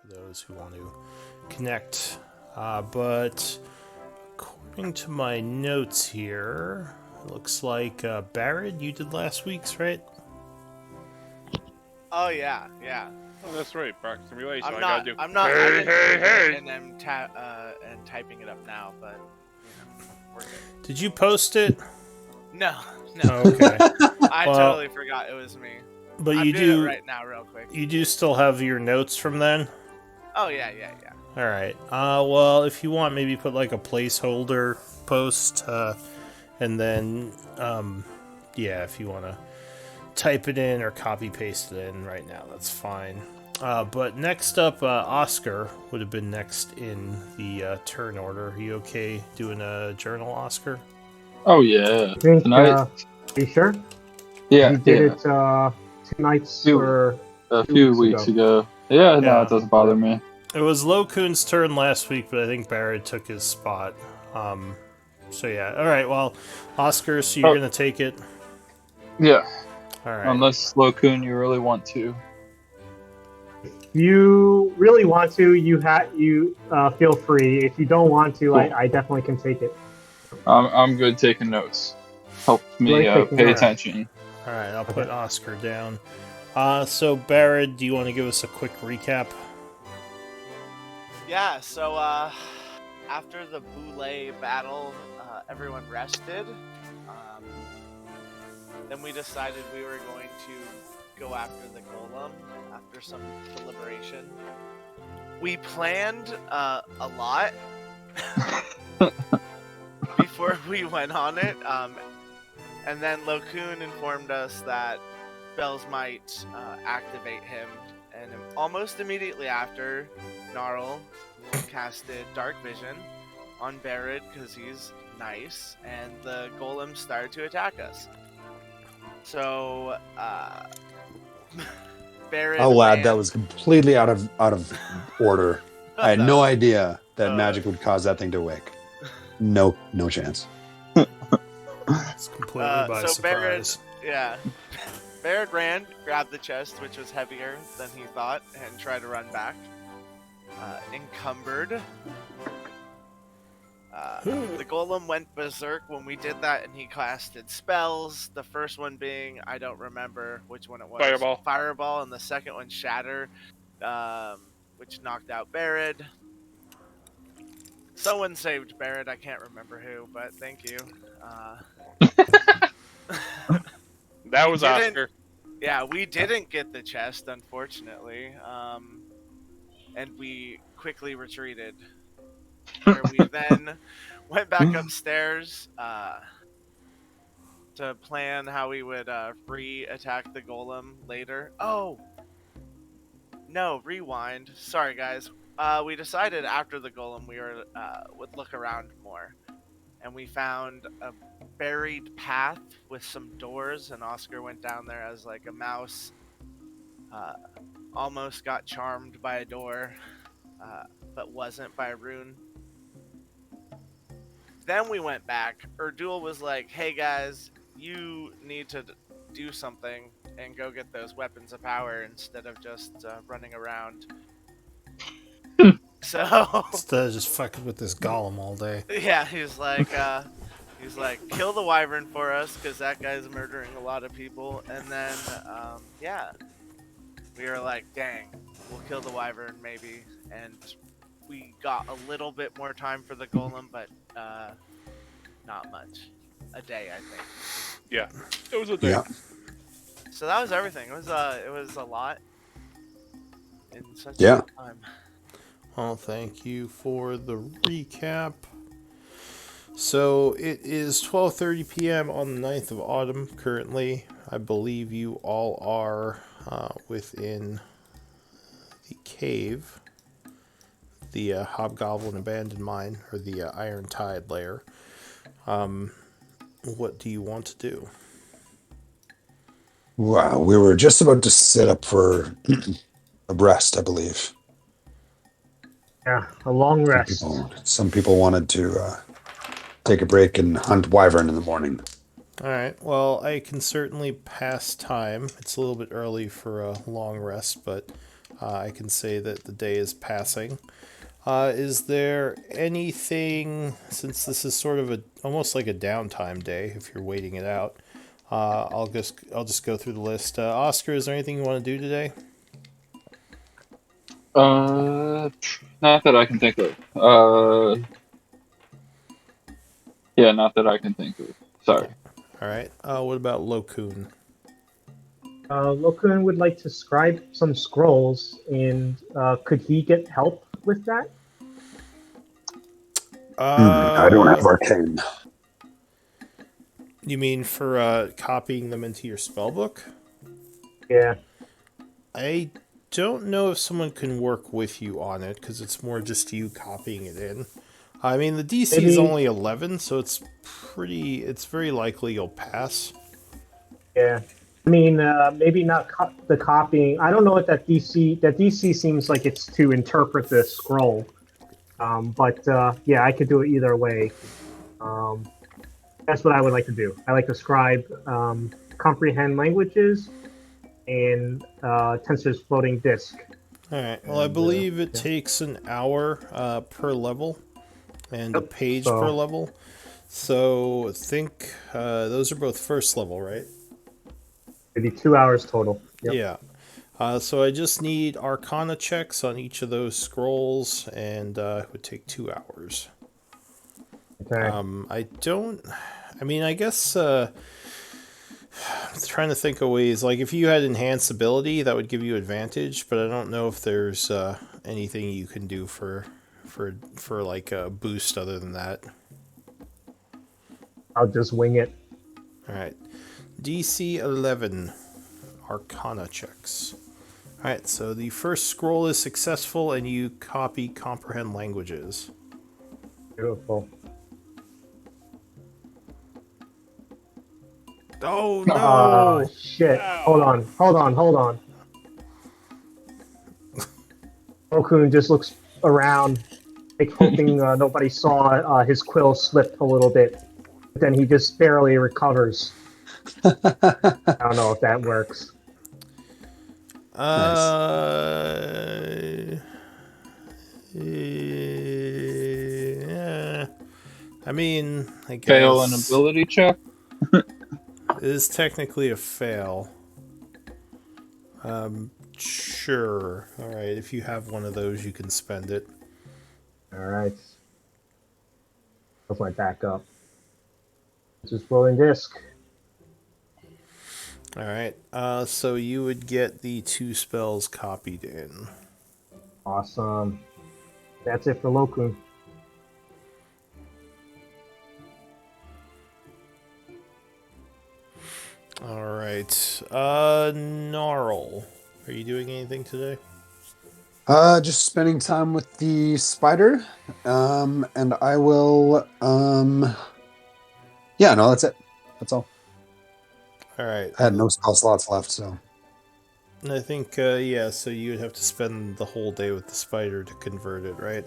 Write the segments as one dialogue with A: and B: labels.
A: for those who want to connect. But according to my notes here, it looks like Barrett, you did last week's, right?
B: Oh yeah.
C: Oh, that's right. Practice relation.
B: I'm
C: I
B: not.
C: gotta do.
B: I'm not. I
C: Hey,
B: didn't
C: hey,
B: do it,
C: hey!
B: and I'm and typing it up now, but we're good.
A: Did you post it?
B: No.
A: Oh, okay.
B: I
A: Well,
B: totally forgot it was me.
A: but
B: I'm
A: you
B: doing it
A: do.
B: right now, real quick.
A: You do still have your notes from then?
B: Oh yeah.
A: All right. Well, if you want, maybe put like a placeholder post, and then, yeah, if you want to type it in or copy paste it in right now, that's fine. But next up, Oscar would have been next in the turn order. Are you okay doing a journal, Oscar?
D: Oh yeah.
E: I think,
D: Tonight?
E: are you sure?
D: Yeah,
E: You did
D: yeah.
E: it 2 nights
D: Few-
E: or
D: A
E: 2
D: few
E: weeks
D: weeks ago. Yeah, no,
A: Yeah.
D: it doesn't bother me.
A: It was Lo Kuhn's turn last week, but I think Barrett took his spot. So yeah. All right. Well, Oscar, so you're gonna take it.
D: Yeah,
A: All right.
D: unless Lokun you really want to.
E: You really want to, you feel free. If you don't want to,
D: Cool.
E: I definitely can take it.
D: I'm good taking notes. Helps me
E: Like taking
D: pay
E: notes.
D: attention.
A: All right. I'll put
E: Okay.
A: Oscar down. So Barrett, do you want to give us a quick recap?
B: Yeah. So after the Boulay battle, everyone rested. Then we decided we were going to go after the golem after some deliberation. We planned a lot before we went on it, and then Lo Kun informed us that spells might activate him, and almost immediately after, Gnarl casted Dark Vision on Barrett because he's nice, and the golem started to attack us. So, Barrett.
F: I'll add
B: ran.
F: that was completely out of order. I had no idea that
B: Uh,
F: magic would cause that thing to awake. No chance.
A: It's completely by
B: so Barrett,
A: surprise.
B: yeah. Barrett ran, grabbed the chest, which was heavier than he thought, and tried to run back. Encumbered. The golem went berserk when we did that, and he casted spells. The first one being, I don't remember which one it was.
C: Fireball.
B: Fireball, and the second one, Shatter, which knocked out Barrett. Someone saved Barrett. I can't remember who, but thank you.
C: That was
B: didn't-
C: Oscar.
B: Yeah, we didn't get the chest, unfortunately, and we quickly retreated. Where we then went back upstairs to plan how we would re-attack the golem later. Oh! No, rewind. Sorry, guys. We decided after the golem we would look around more. And we found a buried path with some doors, and Oscar went down there as like a mouse. Almost got charmed by a door, but wasn't by a rune. Then we went back. Erdul was like, hey guys, you need to do something and go get those weapons of power instead of just running around. So
A: Instead of just fucking with this golem all day.
B: yeah, he's like, kill the wyvern for us because that guy's murdering a lot of people. And then, yeah, we were like, dang, we'll kill the wyvern maybe. And we got a little bit more time for the golem, but not much. A day, I think.
C: Yeah, it was a day.
F: Yeah.
B: So that was everything. It was a lot in such a
F: Yeah.
B: short time.
A: Well, thank you for the recap. So it is 12:30 p.m. on the 9th of autumn currently. I believe you all are within the cave, the Hobgoblin Abandoned Mine, or the Iron Tide lair. What do you want to do?
F: Wow, we were just about to set up for a rest, I believe.
E: Yeah, a long rest.
F: Some people wanted to take a break and hunt wyvern in the morning.
A: All right. Well, I can certainly pass time. It's a little bit early for a long rest, but I can say that the day is passing. Is there anything, since this is sort of almost like a downtime day, if you're waiting it out, I'll just go through the list. Oscar, is there anything you want to do today?
D: Not that I can think of. Yeah, not that I can think of. Sorry.
A: All right. What about Lokun?
E: Lokun would like to scribe some scrolls, and could he get help with that?
F: I don't have arcane.
A: You mean for copying them into your spellbook?
E: Yeah.
A: I don't know if someone can work with you on it, because it's more just you copying it in. I mean, the DC is only 11, so it's very likely you'll pass.
E: Yeah. I mean, maybe not the copying. I don't know what that DC seems like it's to interpret the scroll. But yeah, I could do it either way. That's what I would like to do. I like to scribe, comprehend languages, and Tensor's floating disk.
A: All right. Well, I believe it takes an hour per level and a page per level. So I think those are both first level, right?
E: Maybe 2 hours total. Yep.
A: Yeah. So I just need Arcana checks on each of those scrolls, and it would take 2 hours.
E: Okay.
A: I guess I'm trying to think of ways. Like, if you had enhanced ability, that would give you advantage, but I don't know if there's anything you can do for like a boost other than that.
E: I'll just wing it.
A: All right. DC 11 Arcana checks. All right, so the first scroll is successful, and you copy comprehend languages.
E: Beautiful.
A: Oh no!
E: Oh shit! Hold on. Okun just looks around, like hoping nobody saw his quill slip a little bit. But then he just barely recovers. I don't know if that works.
A: Yeah. I mean, I guess
D: Fail an ability check?
A: it is technically a fail. Sure. All right. If you have one of those, you can spend it.
E: All right. That's my backup. Just rolling disc.
A: All right. So you would get the 2 spells copied in.
E: Awesome. That's it for Lokun.
A: All right. Gnarl. Are you doing anything today?
F: Just spending time with the spider. And I will. Yeah, no, that's it. That's all.
A: All right.
F: I had no spell slots left, so.
A: I think, yeah, so you would have to spend the whole day with the spider to convert it, right?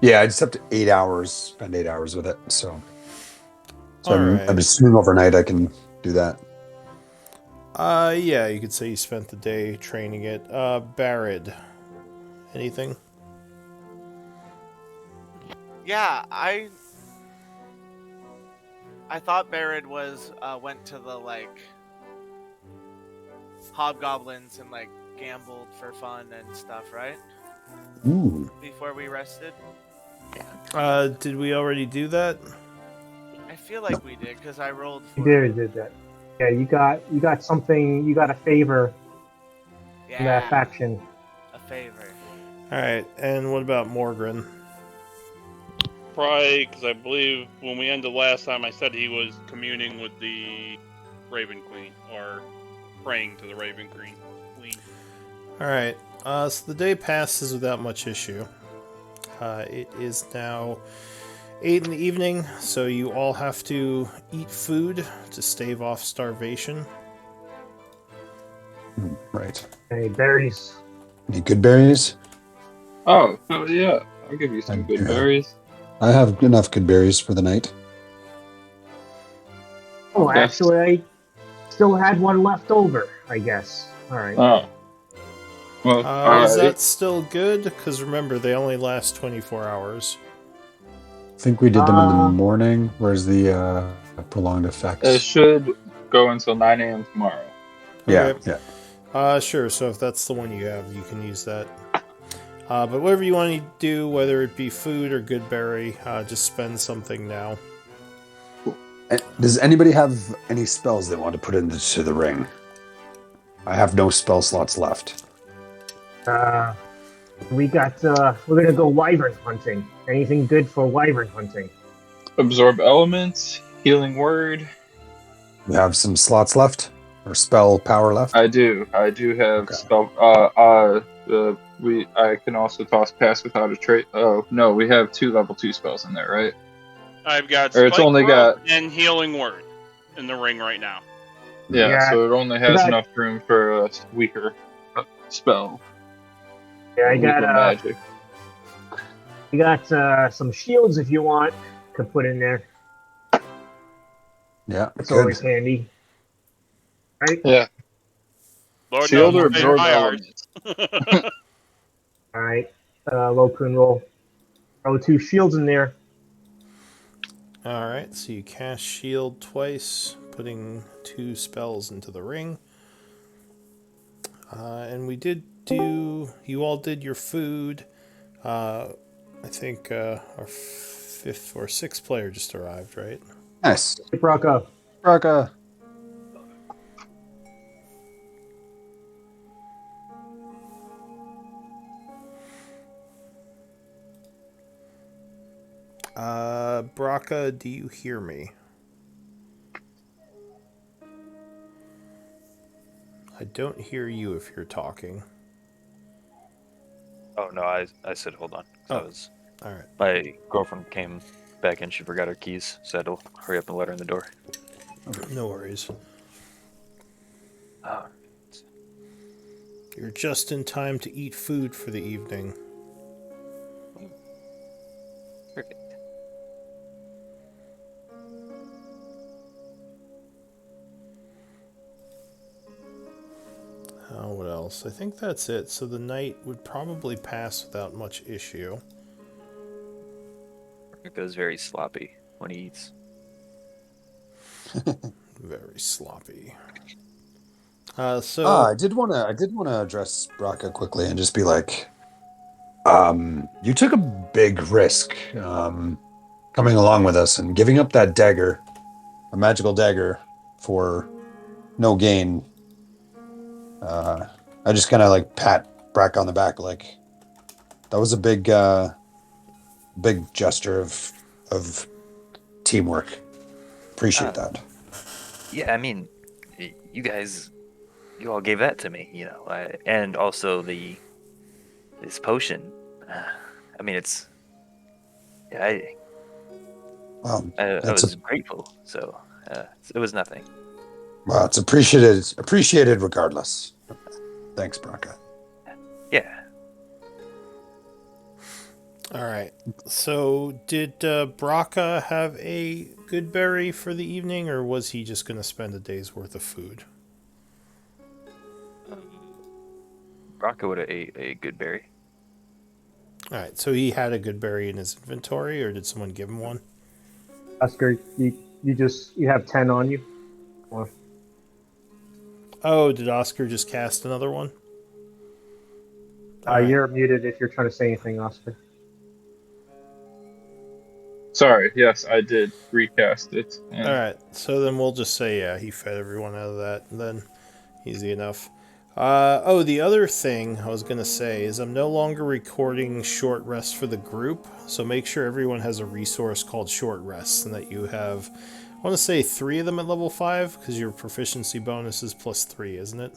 F: Yeah, I just have to 8 hours. Spend 8 hours with it, so. So I'm
A: right.
F: assuming overnight I can do that.
A: Yeah, you could say you spent the day training it. Barrett, anything?
B: Yeah, I thought Barrett went to the hobgoblins and gambled for fun and stuff, right?
F: Ooh.
B: Before we rested.
A: Did we already do that?
B: I feel like we did because I rolled.
E: You did that. Yeah, you got something. You got a favor in that faction.
B: A favor.
A: All right, and what about Morgren?
C: Probably because I believe when we ended last time, I said he was communing with the Raven Queen, or praying to the Raven Queen.
A: All right, so the day passes without much issue. It is now 8 in the evening, so you all have to eat food to stave off starvation.
F: Right.
E: Any berries?
F: Any good berries?
D: Oh, yeah. I'll give you some good berries.
F: I have enough good berries for the night.
E: Oh, actually, I still had one left over, I guess. All right.
D: Oh. Well,
A: Is
D: alright.
A: that still good? Because remember, they only last 24 hours.
F: I think we did them in the
E: Uh,
F: morning. Where's the prolonged
D: It
F: effects?
D: should go until 9 a.m. tomorrow.
F: Yeah,
A: Okay.
F: yeah.
A: Sure. So if that's the one you have, you can use that. But whatever you want to do, whether it be food or good berry, just spend something now.
F: Does anybody have any spells they want to put into the ring? I have no spell slots left.
E: we got. We're gonna go wyvern hunting. Anything good for wyvern hunting?
D: Absorb elements, healing word.
F: We have some slots left, or spell power left.
D: I do have
F: Okay.
D: spell. I can also toss pass without a trait. Oh no, we have 2 level 2 spells in there, right?
C: I've got
D: Or it's
C: Spike
D: only
C: Growth
D: got
C: and Healing Word in the ring right now.
D: yeah.
E: Yeah,
D: So it only
E: I
D: has
E: got-
D: enough room for a weaker spell.
E: Yeah, I
D: Weaker
E: got.
D: magic.
E: We got some shields if you want to put in there.
F: Yeah,
E: It's
F: good.
E: always handy, right?
D: Yeah,
C: Lord
D: shield
C: knows
D: or
C: I'm paying
D: absorb
C: my hours.
D: elements.
E: All right. Lokun will throw 2 shields in there.
A: Alright, so you cast shield twice, putting 2 spells into the ring. And we did do. You all did your food. I think our 5th or 6th player just arrived, right?
F: Nice.
E: Hey, Braca.
F: Braca.
A: Braca, do you hear me? I don't hear you if you're talking.
G: Oh no, I said hold on.
A: Oh. Alright.
G: My girlfriend came back in. She forgot her keys, so I had to hurry up and let her in the door.
A: No worries.
G: Oh,
A: You're just in time to eat food for the evening.
G: perfect.
A: What else? I think that's it. So the night would probably pass without much issue.
G: It goes very sloppy when he eats.
A: Very sloppy.
F: I did want to address Braca quickly and just be like, you took a big risk coming along with us and giving up that dagger, a magical dagger, for no gain. I just kind of like pat Braca on the back, like that was a big gesture of teamwork. Appreciate that.
G: Yeah, I mean, you all gave that to me, and also this potion. I mean, yeah, I was grateful, so it was nothing.
F: Well, it's appreciated regardless. Thanks, Braca.
G: Yeah.
A: Alright. So did Braca have a good berry for the evening, or was he just going to spend a day's worth of food?
G: Braca would have ate a good berry.
A: Alright, so he had a good berry in his inventory, or did someone give him one?
E: Oscar, you have 10 on you. Or,
A: Oh, did Oscar just cast another one? Alright.
E: You're muted if you're trying to say anything, Oscar.
D: Sorry, yes, I did recast it. And
A: Alright, so then we'll just say, yeah, he fed everyone out of that, and then easy enough. The other thing I was going to say is I'm no longer recording short rests for the group, so make sure everyone has a resource called short rests, and that you have, I want to say 3 of them at level 5, because your proficiency bonus is +3, isn't it?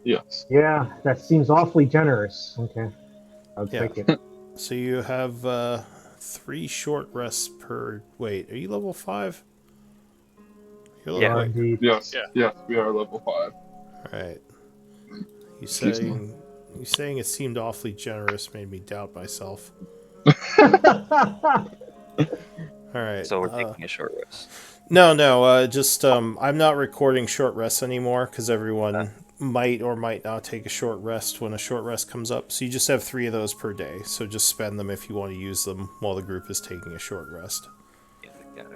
D: yes.
E: Yeah, that seems awfully generous. Okay. I'll
A: Yeah.
E: take it.
A: So you have 3 short rests per... Wait, are you level 5? You're
G: Yeah.
A: level...
E: Indeed.
D: Yes,
C: Yeah.
D: yes, we are level 5.
A: Alright. You
D: Excuse me.
A: saying it seemed awfully generous made me doubt myself. Alright.
G: So we're taking a short rest.
A: No, just I'm not recording short rests anymore because everyone might or might not take a short rest when a short rest comes up. So you just have 3 of those per day. So just spend them if you want to use them while the group is taking a short rest.
G: Yeah, I got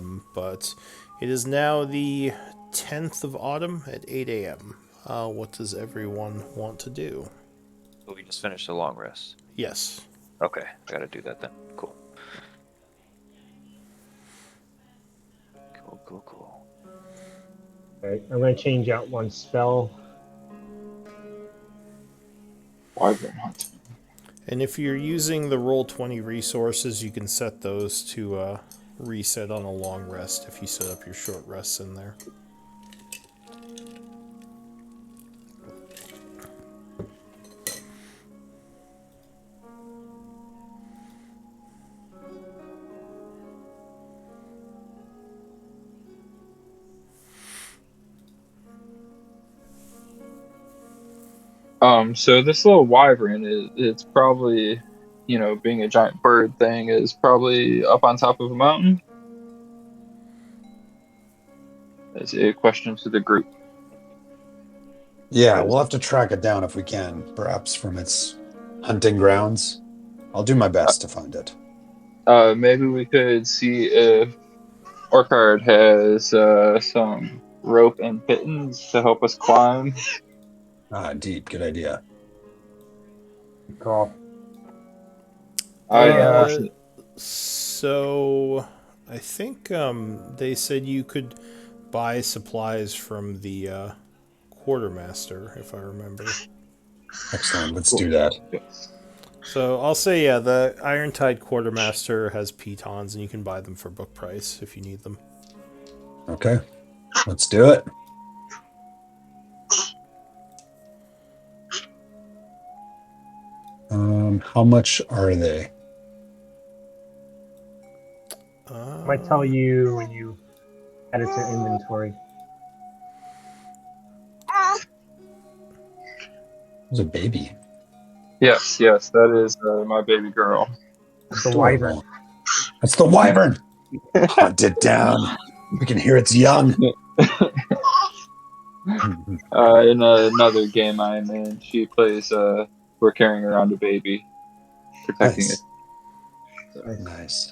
G: it.
A: But it is now the 10th of autumn at 8 a.m. What does everyone want to do?
G: So we just finished a long rest.
A: Yes.
G: Okay, I gotta do that then. Cool. Cool.
E: Alright, I'm going to change out one spell.
D: Wyvern hunt.
A: And if you're using the Roll20 resources, you can set those to reset on a long rest if you set up your short rests in there.
D: So this little wyvern it's probably, being a giant bird thing, is probably up on top of a mountain. That's a question to the group.
F: Yeah, we'll have to track it down if we can, perhaps from its hunting grounds. I'll do my best to find it.
D: Maybe we could see if Orchard has some rope and pittons to help us climb.
F: Indeed, good idea.
E: Cool.
D: Unfortunately,
A: So I think they said you could buy supplies from the quartermaster, if I remember.
F: Excellent, let's do that.
D: yes.
A: So I'll say, yeah, the Irontide quartermaster has pitons, and you can buy them for book price if you need them.
F: Okay, let's do it. How much are they?
E: I might tell you when you add it to inventory.
F: There's a baby.
D: Yes, that is my baby girl.
E: The wyvern.
F: Adorable. That's the wyvern. Hunt it down. We can hear its young.
D: In another game I'm in, she plays. We're carrying around a baby, protecting
F: Nice.
D: it.
F: Nice.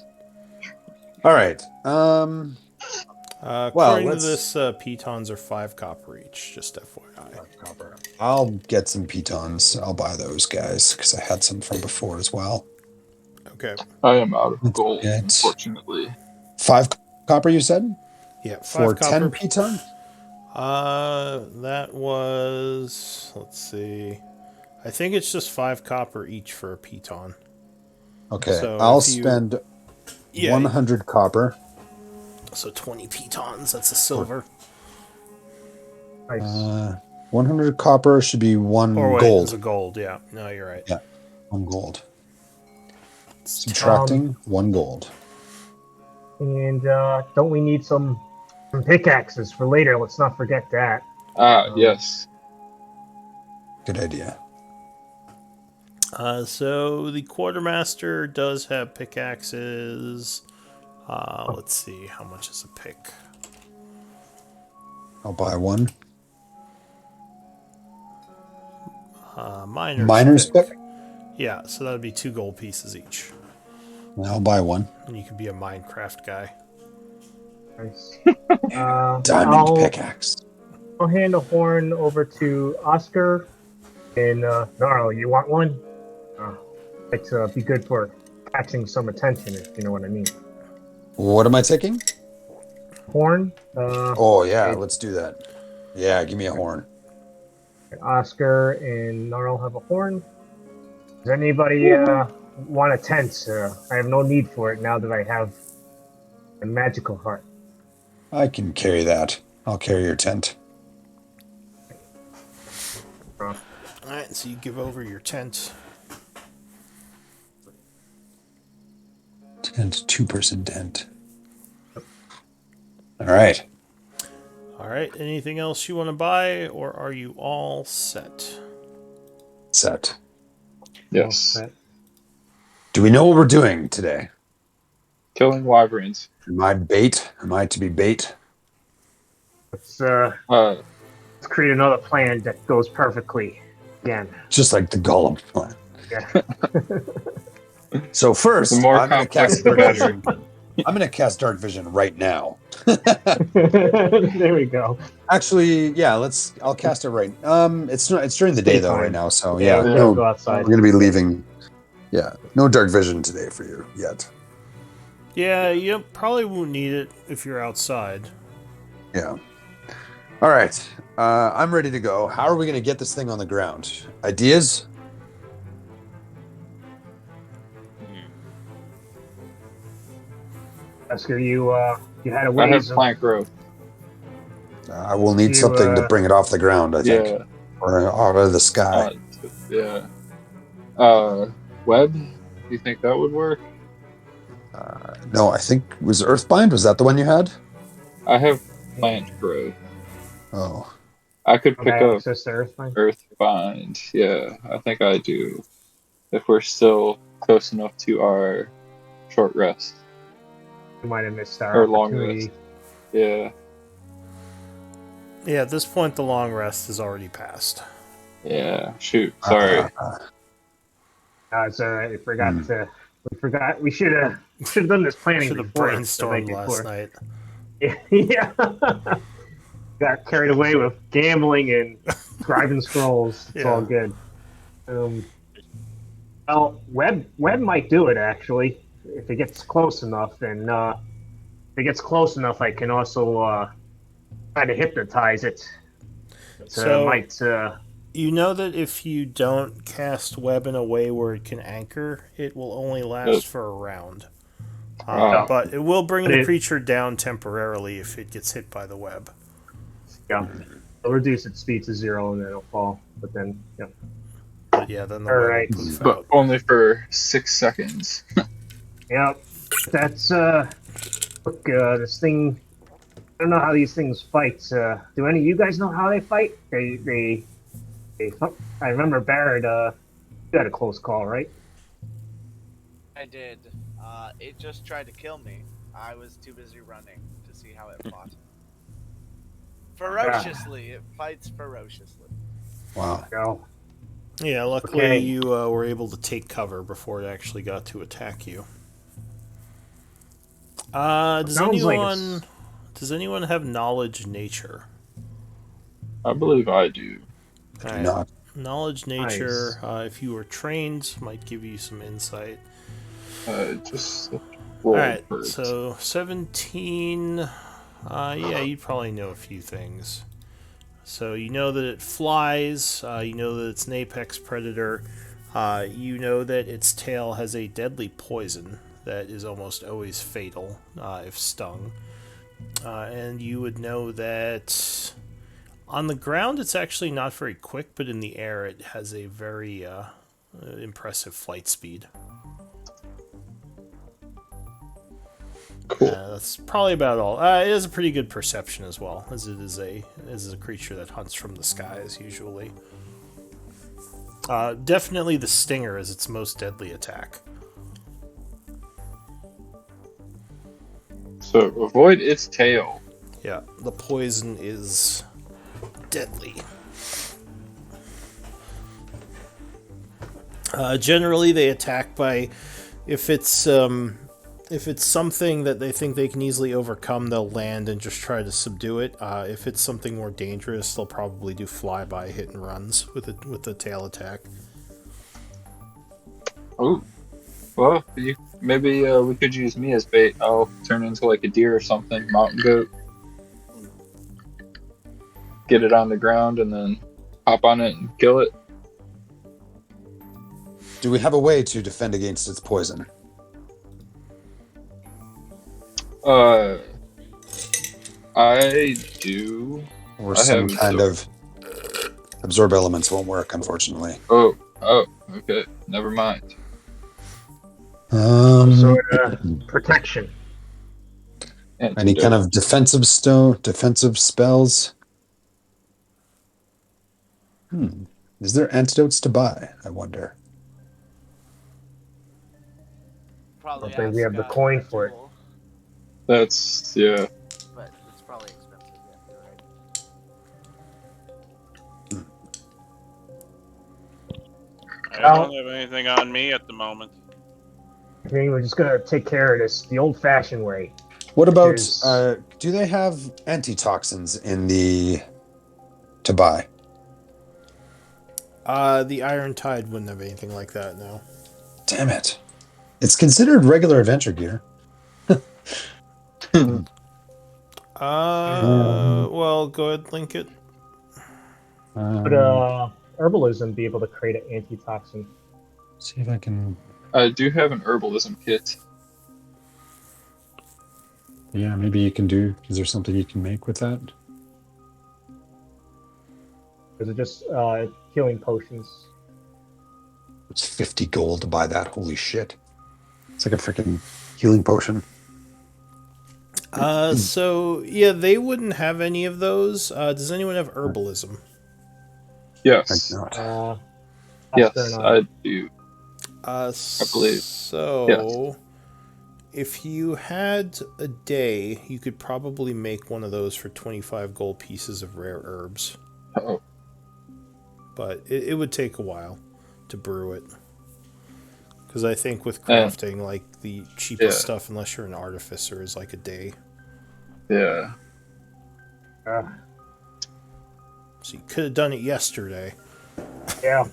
F: All right.
A: According to this, pitons are 5 copper each, just FYI.
F: Copper. I'll get some pitons. I'll buy those guys because I had some from before as well.
A: Okay.
D: I am out of
F: That's
D: gold,
F: good.
D: unfortunately.
F: 5 copper, you said?
A: Yeah, 5
F: For
A: copper.
F: 10 piton?
A: That was, let's see. I think it's just 5 copper each for a piton.
F: Okay,
A: So
F: I'll
A: if you-
F: spend
A: Yeah.
F: 100 copper.
A: So 20 pitons, that's a silver.
E: Nice.
F: 100 copper should be 1
A: Or wait,
F: gold.
A: it's a gold, yeah. No, you're right.
F: Yeah. 1 gold. Subtracting 1 gold.
E: And don't we need some pickaxes for later? Let's not forget that.
D: Yes.
F: Good idea.
A: So the quartermaster does have pickaxes. Let's see, how much is a pick?
F: I'll buy 1.
A: Miner's
F: pick?
A: Yeah, so that would be 2 gold pieces each.
F: I'll buy 1.
A: And you could be a Minecraft guy.
E: Nice.
F: Diamond pickaxe.
E: I'll hand the horn over to Oscar. And Gnarl, you want one? It's be good for catching some attention, if you know what I mean.
F: What am I taking?
E: Horn.
F: Oh, yeah, let's do that. Yeah, give me a horn.
E: Oscar and Gnarl have a horn. Does anybody want a tent? I have no need for it now that I have a magical heart.
F: I can carry that. I'll carry your tent.
A: Alright, so you give over your tent.
F: Tent, 2-person tent. All right.
A: Alright, anything else you want to buy, or are you all set?
F: Set.
D: Yes.
F: Do we know what we're doing today?
D: Killing wyverns.
F: Am I bait? Am I to be bait?
E: Let's
D: Uh,
E: create another plan that goes perfectly again.
F: Just like the Golem plan.
E: Yeah.
F: So first,
D: the more
F: I'm going to
D: complex,
F: cast
D: the
F: Dark
D: better.
F: Vision. I'm going to cast Dark Vision right now.
E: There we go.
F: Actually, yeah, I'll cast it right. It's during the day though right
E: Daytime.
F: now, so
E: Yeah,
F: yeah,
E: we
D: Yeah.
E: gotta
F: no,
E: go
F: we're
E: outside.
F: going to be leaving. Yeah, no Dark Vision today for you yet.
A: Yeah, you probably won't need it if you're outside.
F: Yeah. All right, I'm ready to go. How are we going to get this thing on the ground? Ideas?
E: Oscar, you had a
D: I have
E: ways of
D: plant growth.
F: I will need
E: You,
F: something to bring it off the ground, I think,
D: Yeah.
F: or out of the sky.
D: Yeah. Web. Do you think that would work?
F: No, I think was Earthbind. Was that the one you had?
D: I have plant growth.
F: Oh,
D: I could
E: okay,
D: pick up
E: access to Earthbind.
D: Earthbind. Yeah, I think I do. If we're still close enough to our short rest
E: We might have missed our
D: or long
E: opportunity.
D: rest. Yeah.
A: Yeah, at this point, the long rest is already passed.
D: Yeah. Shoot. Sorry.
E: It's all right. We forgot to. We forgot. We should have done this planning
A: Should have
E: before. the night
A: brainstormed last
E: before.
A: night.
E: Yeah. Got carried away with gambling and scribing scrolls. It's all good. Well, Web might do it actually if it gets close enough, and if it gets close enough, I can also try to hypnotize it.
A: So-
E: might.
A: You know that if you don't cast web in a way where it can anchor, it will only last for a round. But it will bring the creature down temporarily if it gets hit by the web.
E: Yeah. It'll reduce its speed to 0 and then it'll fall. But then, yeah.
A: But yeah, then the
E: All
A: web
E: right.
A: will poof
D: But
A: out.
D: only for 6 seconds.
E: Yep. That's, look, this thing, I don't know how these things fight. Do any of you guys know how they fight? They I remember Barrett, you had a close call, right?
B: I did. It just tried to kill me. I was too busy running to see how it fought. Ferociously. It fights ferociously.
F: wow.
E: No.
A: Yeah, luckily
E: Okay.
A: you were able to take cover before it actually got to attack you. Does
E: Sounds like
A: anyone have knowledge nature?
D: I believe I do.
F: I do
A: Alright.
F: not.
A: Knowledge nature, if you were trained, might give you some insight.
D: Just roll
A: Alright,
D: first.
A: so 17. Yeah, you'd probably know a few things. So you know that it flies, you know that it's an apex predator, you know that its tail has a deadly poison that is almost always fatal if stung. And you would know that on the ground it's actually not very quick, but in the air it has a very impressive flight speed.
D: Cool.
A: That's probably about all. It has a pretty good perception as well, as it is a creature that hunts from the skies usually. Definitely the stinger is its most deadly attack.
D: So avoid its tail.
A: Yeah, the poison is deadly. Generally, they attack by if it's something that they think they can easily overcome, they'll land and just try to subdue it. If it's something more dangerous, they'll probably do flyby hit and runs with the tail attack.
D: Oh, well, maybe we could use me as bait. I'll turn into like a deer or something, mountain goat. Get it on the ground and then hop on it and kill it.
F: Do we have a way to defend against its poison?
D: I do.
F: Or
D: I
F: some
D: have
F: kind of absorb elements won't work, unfortunately.
D: Oh, okay. Never mind.
E: Sort of protection.
F: Any kind of defensive spells? Is there antidotes to buy? I wonder.
B: Probably
E: I think we have the
B: ask,
E: coin for it.
B: Tool,
D: That's, yeah.
B: but it's probably expensive. Yeah, you're right.
C: I don't have anything on me at the moment.
E: I think we're just gonna take care of this the old-fashioned way.
F: What about?
E: Is-
F: Do they have antitoxins in the to buy?
A: The Iron Tide wouldn't have anything like that, no.
F: Damn it! It's considered regular adventure gear.
A: Well, go ahead, link it.
E: Would herbalism be able to create an antitoxin?
F: See if I can.
D: I do have an herbalism kit.
F: Yeah, maybe you can do. Is there something you can make with that?
E: Is it just healing potions?
F: It's 50 gold to buy that. Holy shit! It's like a freaking healing potion.
A: So yeah, they wouldn't have any of those. Does anyone have herbalism?
D: Yes.
F: Not.
D: Yes,
E: Oscar and
D: I do.
A: I
D: believe.
A: So, if you had a day, you could probably make one of those for 25 gold pieces of rare herbs.
D: Oh.
A: But it would take a while to brew it. Because I think with crafting, like the cheapest stuff, unless you're an artificer, is like a day.
D: Yeah.
A: So you could have done it yesterday.
E: Yeah.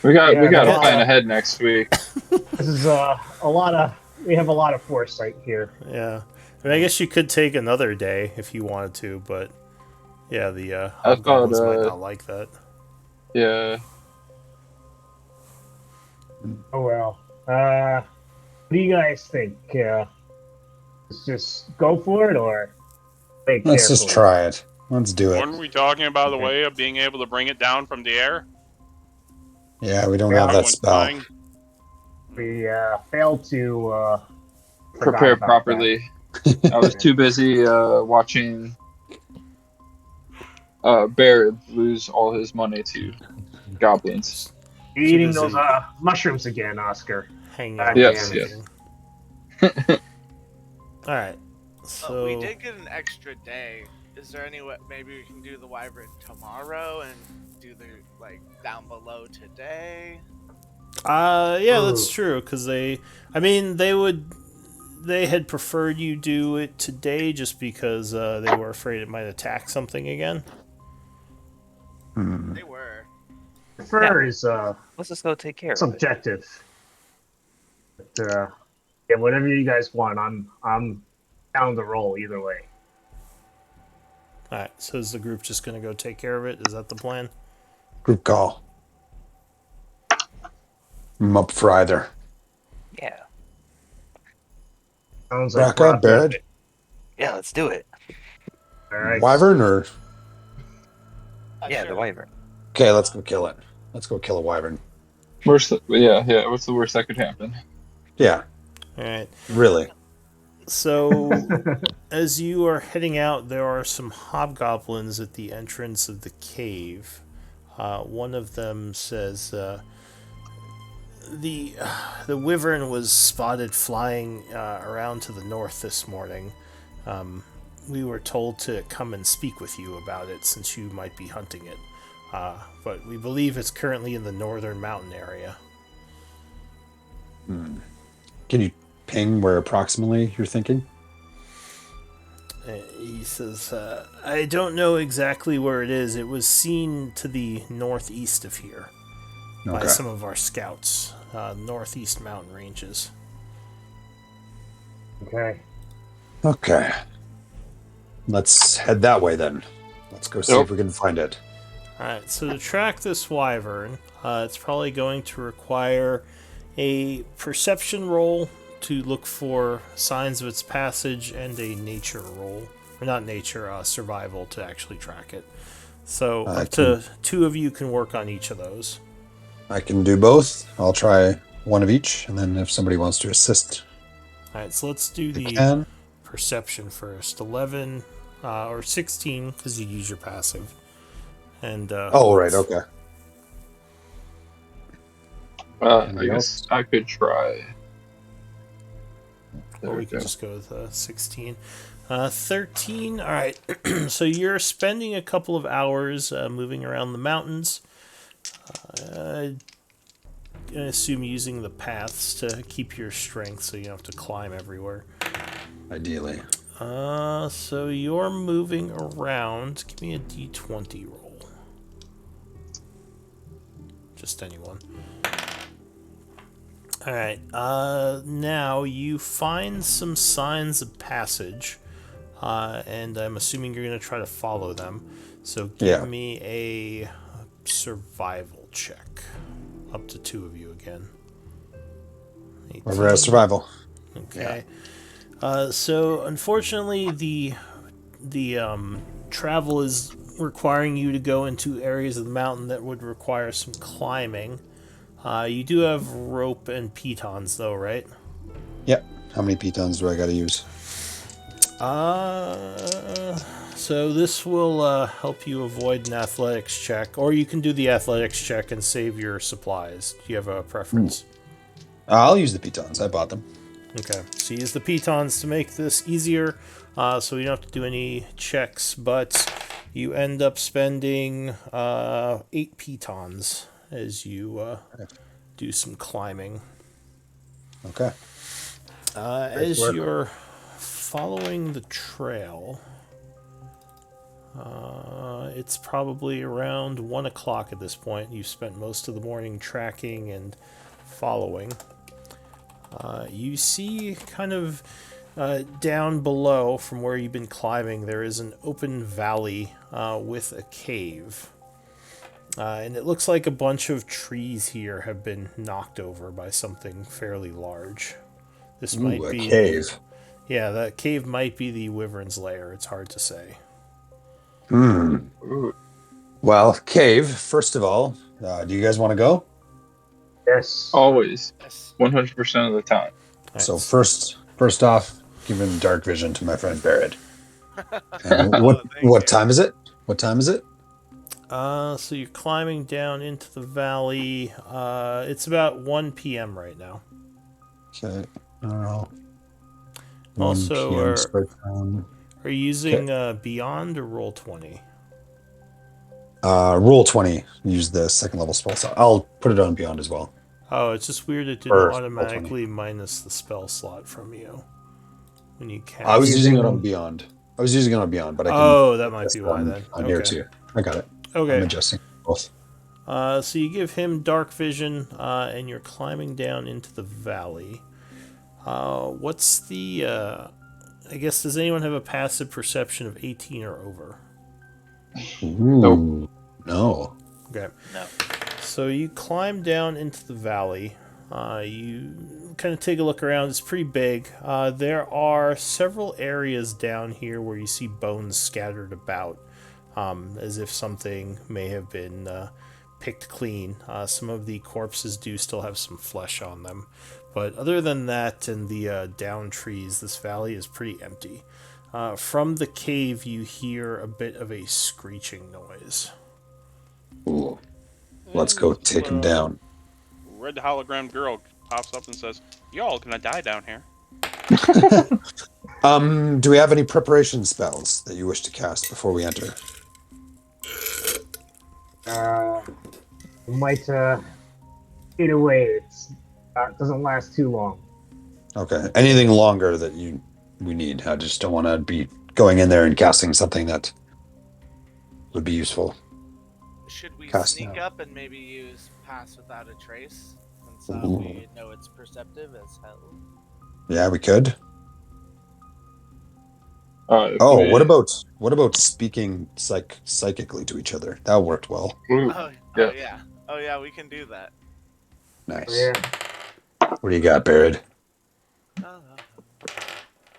D: We got to
E: yeah.
D: plan ahead next week.
E: This is a lot of. We have a lot of foresight here.
A: Yeah. I mean, I guess you could take another day if you wanted to, but yeah, the
D: I
A: hobgoblins
D: thought,
A: might not like that.
D: Yeah.
E: Oh well. What do you guys think? Let's just go for it, or wait
F: Let's just
E: carefully?
F: try it. Let's do it.
C: Weren't we talking about the way of being able to bring it down from the air?
F: Yeah, we don't
E: Yeah,
F: have
C: I
F: that
C: went
F: spell.
C: flying.
E: We failed to
D: Prepare
E: forgot about
D: properly. I was too busy watching Barrett lose all his money to goblins.
E: that. You eating
A: So
E: those
A: busy.
E: mushrooms again, Oscar?
A: Hang
E: God
A: on.
D: Yes,
E: damn it.
D: yes.
A: Alright. So
B: we did get an extra day. Is there any way maybe we can do the wyvern tomorrow and do the down below today?
A: yeah, that's true, because they had preferred you do it today just because they were afraid it might attack something again.
B: They were.
E: Prefer is
G: Let's just go take care of it.
E: subjective. But yeah, whatever you guys want, I'm down to roll either way.
A: Alright, so is the group just going to go take care of it? Is that the plan?
F: Group call. I'm up for either.
G: Yeah.
E: Sounds like
F: Braca,
E: rock
F: Barrett,
E: it.
G: Yeah, let's do it.
E: All right.
F: Wyvern, or
G: Yeah,
B: Sure.
G: the wyvern.
F: okay, let's go kill it. Let's go kill a wyvern.
D: Worst, yeah. What's the worst that could happen?
F: Yeah,
A: Alright.
F: really.
A: So, as you are heading out, there are some hobgoblins at the entrance of the cave. One of them says, the wyvern was spotted flying around to the north this morning. We were told to come and speak with you about it since you might be hunting it. But we believe it's currently in the northern mountain area.
F: Can you ping where approximately you're thinking?
A: He says, I don't know exactly where it is. It was seen to the northeast of here by
F: Okay.
A: some of our scouts, northeast mountain ranges.
E: Okay.
F: Okay. Let's head that way then. Let's go see
D: Yep.
F: if we can find it.
A: Alright, so to track this wyvern, it's probably going to require a perception roll to look for signs of its passage and a nature roll. Or not nature, survival to actually track it. So up to two of you can work on each of those.
F: I can do both. I'll try one of each, and then if somebody wants to assist,
A: Alright, so let's do
F: they
A: the
F: can.
A: perception first. 11 or 16, because you use your passive. And
F: Oh, right, okay.
D: I
F: Anybody
D: guess
F: else?
D: I could try. There
A: or we
D: we
A: could
D: go.
A: just go with 16. 13. All right. So you're spending a couple of hours moving around the mountains. gonna assume using the paths to keep your strength, so you don't have to climb everywhere.
F: Ideally.
A: So you're moving around. Give me a d20 roll. Just anyone. Alright, now you find some signs of passage, and I'm assuming you're going to try to follow them. So give me a survival check. Up to 2 of you again. 18.
F: Whoever has survival.
A: Okay. So unfortunately, the travel is requiring you to go into areas of the mountain that would require some climbing. You do have rope and pitons, though, right?
F: Yep. How many pitons do I got to use?
A: So this will help you avoid an athletics check, or you can do the athletics check and save your supplies. Do you have a preference?
F: I'll use the pitons. I bought them.
A: Okay, so use the pitons to make this easier, so you don't have to do any checks, but you end up spending 8 pitons as you do some climbing.
F: Okay.
A: As you're following the trail, it's probably around 1 o'clock at this point. You've spent most of the morning tracking and following. You see kind of down below from where you've been climbing, there is an open valley with a cave. And it looks like a bunch of trees here have been knocked over by something fairly large. This might be
F: a cave.
A: Yeah, that cave might be the Wyvern's lair. It's hard to say.
F: Well, cave, first of all, do you guys want to go?
E: Yes.
D: Always.
B: Yes.
D: 100% of the time.
F: So first off, giving dark vision to my friend Barrett. And what time is it? What time is it?
A: So you're climbing down into the valley. It's about 1 p.m. right now.
F: Okay. I don't know.
A: Also,
F: 1 p.m. start time.
A: are you using Beyond or Roll20?
F: Roll20. Use the second level spell slot. I'll put it on Beyond as well.
A: Oh, it's just weird it didn't
F: Or
A: automatically minus the spell slot from you when you cast.
F: I was using it on Beyond. But I can.
A: Oh, that might be why then.
F: On here too. I got it.
A: Okay.
F: I'm adjusting both.
A: So you give him dark vision, and you're climbing down into the valley. What's the? I guess, does anyone have a passive perception of 18 or over?
F: Ooh, no.
A: Okay.
G: No.
A: So you climb down into the valley. You kind of take a look around. It's pretty big. There are several areas down here where you see bones scattered about, as if something may have been picked clean. Some of the corpses do still have some flesh on them. But other than that and the down trees, this valley is pretty empty. From the cave, you hear a bit of a screeching noise.
F: Ooh. Let's go take him down.
C: Red hologram girl pops up and says, "Y'all gonna die down here."
F: Do we have any preparation spells that you wish to cast before we enter?
E: Might eat away. It doesn't last too long.
F: Okay. Anything longer that we need? I just don't want to be going in there and casting something that would be useful.
B: Should we
F: Cast
B: sneak
F: now.
B: up and maybe use Pass Without a Trace? Since we know it's perceptive as hell.
F: Yeah, we could.
D: We-
F: What about speaking psychically to each other? That worked well.
D: Ooh,
B: Oh
D: yeah.
B: yeah. Oh yeah, we can do that.
F: Nice.
E: Yeah.
F: What do you got, Barrett?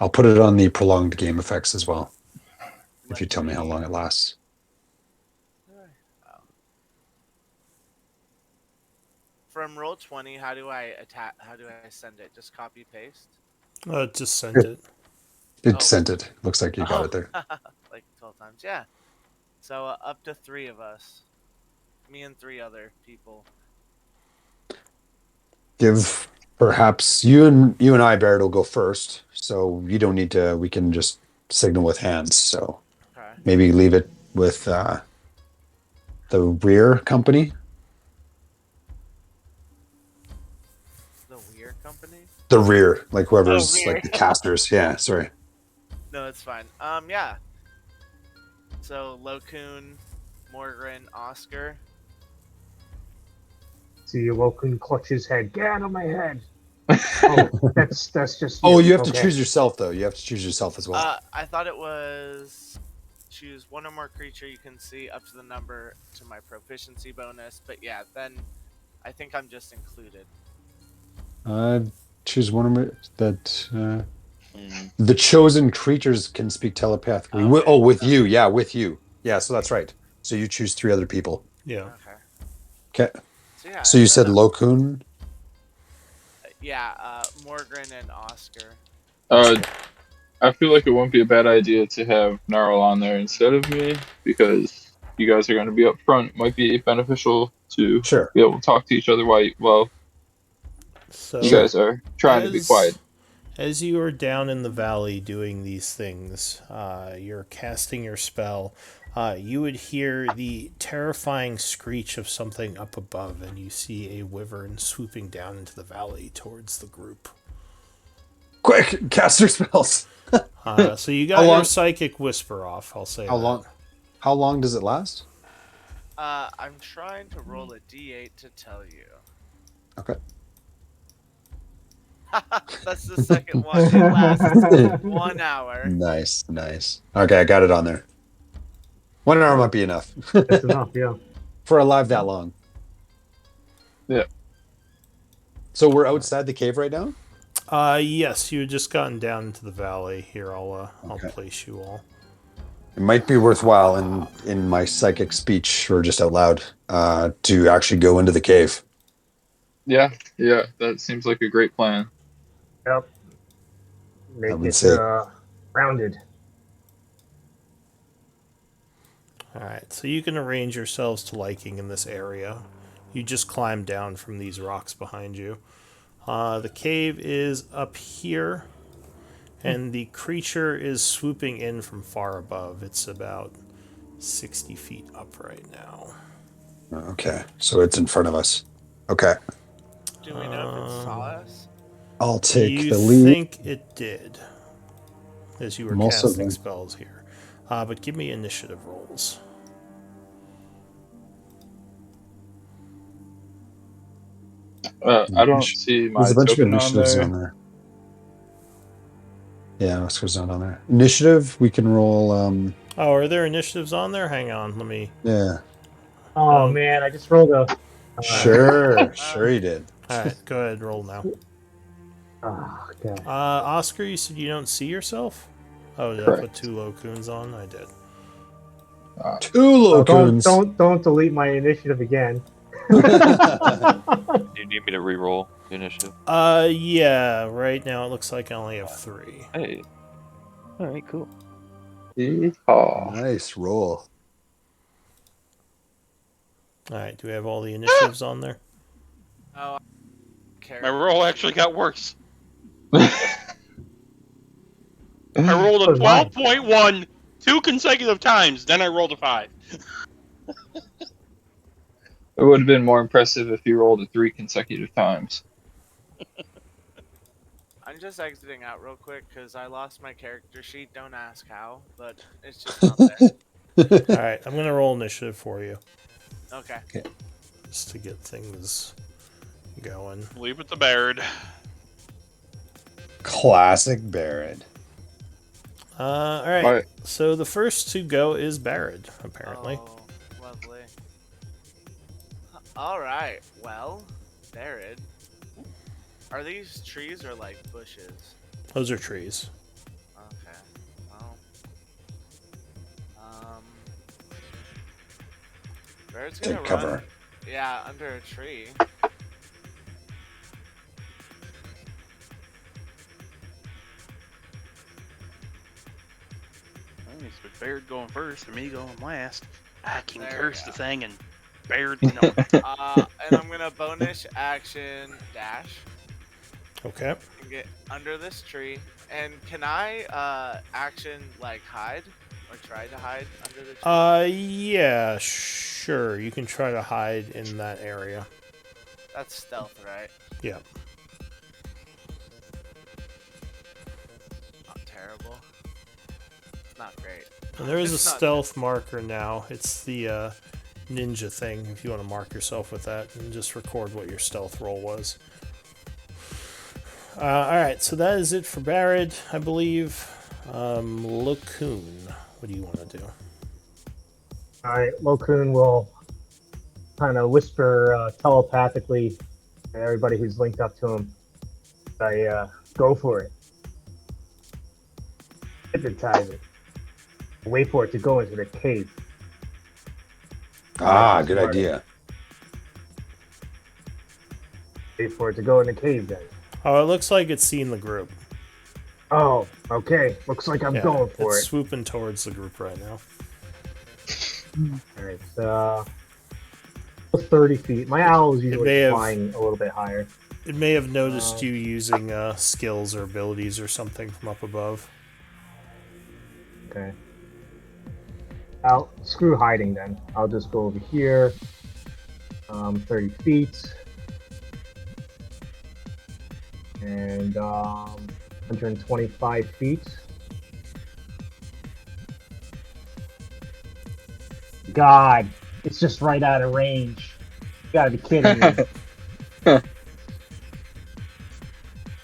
F: I'll put it on the prolonged game effects as well, if you tell me how long it lasts.
B: From Roll20, how do I send it? Just copy paste?
A: Just send it.
F: It
B: Oh.
F: sent it. Looks like you got it there.
B: Like 12 times. Yeah. So up to 3 of us. Me and 3 other people.
F: Give perhaps you and I, Barrett, will go first. So you don't need to. We can just signal with hands. So
B: Okay.
F: maybe leave it with the rear company. The rear, like whoever's
B: rear.
F: like the casters. Yeah, sorry.
B: No, it's fine. Yeah. So Lokun, Morgren, Oscar.
E: See, Woken clutch his head. Get out of my head. Oh, that's just.
F: Oh, you have to
E: Okay.
F: choose yourself though. You have to choose yourself as well.
B: I thought it was choose one or more creature you can see up to the number to my proficiency bonus. But yeah, then I think I'm just included.
F: Choose one of my, that.
C: Mm.
F: The chosen creatures can speak telepathically.
B: Okay.
F: With you. Yeah, with you. Yeah, so that's right. So you choose 3 other people.
A: Yeah.
B: Okay.
F: Okay.
B: So yeah.
F: So you
B: and
F: said
B: then,
F: Lokun.
B: yeah, Morgren and Oscar.
D: I feel like it wouldn't be a bad idea to have Gnarl on there instead of me because you guys are going to be up front. It might be beneficial to
F: Sure.
D: be able to talk to each other while
A: So
D: you guys are trying to be quiet.
A: As you are down in the valley doing these things, you're casting your spell. You would hear the terrifying screech of something up above, and you see a wyvern swooping down into the valley towards the group.
F: Quick, cast your spells.
A: So you
F: How
A: got your
F: long-
A: psychic whisper off. I'll say
F: How
A: that.
F: long? How long does it last?
B: I'm trying to roll a d8 to tell you.
F: Okay.
B: That's the second one. It lasts 1 hour.
F: Nice. Okay, I got it on there. 1 hour might be enough
E: That's enough. Yeah.
F: for a live that long.
D: Yeah.
F: So we're outside the cave right now.
A: Yes, you had just gotten down into the valley. Here, I'll
F: Okay.
A: place you all.
F: It might be worthwhile in my psychic speech or just out loud to actually go into the cave.
D: Yeah, that seems like a great plan.
E: Yep. Make
F: would
E: it
F: say-
E: rounded.
A: Alright, so you can arrange yourselves to liking in this area. You just climb down from these rocks behind you. The cave is up here, and the creature is swooping in from far above. It's about 60 feet up right now.
F: Okay, so it's in front of us. Okay,
B: Do we know if it saw us?
F: I'll take
A: You
F: the lead.
A: think it did, as you were
F: I'm also
A: casting
F: going-
A: spells here. But give me initiative rolls.
D: I don't see my
F: There's a bunch of
D: token on
F: initiatives
D: there.
F: on there. Yeah, Oscar's not on there. Initiative, we can roll.
A: Oh, are there initiatives on there? Hang on, let me...
F: Yeah,
E: Oh man, I just rolled a.
F: sure you did.
A: Alright, go ahead, roll now.
E: Oh, okay.
A: Oscar, you said you don't see yourself? Oh, did I
D: Correct.
A: put 2 Lokuns on? I did.
F: 2
E: So
F: Lokuns.
E: don't delete my initiative again.
G: Do you need me to re-roll the initiative?
A: Yeah, right now it looks like I only have 3.
G: Hey. All right, cool.
D: Yeehaw.
F: Nice roll.
A: Alright, do we have all the initiatives on there?
B: Oh,
C: My roll actually got worse. I rolled a
E: So did mine.
C: 12.1 2 consecutive times, then I rolled a 5.
D: It would have been more impressive if you rolled it 3 consecutive times.
B: I'm just exiting out real quick because I lost my character sheet. Don't ask how, but it's just not there.
A: Alright, I'm gonna roll initiative for you,
B: Okay.
A: just to get things going.
C: Leave it to Baird.
F: Classic Barrett.
A: Alright,
D: Alright.
A: so the first to go is Barrett, apparently.
B: Oh, lovely. Alright, well, Barid. Are these trees or like bushes?
A: Those are trees.
B: Okay, well. Barid's gonna
F: Take cover.
B: run. Yeah, under a tree.
C: It's with Baird going first and me going last. I can
B: There we
C: curse
B: go.
C: the thing and Baird, you know.
B: And I'm gonna bonus action dash
A: Okay.
B: and get under this tree. And can I action like hide or try to hide under the tree?
A: Yeah, sure. You can try to hide in that area.
B: That's stealth, right?
A: Yeah.
B: not great.
A: And there is a
B: It's not-
A: stealth marker now. It's the ninja thing, if you want to mark yourself with that, and just record what your stealth roll was. Alright, so that is it for Barad, I believe. Locoon, what do you want to do?
E: All right, Lokun will kind of whisper telepathically to everybody who's linked up to him. Go for it. Hypnotize it. Wait for it to go into the cave.
F: Good idea.
E: Wait for it to go in the cave then.
A: Oh, it looks like it's seen the group.
E: Oh, okay. Looks like I'm going for
A: it's
E: it.
A: swooping towards the group right now.
E: All right, 30 feet. My owl is
A: may
E: usually
A: have-
E: flying a little bit higher.
A: It may have noticed you using skills or abilities or something from up above.
E: Okay. I'll screw hiding then. I'll just go over here. 30 feet. And 125 feet. God, it's just right out of range. You gotta be kidding me.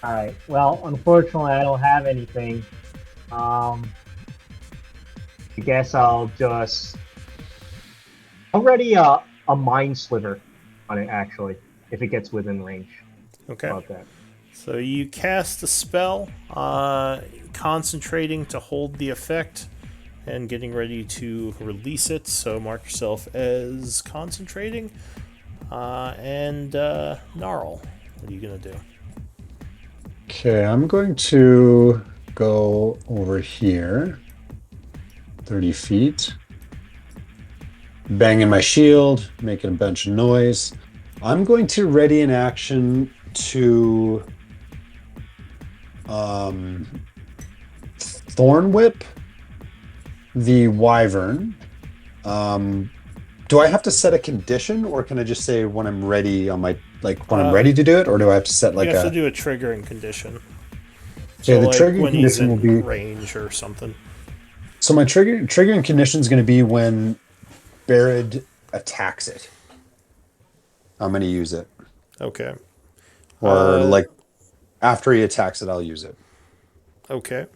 E: Alright, well, unfortunately I don't have anything. I guess I'll just... Already a mind sliver on it, actually, if it gets within range.
A: Okay.
E: How about that?
A: So you cast a spell, concentrating to hold the effect, and getting ready to release it. So mark yourself as concentrating. And Gnarl, what are you going to do?
F: Okay, I'm going to go over here. 30 feet. Banging my shield, making a bunch of noise. I'm going to ready an action to Thorn Whip the Wyvern. Do I have to set a condition, or can I just say when I'm ready on my when I'm ready to do it, or do I have to set
A: You have to do a triggering condition.
F: Okay,
A: So
F: the
A: like
F: triggering
A: when he's
F: condition
A: in
F: will be
A: range or something.
F: So my triggering condition is going to be when Barad attacks it. I'm going to use it.
A: Okay.
F: Or after he attacks it, I'll use it.
A: Okay.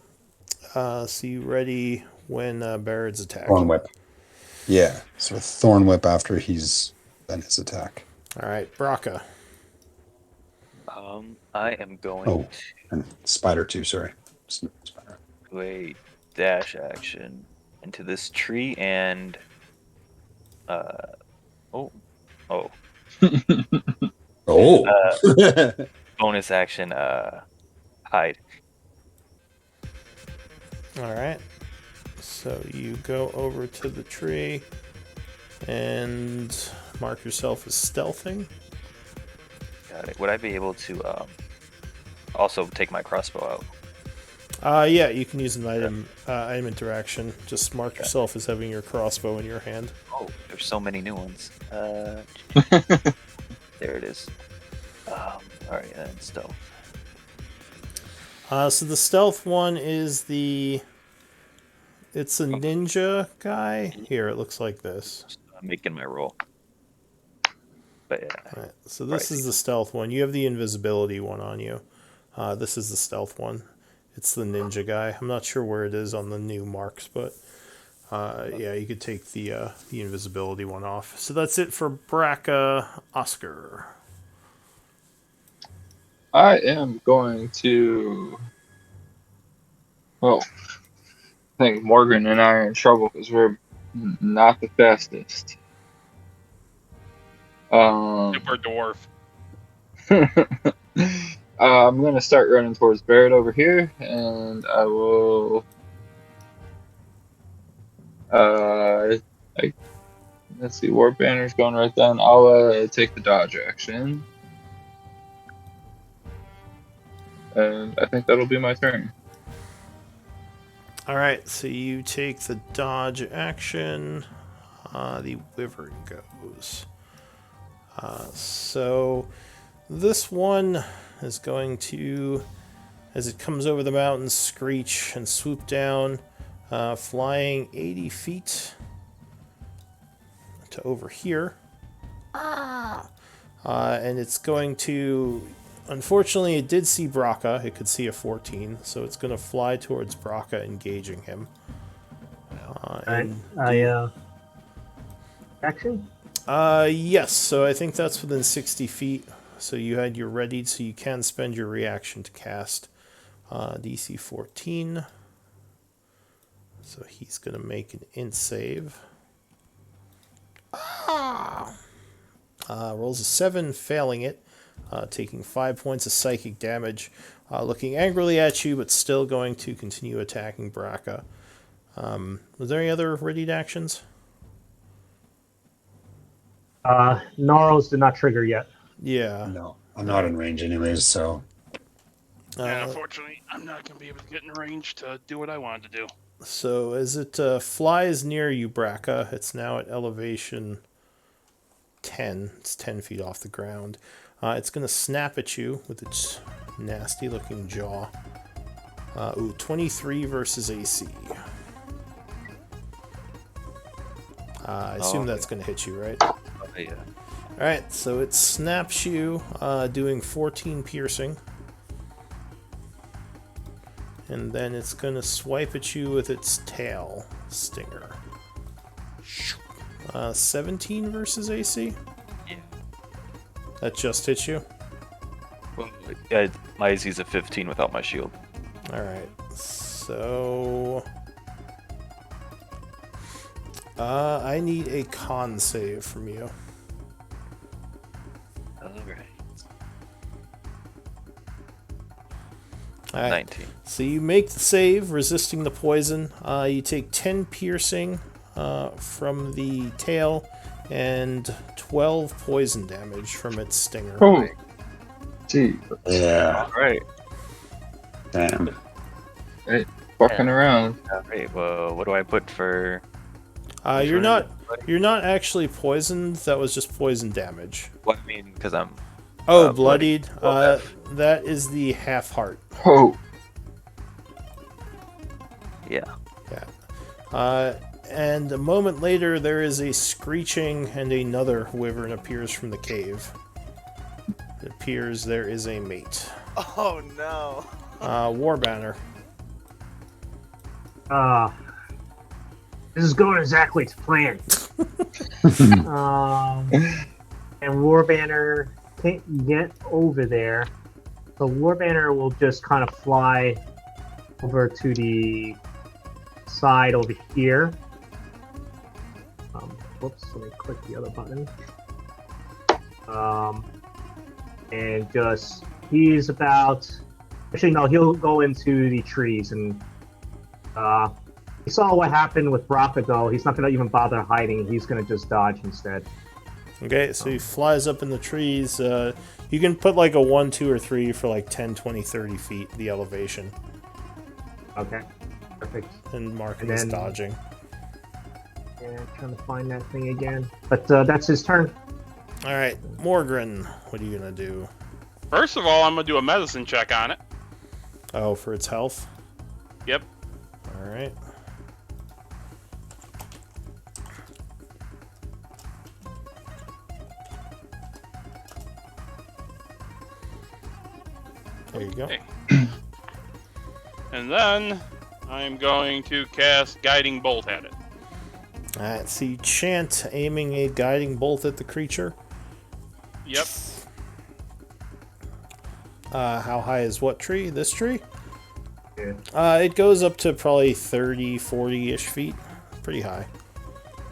A: So you ready when Barrad's attack?
F: Thorn Whip. Yeah. So Thorn Whip after he's done his attack.
A: All right, Braca.
G: I am going
F: Oh, and Spider too, sorry. Spider.
G: to a dash action into this tree and oh bonus action hide.
A: All right. So you go over to the tree and mark yourself as stealthing.
G: Got it. Would I be able to also take my crossbow out?
A: Yeah, you can use an item interaction. Just mark yourself as having your crossbow in your hand.
G: Oh, there's so many new ones. There it is. All right, and stealth.
A: So the stealth one is it's a ninja guy. Here, it looks like this.
G: I'm making my roll. But yeah.
A: Right, so this is the stealth one. You have the invisibility one on you. This is the stealth one. It's the ninja guy. I'm not sure where it is on the new marks, but yeah, you could take the invisibility one off. So that's it for Braca. Oscar.
D: I am going to. Well, I think Morgan and I are in trouble because we're not the fastest.
C: Super dwarf.
D: I'm going to start running towards Barrett over here, and I will. Let's see, Warp Banner's going right then. I'll take the dodge action. And I think that'll be my turn.
A: All right, so you take the dodge action. The wyvern goes. So this one is going to, as it comes over the mountain, screech and swoop down. flying 80 feet to over here. And it's going to... Unfortunately, it did see Braca. It could see a 14, so it's going to fly towards Braca, engaging him.
E: Action?
A: Yes, so I think that's within 60 feet. So you had your readied, so you can spend your reaction to cast DC 14. So he's going to make an int save. Rolls a 7, failing it, taking 5 points of psychic damage, looking angrily at you, but still going to continue attacking Braca. Was there any other readied actions?
E: Gnarls did not trigger yet.
A: Yeah.
F: No, I'm not in range anyways, so...
C: And unfortunately, I'm not going to be able to get in range to do what I wanted to do.
A: So as it flies near you, Braca, it's now at elevation 10. It's 10 feet off the ground. It's going to snap at you with its nasty-looking jaw. 23 versus AC. I assume that's going to hit you, right?
G: Yeah.
A: Alright, so it snaps you, doing 14 piercing. And then it's going to swipe at you with its tail stinger. 17 versus AC?
G: Yeah.
A: That just hits you?
G: Well, my AC is a 15 without my shield.
A: Alright, so... I need a con save from you.
G: Alright.
A: Alright,
G: 19.
A: so you make the save, resisting the poison. You take 10 piercing from the tail and 12 poison damage from its stinger.
D: Oh, gee,
F: Yeah,
G: Alright.
F: damn.
D: fucking around.
G: Alright, well, what do I put for...
A: You're not actually poisoned. That was just poison damage.
G: Well, I mean, because I'm...
A: Oh, bloodied.
G: Well,
A: That is the half heart.
D: Oh,
G: Yeah.
A: Yeah. And a moment later, there is a screeching, and another wyvern appears from the cave. It appears there is a mate.
B: Oh no.
A: Warbanner.
E: This is going exactly to plan. And Warbanner can't get over there. So Warbanner will just kind of fly over to the side over here. Whoops, let me click the other button. And just, he's about... Actually, no, he'll go into the trees and... he saw what happened with Braca, though. He's not going to even bother hiding. He's going to just dodge instead.
A: Okay, so he flies up in the trees. You can put like a 1, 2, or 3 for like 10, 20, 30 feet, the elevation.
E: Okay, perfect.
A: And mark it
E: And
A: as
E: then-
A: dodging.
E: Yeah, trying to find that thing again. But that's his turn.
A: Alright, Morgren, what are you going to do?
C: First of all, I'm going to do a medicine check on it.
A: Oh, for its health?
C: Yep.
A: Alright. There you go.
C: Okay. And then I'm going to cast Guiding Bolt at it.
A: Alright, so you chant, aiming a guiding bolt at the creature.
C: Yep.
A: How high is what tree? This tree?
E: Yeah.
A: It goes up to probably 30, 40-ish feet. Pretty high.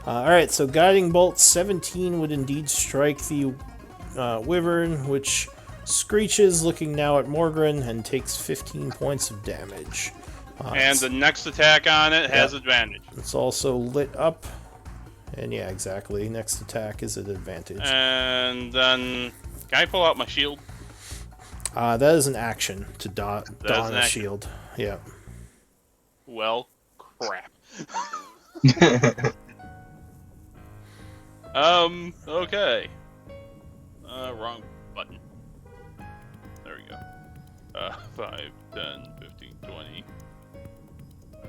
A: Alright, so Guiding Bolt 17 would indeed strike the wyvern, which screeches, looking now at Morgren, and takes 15 points of damage.
C: And the next attack on it has advantage.
A: It's also lit up. And yeah, exactly. Next attack is at advantage.
C: And then, can I pull out my shield?
A: That is an action to don
C: is an
A: a
C: action.
A: shield. Yeah.
C: Well, crap. Okay. Wrong button. There we go. 5, 10, 15, 20,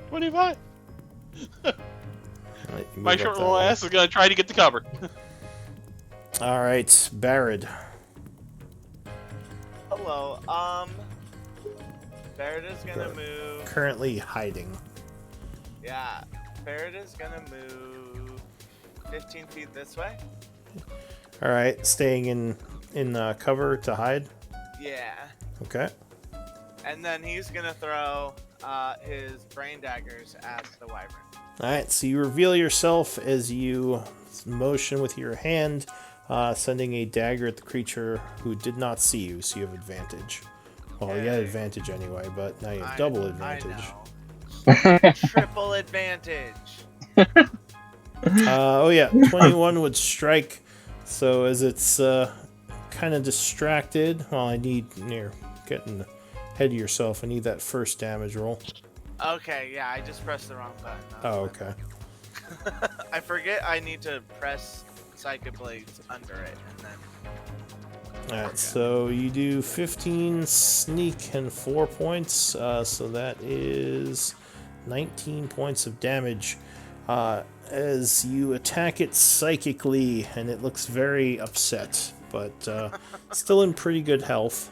C: 25.
A: Alright, you
C: My
A: move up
C: short
A: that
C: little
A: way.
C: ass is gonna try to get the cover.
A: Alright, Barrett.
B: Hello. Barrett is gonna move.
A: Currently hiding.
B: Yeah, Barrett is gonna move 15 feet this way.
A: Alright, staying in cover to hide.
B: Yeah.
A: Okay.
B: And then he's gonna throw his brain daggers at the wyvern.
A: Alright, so you reveal yourself as you motion with your hand, sending a dagger at the creature who did not see you, so you have advantage. Well, you had
B: Okay.
A: advantage anyway, but now you have double advantage.
B: I know. Triple advantage.
A: Oh yeah, 21 would strike. So as it's kind of distracted, well, I need getting ahead of yourself. I need that first damage roll.
B: Okay, yeah, I just pressed the wrong button.
A: Oh, okay.
B: I forget I need to press Psychic Blades under it, and then.
A: Alright, so you do 15 sneak and 4 points, so that is 19 points of damage as you attack it psychically, and it looks very upset, but still in pretty good health.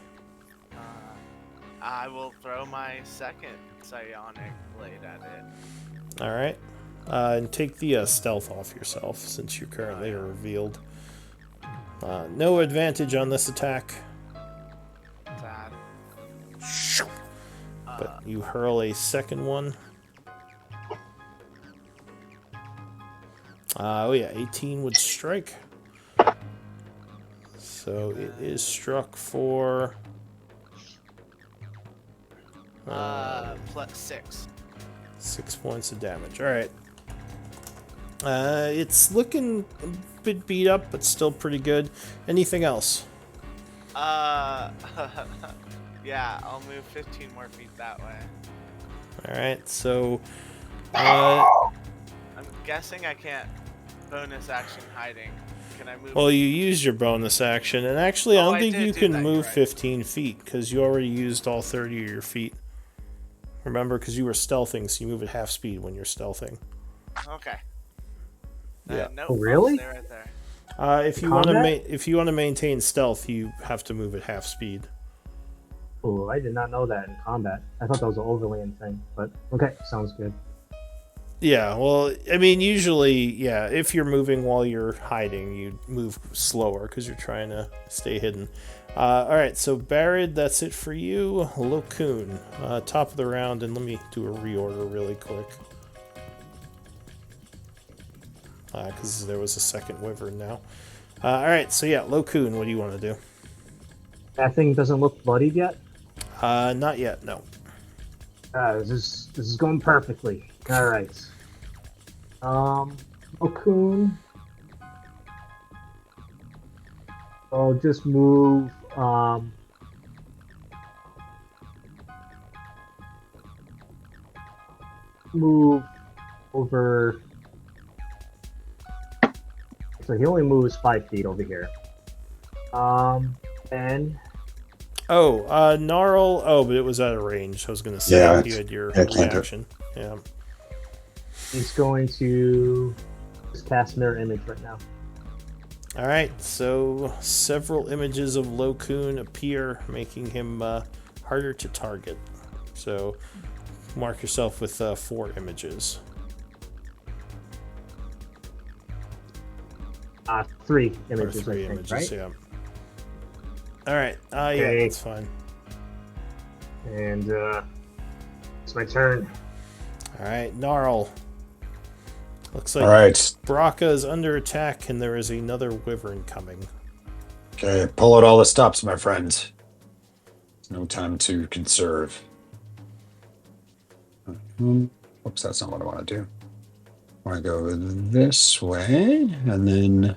B: I will throw my second psionic blade at it.
A: Alright, and take the stealth off yourself since you're currently revealed. No advantage on this attack.
B: Sad.
A: But you hurl a second one. Oh yeah, 18 would strike. So it is struck for...
B: Plus 6.
A: 6 points of damage. Alright. It's looking a bit beat up, but still pretty good. Anything else?
B: Yeah, I'll move 15 more feet that way.
A: Alright, so...
B: I'm guessing I can't bonus action hiding. Can I move?
A: well, you used your bonus action, and actually I
B: Oh,
A: don't
B: I
A: think
B: did
A: you
B: do
A: can
B: that,
A: move
B: you're right.
A: 15 feet, because you already used all 30 of your feet. Remember, because you were stealthing, so you move at half speed when you're stealthing.
B: Okay.
A: Yeah.
B: Nope,
E: Oh, really?
B: I'll stay right there.
A: If you want to
E: Combat?
A: if you want to maintain stealth, you have to move at half speed.
E: Oh, I did not know that in combat. I thought that was an overland thing, but okay, sounds good.
A: Yeah, well, I mean, usually, yeah, if you're moving while you're hiding, you move slower because you're trying to stay hidden. All right, so Barrett, that's it for you. Lokun, top of the round, and let me do a reorder really quick. Because there was a second wyvern now. All right, so yeah, Lokun, what do you want to do?
E: That thing doesn't look bloodied yet.
A: Not yet, no.
E: This is going perfectly. All right. Okun. I'll just move. Move over. So he only moves 5 feet over here. And
A: Oh, Gnarl. Oh, but it was out of range. I was going to say
F: Yeah,
A: you had your
F: I can't do it.
A: reaction. Yeah.
E: he's going to just cast mirror image right now.
A: All right, so several images of Lokun appear, making him harder to target. So mark yourself with 4 images.
E: 3
A: Or
E: images,
A: 3
E: I think,
A: images,
E: right?
A: yeah. All right, yeah,
E: Okay.
A: that's fine.
E: And it's my turn.
A: All right, Gnarl. Looks like
F: All right.
A: Braca is under attack, and there is another wyvern coming.
F: Okay, pull out all the stops, my friend. No time to conserve. Oops, that's not what I want to do. I want to go this way, and then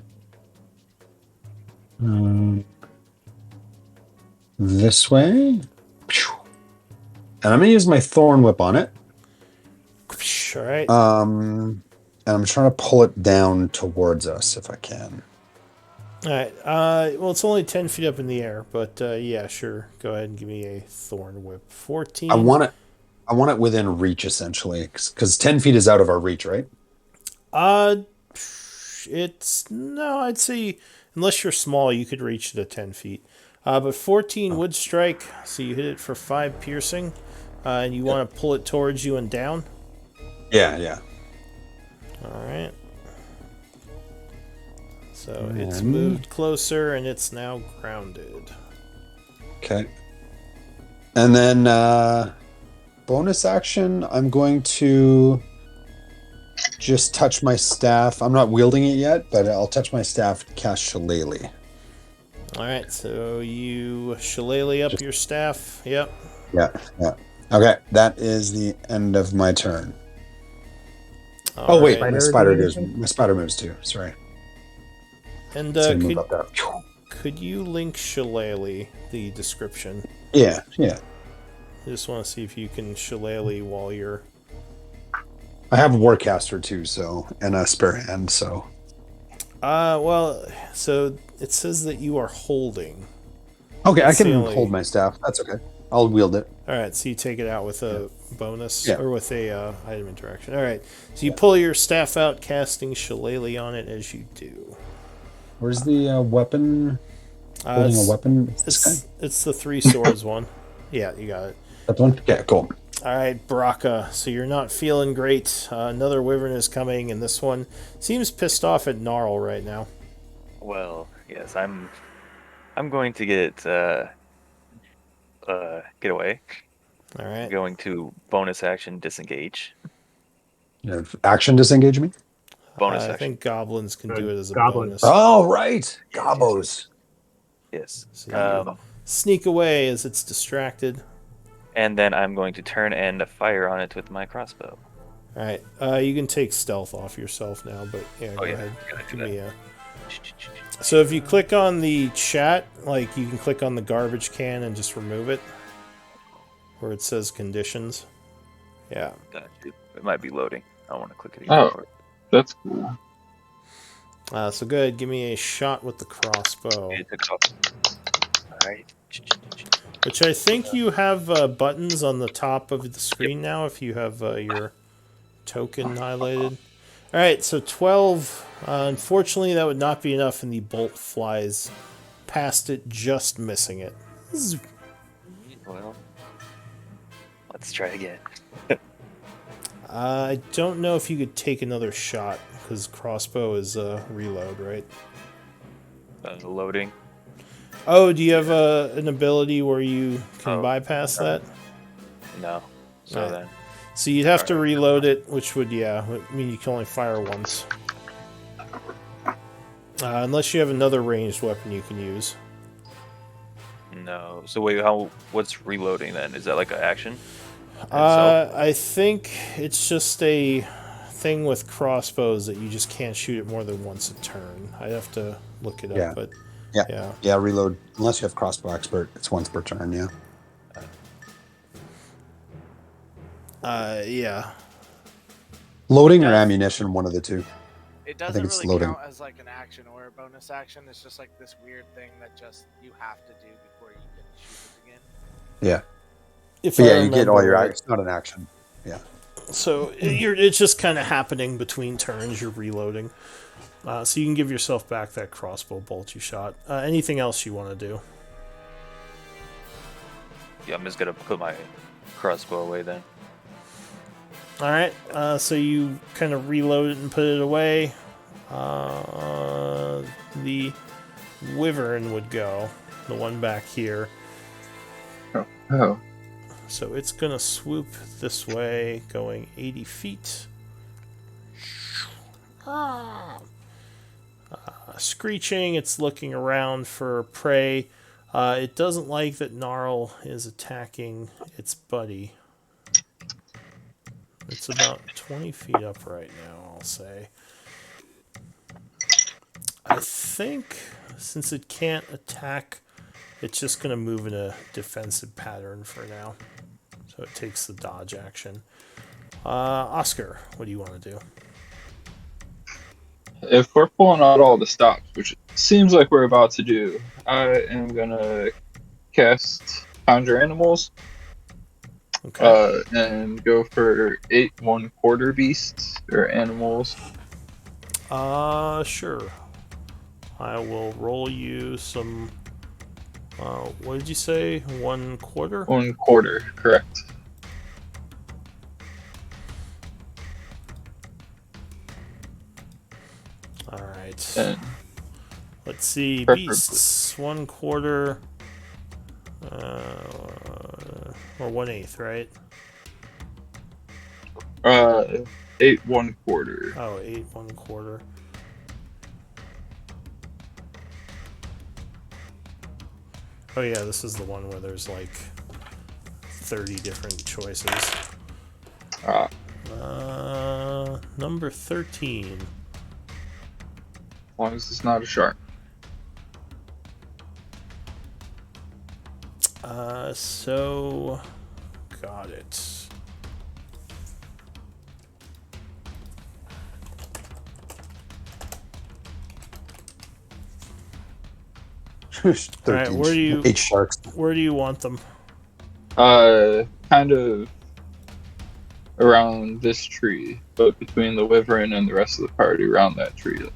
F: this way. Phew. And I'm going to use my thorn whip on it.
A: All right.
F: And I'm trying to pull it down towards us if I can.
A: All right. Well, it's only 10 feet up in the air, but yeah, sure. Go ahead and give me a thorn whip. 14.
F: I want to. I want it within reach, essentially, because 10 feet is out of our reach, right?
A: It's no, I'd say unless you're small, you could reach it at 10 feet. But 14 would strike, so you hit it for 5 piercing, and you want to pull it towards you and down.
F: Yeah.
A: All right. So it's moved closer, and it's now grounded.
F: Okay. And then bonus action, I'm going to just touch my staff. I'm not wielding it yet, but I'll touch my staff and cast Shillelagh.
A: All right, so you shillelagh up your staff. Yep.
F: Yeah. Okay, that is the end of my turn.
A: All
F: wait,
A: right.
F: my spider moves too. Sorry.
A: And
F: Move up there.
A: could you link shillelagh, the description?
F: Yeah.
A: I just want to see if you can shillelagh while you're...
F: I have Warcaster too, so, and a spare hand, so.
A: Well, so it says that you are holding.
F: Okay,
A: That's
F: I can
A: the only-
F: hold my staff. That's okay. I'll wield it.
A: All right, so you take it out with a bonus,
F: Yeah.
A: or with a item interaction. All right, so you pull your staff out, casting shillelagh on it as you do.
F: Where's the weapon? Holding a weapon?
A: It's the 3 swords one. Yeah, you got it.
F: That one? Yeah, cool.
A: All right, Braca, so you're not feeling great. Another wyvern is coming, and this one seems pissed off at Gnarl right now.
G: Well, yes, I'm going to get away.
A: All right.
G: I'm going to bonus action disengage.
F: Action disengage me?
G: Bonus
A: I
G: action.
A: think goblins can do it as a
E: Goblins.
A: bonus.
F: Oh, right. Gobos.
G: Yes.
A: So you sneak away as it's distracted.
G: And then I'm going to turn and fire on it with my crossbow.
A: All right. You can take stealth off yourself now, but yeah, go ahead. Give me a... So if you click on the chat, like you can click on the garbage can and just remove it, where it says conditions. Yeah.
G: It might be loading. I want to click it.
D: Oh, that's cool.
A: So good. Give me a shot with the crossbow.
G: All right.
A: Which I think you have buttons on the top of the screen now if you have your token highlighted. All right, so 12. Unfortunately, that would not be enough, and the bolt flies past it, just missing it.
G: Well, let's try again.
A: I don't know if you could take another shot, because crossbow is reload, right?
G: Loading.
A: Oh, do you have an ability where you can bypass that?
G: No. So
A: Right.
G: then.
A: So you'd have to reload it, which would, mean you can only fire once. Unless you have another ranged weapon you can use.
G: No. So wait, what's reloading then? Is that like an action?
A: I think it's just a thing with crossbows that you just can't shoot it more than once a turn. I'd have to look it up,
F: Yeah.
A: but
F: Yeah. Yeah, reload. Unless you have crossbow expert, it's once per turn, yeah.
A: yeah.
F: Loading or ammunition, one of the two.
B: It
F: think
B: doesn't
F: it's
B: really
F: loading.
B: count as like an action or a bonus action. It's just like this weird thing that just you have to do before you can shoot it again.
F: Yeah.
A: If
F: But
A: I
F: yeah, you get all
A: remember
F: your
A: right.
F: It's not an action. Yeah.
A: So it's just kind of happening between turns. You're reloading, so you can give yourself back that crossbow bolt you shot. Anything else you want to do?
G: Yeah, I'm just gonna put my crossbow away then.
A: All right. So you kind of reload it and put it away. The wyvern would go, the one back here.
D: Oh.
A: So it's gonna swoop this way, going 80 feet. Screeching, it's looking around for prey. It doesn't like that Gnarl is attacking its buddy. It's about 20 feet up right now, I'll say. I think since it can't attack, it's just going to move in a defensive pattern for now. So it takes the dodge action. Oscar, what do you want to do?
D: If we're pulling out all the stops, which it seems like we're about to do, I am gonna cast Conjure Animals.
A: Okay.
D: And go for 8 1/4 beasts or animals.
A: Sure. I will roll you some. What did you say? 1/4?
D: 1/4, correct.
A: All right.
D: And
A: Let's see.
D: preferably
A: Beasts 1/4. Or 1/8, right?
D: 8 1/4.
A: Oh, 8 1/4. Oh yeah, this is the one where there's like 30 different choices.
D: Ah,
A: Number 13.
D: as long as it's not a shark.
A: So got it. All right,
F: 8 sharks.
A: where do you want them?
D: Kind of around this tree, but between the wyvern and the rest of the party, around that tree.
A: All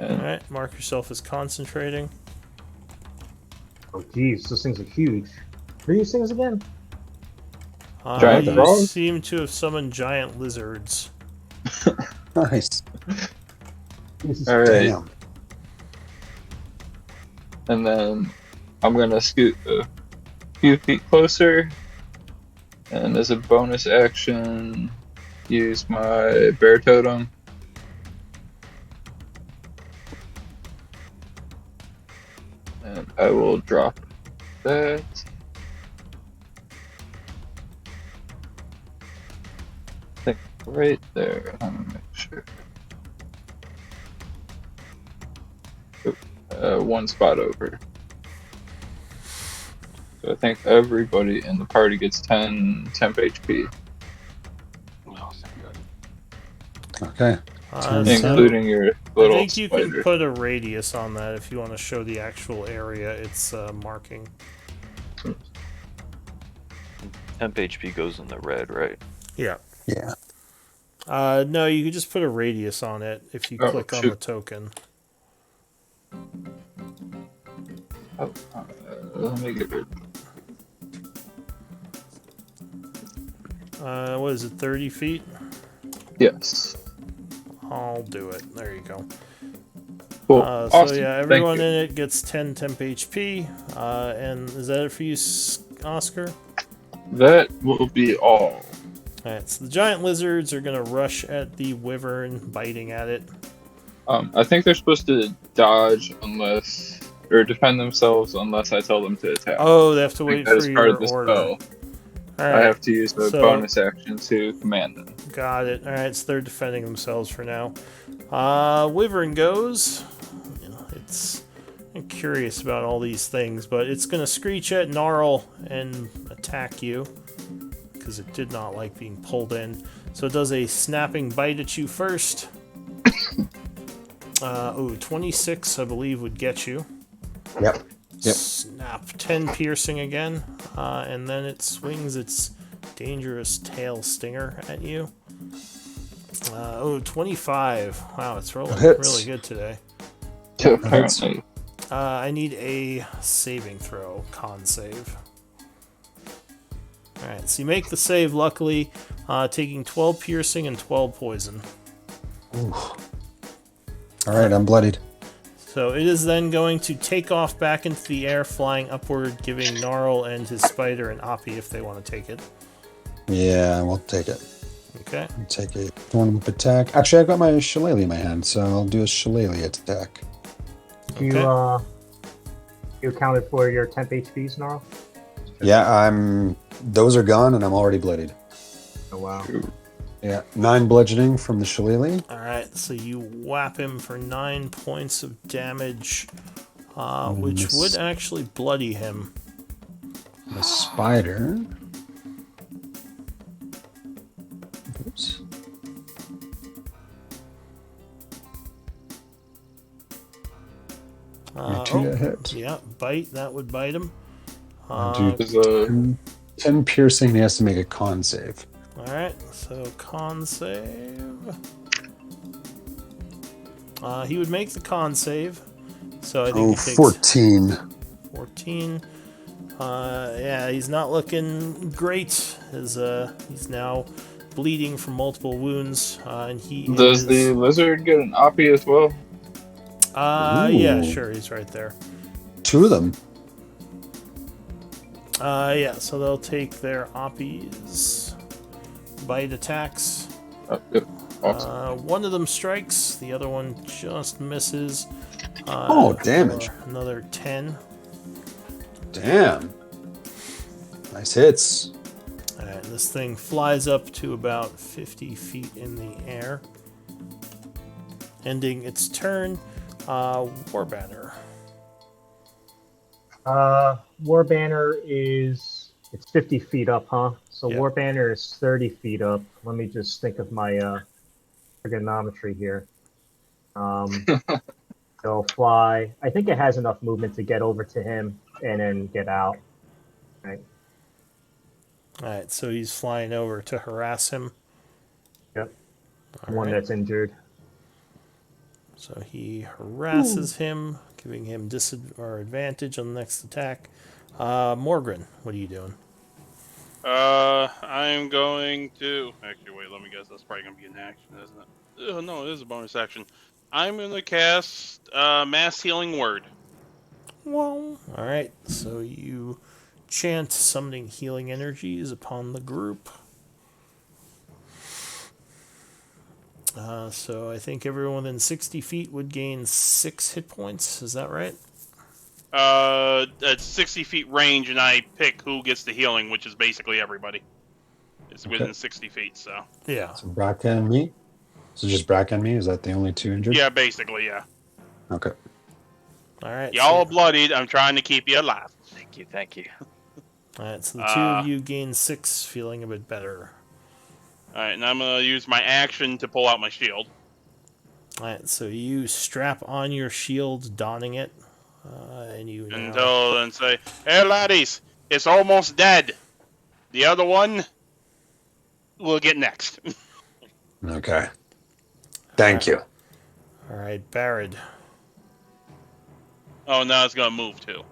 D: And
A: right, mark yourself as concentrating.
E: Oh, geez, those things are huge. What are these things again?
D: Giant
A: You
D: frogs?
A: seem to have summoned giant lizards.
F: Nice.
E: Jesus.
D: all right,
F: Damn.
D: and then I'm gonna scoot a few feet closer, and as a bonus action, use my bear totem. And I will drop that. I think right there. I'm gonna make sure. One spot over. So I think everybody in the party gets 10 temp HP,
F: Okay.
A: So
D: including your
A: I
D: little
A: think you can
D: spider.
A: put a radius on that if you want to show the actual area it's marking.
G: Temp HP goes in the red, right?
A: Yeah.
F: Yeah.
A: No, you could just put a radius on it if you
D: Oh,
A: click on
D: shoot.
A: the token.
D: Oh, let me get rid.
A: What is it, 30 feet?
D: Yes.
A: I'll do it. There you go.
D: Cool.
A: So
D: Awesome.
A: yeah,
D: Thank
A: everyone
D: you.
A: in it gets 10 temp HP. And is that it for you, Oscar?
D: That will be all.
A: Alright, so the giant lizards are gonna rush at the wyvern, biting at it.
D: I think they're supposed to dodge or defend themselves unless I tell them to attack.
A: Oh, they have to
D: I think
A: wait
D: that
A: for
D: is part
A: your
D: of the
A: order.
D: spell. I
A: Alright,
D: have to use the
A: so-
D: bonus action to command them.
A: got it. Alright, so they're defending themselves for now. Wyvern goes. I'm curious about all these things, but it's gonna screech at Gnarl and attack you because it did not like being pulled in. So it does a snapping bite at you first. 26, I believe, would get you.
F: Yep. Yep.
A: Snap. 10 piercing again, and then it swings its dangerous tail stinger at you. 25. Wow, it's rolling
F: Hits.
A: really good today.
D: Apparently.
A: I need a saving throw, con save. Alright, so you make the save, luckily, taking 12 piercing and 12 poison.
F: All right, I'm bloodied.
A: So it is then going to take off back into the air, flying upward, giving Gnarl and his spider an Oppie if they want to take it.
F: Yeah, we'll take it.
A: Okay.
F: I'll take a thorn-whip attack. Actually, I've got my shillelagh in my hand, so I'll do a shillelagh attack.
A: Okay.
E: You accounted for your temp HPs, Gnarl?
F: Yeah, those are gone, and I'm already bloodied.
E: Oh, wow.
F: Yeah, 9 bludgeoning from the shillelagh.
A: Alright, so you whap him for 9 points of damage, which
F: Yes.
A: would actually bloody him.
F: The spider. Oops. Two to hit.
A: Yeah, bite, that would bite him.
F: Do
D: Is a
F: 10 piercing. He has to make a con save.
A: All right, so con save. He would make the con save, so I think
F: Oh,
A: he takes
F: 14.
A: 14. Yeah, he's not looking great. He's now bleeding from multiple wounds, and he
D: Does
A: is.
D: the lizard get an oppie as well?
A: Yeah,
F: Ooh.
A: sure, he's right there.
F: 2 of them.
A: Yeah, so they'll take their oppies, bite attacks.
D: Oh, good. Awesome.
A: One of them strikes, the other one just misses.
F: Oh, damage.
A: For another 10.
F: Damn. Nice hits.
A: Alright, this thing flies up to about 50 feet in the air. Ending its turn. Warbanner.
E: War Banner is it's 50 feet up, huh? So
A: Yeah.
E: War Banner is 30 feet up. Let me just think of my trigonometry here. It'll fly. I think it has enough movement to get over to him and then get out. Right.
A: Alright, so he's flying over to harass him.
E: Yep.
A: All
E: One
A: right.
E: that's injured.
A: So he harasses him, giving him advantage on the next attack. Morgren, what are you doing?
C: I'm going to. Actually, wait. Let me guess. That's probably gonna be an action, isn't it? Oh no, it is a bonus action. I'm gonna cast Mass Healing Word.
A: Well, all right. So you chant summoning healing energies upon the group. So I think everyone within 60 feet would gain 6 hit points. Is that right?
C: At 60 feet range, and I pick who gets the healing, which is basically everybody. It's within 60 feet, so.
A: Yeah.
F: So Braca and me? So just Braca and me? Is that the only 2 injured?
C: Yeah, basically, yeah.
F: Okay.
A: All right.
C: Y'all are bloodied. I'm trying to keep you alive.
G: Thank you, thank you.
A: All right. So the two of you gain 6, feeling a bit better.
C: Alright, and I'm gonna use my action to pull out my shield.
A: All right. So you strap on your shield, donning it, and you now...
C: Until then say, hey laddies, it's almost dead. The other one will get next.
F: Okay. Thank you.
A: All right, Barrett.
C: Oh, now it's gonna move too.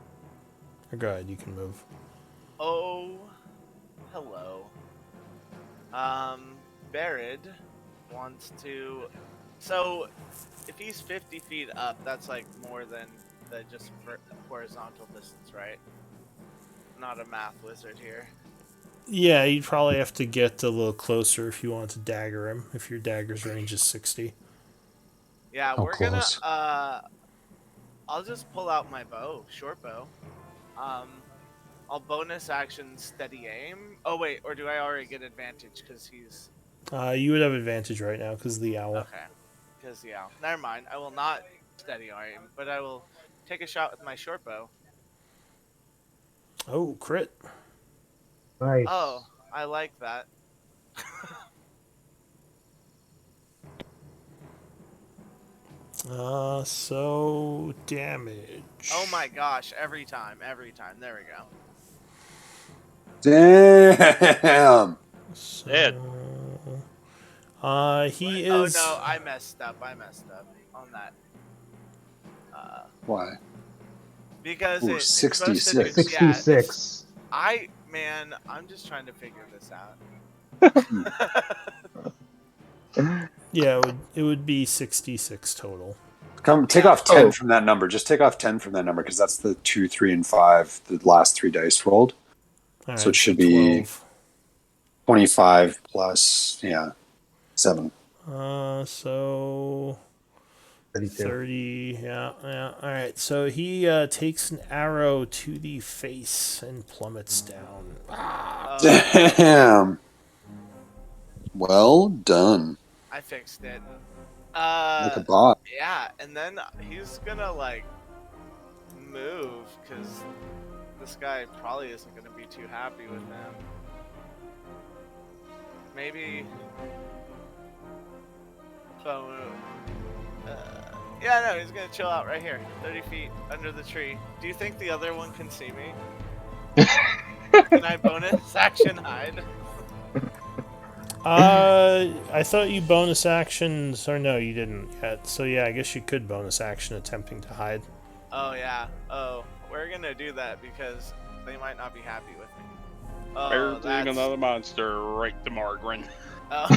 A: Go ahead. You can move.
B: Oh, hello. Barid wants to. So, if he's 50 feet up, that's like more than the just horizontal distance, right? Not a math wizard here.
A: Yeah, you'd probably have to get a little closer if you want to dagger him. If your dagger's range is 60.
B: Yeah,
F: How
B: we're
F: close?
B: gonna. I'll just pull out my bow, short bow. I'll bonus action steady aim. Oh wait, or do I already get advantage because he's?
A: You would have advantage right now because of the owl.
B: Okay, because the owl. Never mind. I will not steady aim, but I will take a shot with my short bow.
A: Oh, crit.
E: Nice.
B: Oh, I like that.
A: So damage.
B: Oh my gosh! Every time. There we go.
F: Damn.
A: So,
C: Dead.
A: he
B: Oh
A: is.
B: no, I messed up on that.
F: Why?
B: Because
F: Ooh,
B: it's supposed to do-
F: 66.
B: yeah, it's-
E: 66.
B: I'm just trying to figure this out.
A: Yeah, it would be 66 total.
F: Take
B: Yeah.
F: off 10
D: Oh.
F: from that number. Just take off 10 from that number because that's the 2, 3, and 5, the last 3 dice rolled.
A: All
F: So it should be
A: 12.
F: 25 plus, 7.
A: So
E: 32.
A: 30. Yeah. All right. So he takes an arrow to the face and plummets down.
F: Damn. Well done.
B: I fixed it.
F: Like a bot.
B: Yeah, and then he's gonna like move because this guy probably isn't gonna be too happy with him. Maybe. So, yeah, no, he's gonna chill out right here, 30 feet under the tree. Do you think the other one can see me? Can I bonus action hide?
A: I thought you bonus actions, or no, you didn't yet. So yeah, I guess you could bonus action attempting to hide.
B: Oh yeah. Oh, we're gonna do that because they might not be happy with me. Oh,
C: Firing
B: that's...
C: another monster right to Margaret.
B: Oh.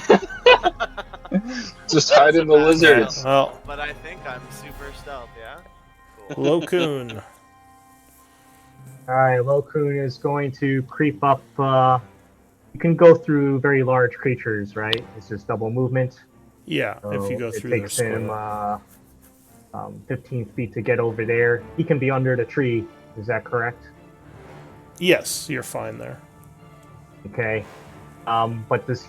D: Just
B: That's
D: hide
B: a
D: in the
B: bad
D: lizards.
B: stealth,
A: Well,
B: but I think I'm super stealth. Yeah. Cool.
A: Lokun.
E: Alright, Lokun is going to creep up. You can go through very large creatures, right? It's just double movement.
A: Yeah, if you go
E: it
A: through their
E: takes him
A: square.
E: 15 feet to get over there. He can be under the tree. Is that correct?
A: Yes, you're fine there.
E: Okay. But does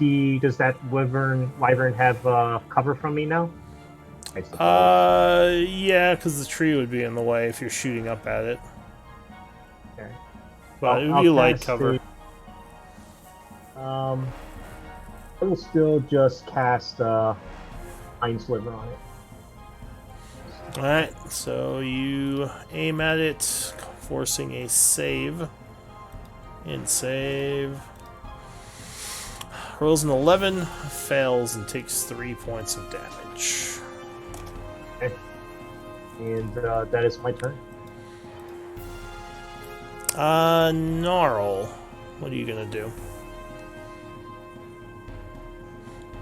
E: that wyvern have cover from me now? I suppose.
A: Yeah, because the tree would be in the way if you're shooting up at it.
E: Okay.
A: But it would be light
E: cast
A: cover.
E: I will still just cast Mind Sliver on it.
A: Alright, so you aim at it, forcing a save. And save. Rolls an 11, fails, and takes 3 points of damage.
E: Okay. And that is my turn.
A: Gnarl. What are you gonna do?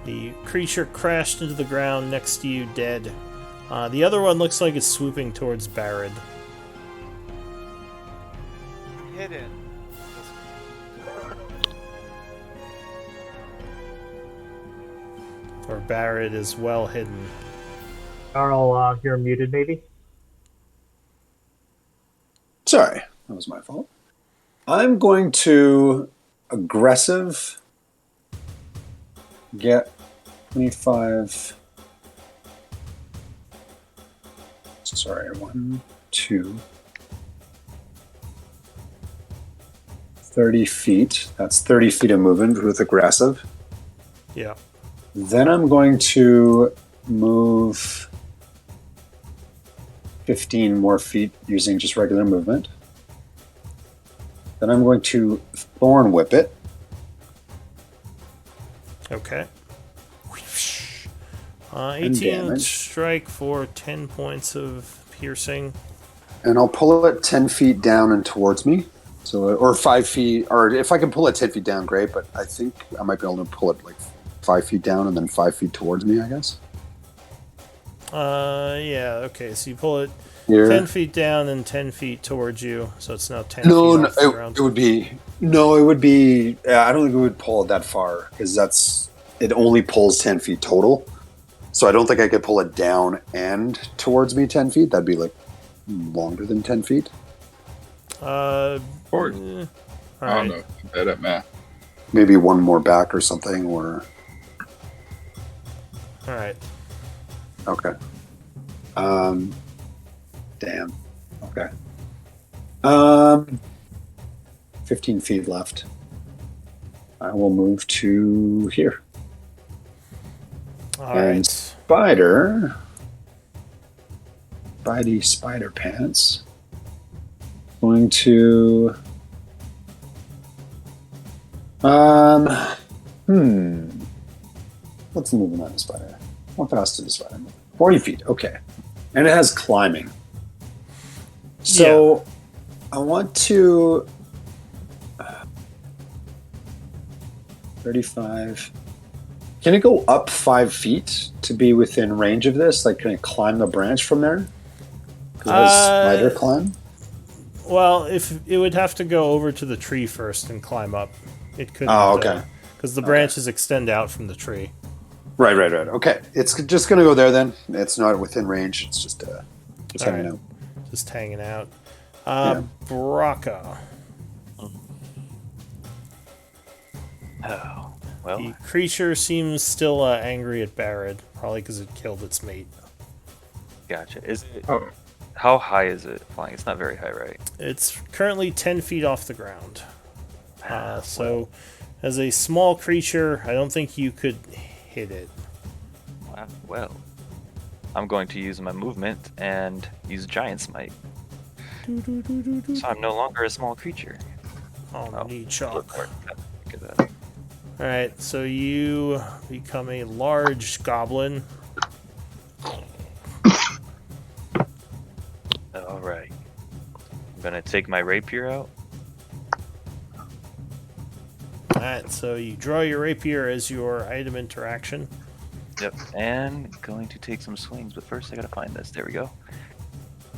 A: The creature crashed into the ground next to you, dead. The other one looks like it's swooping towards Barad.
B: Hidden.
A: Or Barad is well hidden.
E: Carl, you're muted, maybe?
F: Sorry, that was my fault. I'm going to aggressive get 25. Sorry, 1, 2, 30 feet. That's 30 feet of movement with aggressive.
A: Yeah.
F: Then I'm going to move 15 more feet using just regular movement. Then I'm going to Thorn Whip it.
A: Okay.
F: 10
A: 18
F: damage.
A: strike for 10 points of piercing.
F: And I'll pull it 10 feet down and towards me. So, or 5 feet, or if I can pull it 10 feet down, great, but I think I might be able to pull it like 5 feet down and then 5 feet towards me, I guess.
A: Yeah, okay, so you pull it
F: Here.
A: 10 feet down and 10 feet towards you, so it's now 10
F: No,
A: feet
F: no,
A: off the ground.
F: it would be, no, it would be, I don't think it would pull it that far, because it only pulls 10 feet total. So I don't think I could pull it down and towards me 10 feet. That'd be like longer than 10 feet.
D: Or,
A: All
D: I don't
A: right.
D: know. Bad at math.
F: Maybe one more back or something, or...
A: All right.
F: Okay. Damn. Okay. 15 feet left. I will move to here.
A: All
F: And
A: right.
F: Spider. Spidey Spider Pants. Going to... What's the movement on the spider? How fast is the spider move? 40 feet, okay. And it has climbing. So, I want to... 35... Can it go up 5 feet to be within range of this? Like, can it climb the branch from there? Because it has spider climb?
A: Well, if it would have to go over to the tree first and climb up. It couldn't.
F: Oh, okay.
A: Because the branches extend out from the tree.
F: Right. Okay, it's just going to go there then. It's not within range. It's just hanging
A: right.
F: out.
A: Just hanging out.
F: Yeah.
A: Braca.
G: Oh, well,
A: The creature seems still angry at Barad, probably because it killed its mate.
G: gotcha. Is it?
D: Oh,
G: How high is it flying? It's not very high, right?
A: It's currently 10 feet off the ground. So, as a small creature, I don't think you could hit it.
G: Well, I'm going to use my movement and use Giant Smite. So I'm no longer a small creature.
A: Oh, need chalk.
G: Look at that.
A: Alright, so you become a large goblin.
G: Alright. I'm gonna take my rapier out.
A: Alright, so you draw your rapier as your item interaction.
G: Yep. And going to take some swings, but first I gotta find this. There we go.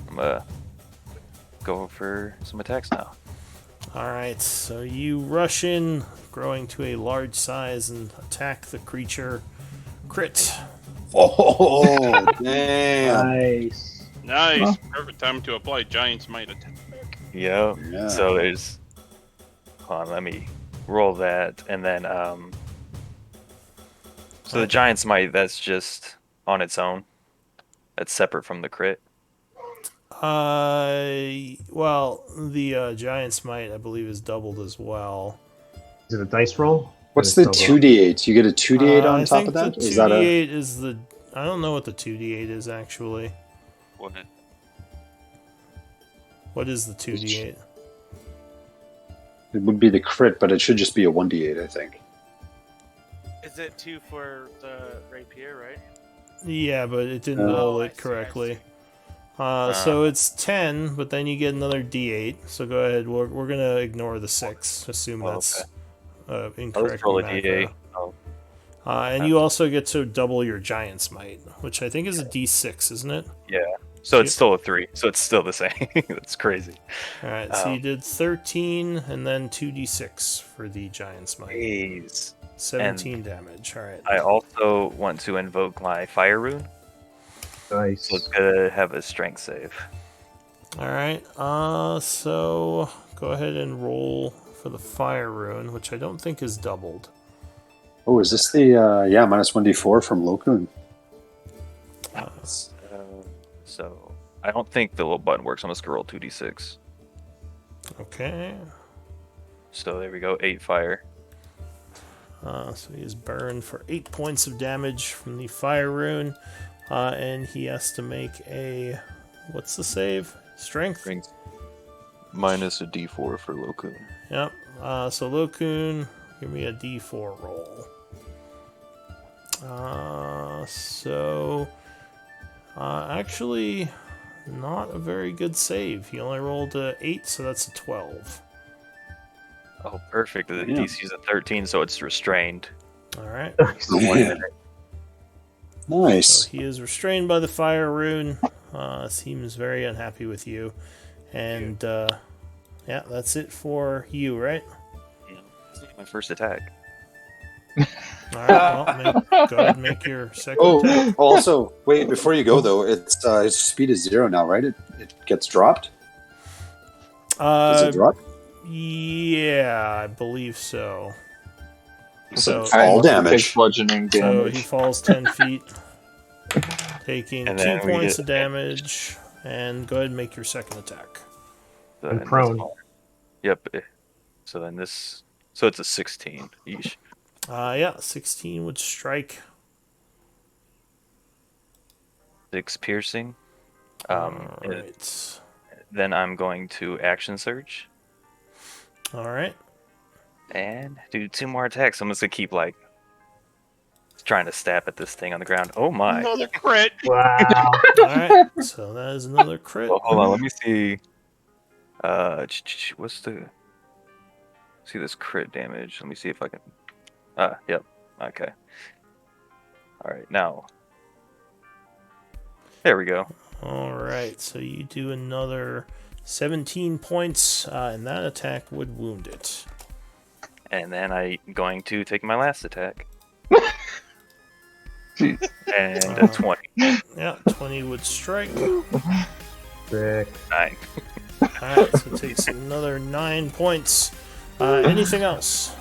G: I'm gonna go for some attacks now.
A: Alright, so you rush in, growing to a large size, and attack the creature. Crit.
F: Oh, damn.
E: Nice.
C: Nice. Perfect time to apply Giant Smite attack.
G: Yep.
F: Yeah.
G: So there's. Hold on, let me roll that, and then So the Giant Smite, that's just on its own. That's separate from the crit.
A: Well, the Giant Smite, I believe, is doubled as well.
E: Is it a dice roll?
F: What's the 2d8? You get a 2d8 on
A: I
F: top
A: think
F: of that?
A: The
F: Is that a
A: 2d8 is the. I don't know what the 2d8 is actually. What is the 2d8?
F: It would be the crit, but it should just be a 1d8, I think.
B: Is it 2 for the rapier, right?
A: Yeah, but it didn't
F: Oh,
A: roll
B: I
A: it
B: see, I
A: correctly.
B: see.
A: So it's 10, but then you get another d8. So go ahead. We're gonna ignore the 6. Assume that's incorrect.
G: Let's roll a d8. Oh,
A: And you also get to double your Giant Smite, which I think is a d6, isn't it?
G: yeah. So it's still a 3. So it's still the same. That's crazy.
A: All right. So you did 13, and then 2d6 for the Giant Smite.
G: Jeez.
A: 17 damage. All right.
G: I also want to invoke my fire rune.
E: Nice.
G: So it's gonna have a strength save.
A: All right. So go ahead and roll for the fire rune, which I don't think is doubled.
F: Oh, is this the, minus 1d4 from Lokun?
G: So I don't think the little button works. I'm just gonna roll 2d6.
A: Okay.
G: So there we go, 8 fire.
A: So he is burned for 8 points of damage from the fire rune, and he has to make a. What's the save? Strength.
G: Minus a d4 for Lokun.
A: Yep. So Lokun, give me a d4 roll. Actually, not a very good save. He only rolled 8, so that's a 12.
G: Oh, perfect. The DC is a 13, so it's restrained.
A: All right.
F: Yeah. Nice.
A: So he is restrained by the fire rune. Seems very unhappy with you. And, yeah, that's it for you, right?
G: My first attack.
A: All right, well, go ahead and make your second attack.
F: Also, wait, before you go, though, it's his speed is 0 now, right? It gets dropped? Does it drop?
A: Yeah, I believe so.
F: So
A: So,
F: all damage.
D: Bludgeoning
A: so
D: damage.
A: he falls 10 feet, taking
G: And
A: 2
G: then we
A: points
G: get
A: of damage. And go ahead and make your second attack.
G: So
E: And
G: then
E: prone.
G: this- Yep. So then this. So it's a 16. Yeesh.
A: Yeah, 16 would strike.
G: 6 piercing.
A: All
G: And
A: right.
G: then I'm going to action surge
A: All right.
G: and do 2 more attacks. I'm just gonna keep trying to stab at this thing on the ground. Oh my!
C: Another crit.
E: Wow.
A: All right. So that is another crit.
G: Well, hold on, let me see. What's the? See this crit damage. Let me see if I can. Yep. Okay. All right, now. There we go.
A: All right. So you do another 17 points, and that attack would wound it.
G: And then I'm going to take my last attack.
D: Jeez.
G: And a 20.
A: Yeah, 20 would strike.
E: Sick.
G: 9.
A: Alright, so it takes another 9 points. Anything else?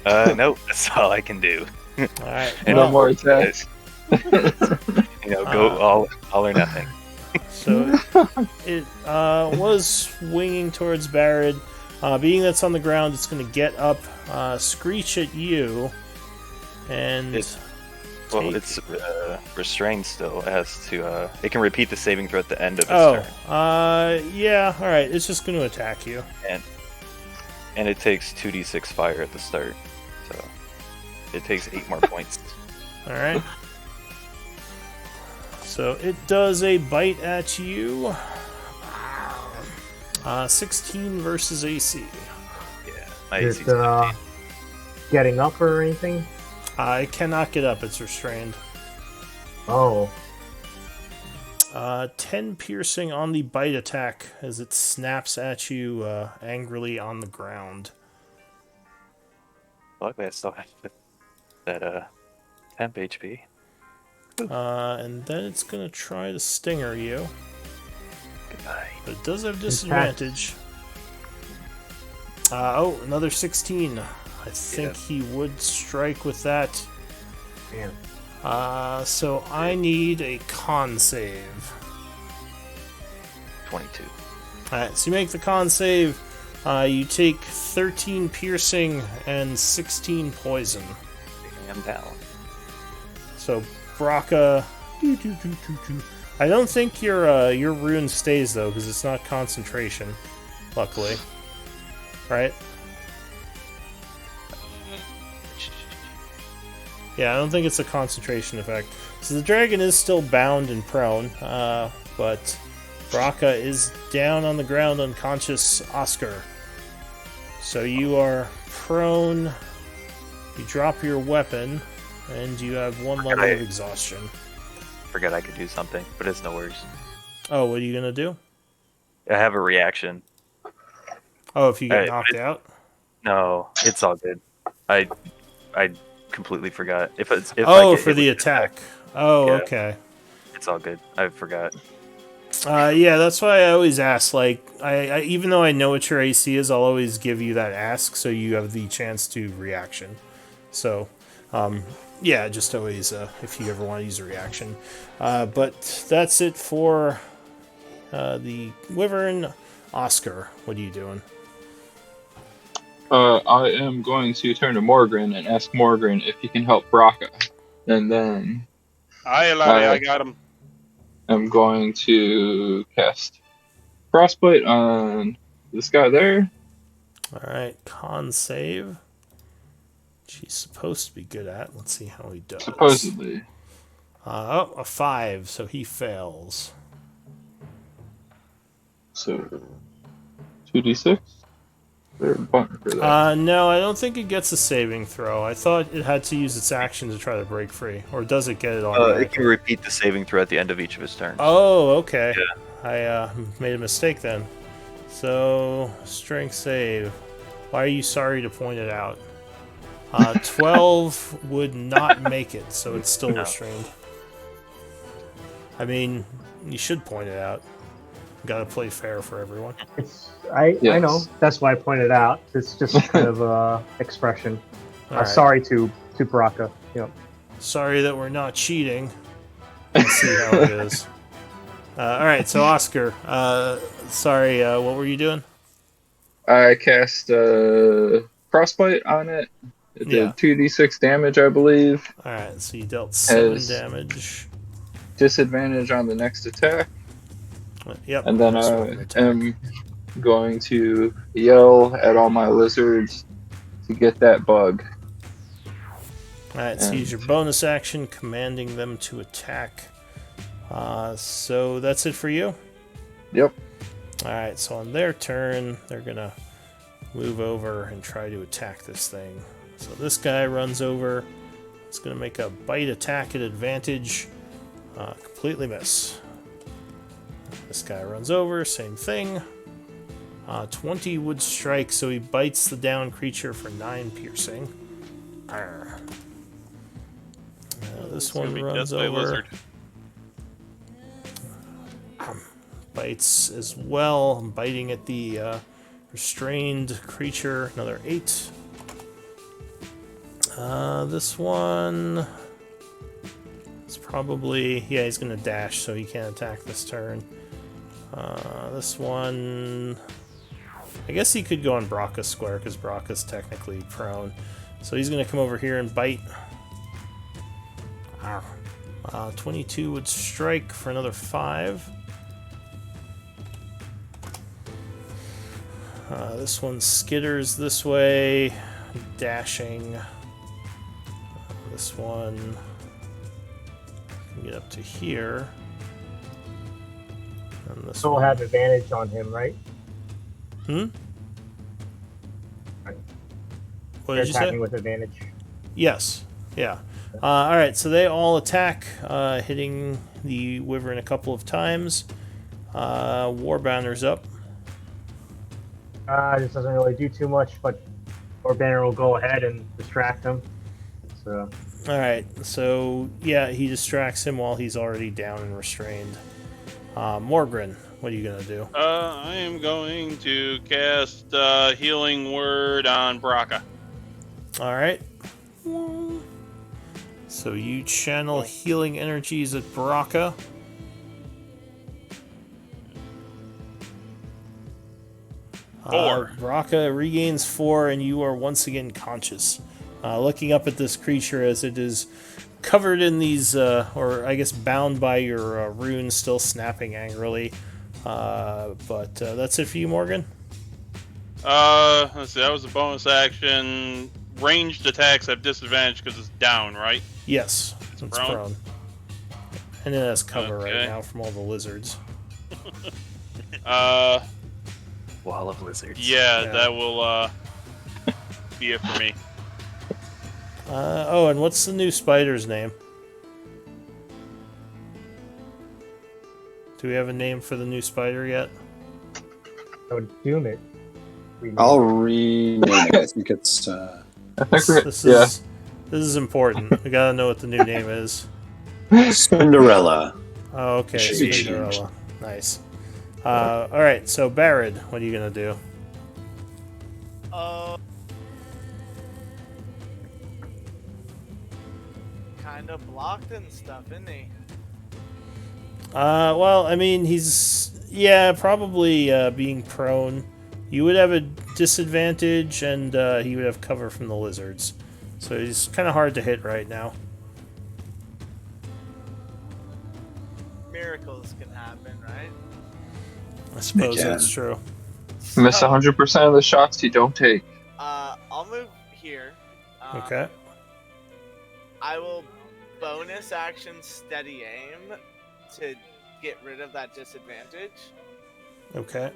G: Nope, that's all I can do.
A: Alright,
G: And
D: No
A: well,
D: more attacks.
G: Go all or nothing.
A: so it was swinging towards Barrett. Being that's on the ground, it's going to get up, screech at you, and
G: Well,
A: take-
G: it's restrained still. It has to. It can repeat the saving throw at the end of its turn.
A: yeah, alright, it's just going to attack you.
G: And it takes 2d6 fire at the start. So it takes 8 more points.
A: Alright. So it does a bite at you. 16 versus AC.
G: Yeah, my
E: Is
G: AC's
E: it
G: 15.
E: getting up or anything?
A: It cannot get up, it's restrained.
E: Oh,
A: 10 piercing on the bite attack as it snaps at you angrily on the ground.
G: Luckily, I still have that temp HP.
A: And then it's going to try to stinger you.
G: Goodbye.
A: But it does have disadvantage. Another 16. I think he would strike with that.
E: man.
A: So I need a con save.
G: 22.
A: Alright, so you make the con save. You take 13 piercing and 16 poison.
G: I'm down.
A: So Braca. I don't think your rune stays though, because it's not concentration. Luckily, right? Yeah, I don't think it's a concentration effect. So the dragon is still bound and prone, but Braca is down on the ground, unconscious. Oscar. So you are prone. You drop your weapon, and you have 1 level of exhaustion.
G: Forgot I could do something, but it's no worries.
A: Oh, what are you gonna do?
G: I have a reaction.
A: Oh, if you get
G: Alright,
A: knocked out?
G: No, it's all good. I completely forgot. If I get
A: For
G: hit
A: the
G: with
A: attack. Oh,
G: Yeah.
A: okay.
G: it's all good. I forgot.
A: Yeah, that's why I always ask. Like, I even though I know what your AC is, I'll always give you that ask so you have the chance to reaction. So, yeah, just always if you ever want to use a reaction. But that's it for the Wyvern. Oscar, what are you doing?
D: I am going to turn to Morgan and ask Morgan if he can help Braca. And then
C: Aye, laddie, I got him.
D: I'm going to cast Frostbite on this guy there.
A: Alright, con save. She's supposed to be good at. Let's see how he does.
D: Supposedly.
A: A 5, so he fails.
D: So 2d6? They're a button for that.
A: No, I don't think it gets a saving throw. I thought it had to use its action to try to break free. Or does it get it
G: It
A: automatically?
G: can repeat the saving throw at the end of each of his turns.
A: Oh, okay.
G: Yeah.
A: I made a mistake then. So, strength save. Why are you sorry to point it out? 12 would not make it, so it's still
G: No.
A: restrained. I mean, you should point it out. Gotta play fair for everyone.
E: I
D: Yes.
E: know. That's why I pointed out. It's just kind of expression.
A: Alright.
E: Sorry to Baraka. Yep.
A: Sorry that we're not cheating. Let's see how it is. Alright, so Oscar, sorry, what were you doing?
D: I cast Frostbite on it. It
A: Yeah.
D: did 2d6 damage, I believe.
A: Alright, so you dealt 7
D: Has-
A: damage.
D: Disadvantage on the next attack.
A: Yep.
D: And then
A: that's
D: I
A: one attack.
D: am going to yell at all my lizards to get that bug.
A: Alright, so use your bonus action, commanding them to attack. So that's it for you?
D: Yep.
A: Alright, so on their turn, they're gonna move over and try to attack this thing. So this guy runs over. It's gonna make a bite attack at advantage. Completely miss. This guy runs over, same thing. 20 would strike, so he bites the down creature for 9 piercing. Arr. This
C: It's gonna
A: one
C: be
A: runs
C: death by
A: over.
C: lizard.
A: Bites as well. I'm biting at the restrained creature. Another 8. This one is probably... Yeah, he's going to dash, so he can't attack this turn. This one... I guess he could go on Braca's square, because Braca's technically prone. So he's going to come over here and bite. 22 would strike for another 5. This one skitters this way, dashing. This one can get up to here. And this
E: Still
A: one.
E: have advantage on him, right?
A: What
E: You're
A: did you say?
E: attacking with advantage.
A: Yes. Yeah. All right. So they all attack, hitting the wyvern a couple of times. Warbanner's up.
E: This doesn't really do too much, but Banner will go ahead and distract him. So
A: All right. So yeah, he distracts him while he's already down and restrained. Morgren, what are you gonna do?
C: I am going to cast Healing Word on Braca.
A: All right. So you channel healing energies at Baraka.
C: Four.
A: Baraka regains 4, and you are once again conscious. Looking up at this creature as it is covered in these, or I guess bound by your runes, still snapping angrily. But that's it for you, Morgan.
C: Let's see. That was a bonus action. Ranged attacks have disadvantage because it's down, right?
A: Yes, it's
C: prone?
A: prone. And it has cover right
C: Okay.
A: now from all the lizards.
G: Wall of lizards.
C: Yeah,
A: Yeah.
C: that will be it for me.
A: Oh, and what's the new spider's name? Do we have a name for the new spider yet?
E: I would doom it.
F: I'll rename it. I think it's.
D: I think
A: This is important. We gotta know what the new name is.
F: Cinderella.
A: Oh, okay,
F: Should be
A: Cinderella. Nice. All right, so Barad, what are you gonna do?
B: Kind of blocked and stuff, isn't he?
A: Well, I mean, he's probably being prone. You would have a disadvantage, and he would have cover from the lizards. So he's kind of hard to hit right now.
B: Miracles can happen, right?
A: I suppose
F: Yeah.
A: that's true.
D: Miss 100% of the shots you don't take.
B: I'll move here.
A: Okay.
B: I will bonus action steady aim to get rid of that disadvantage
A: Okay.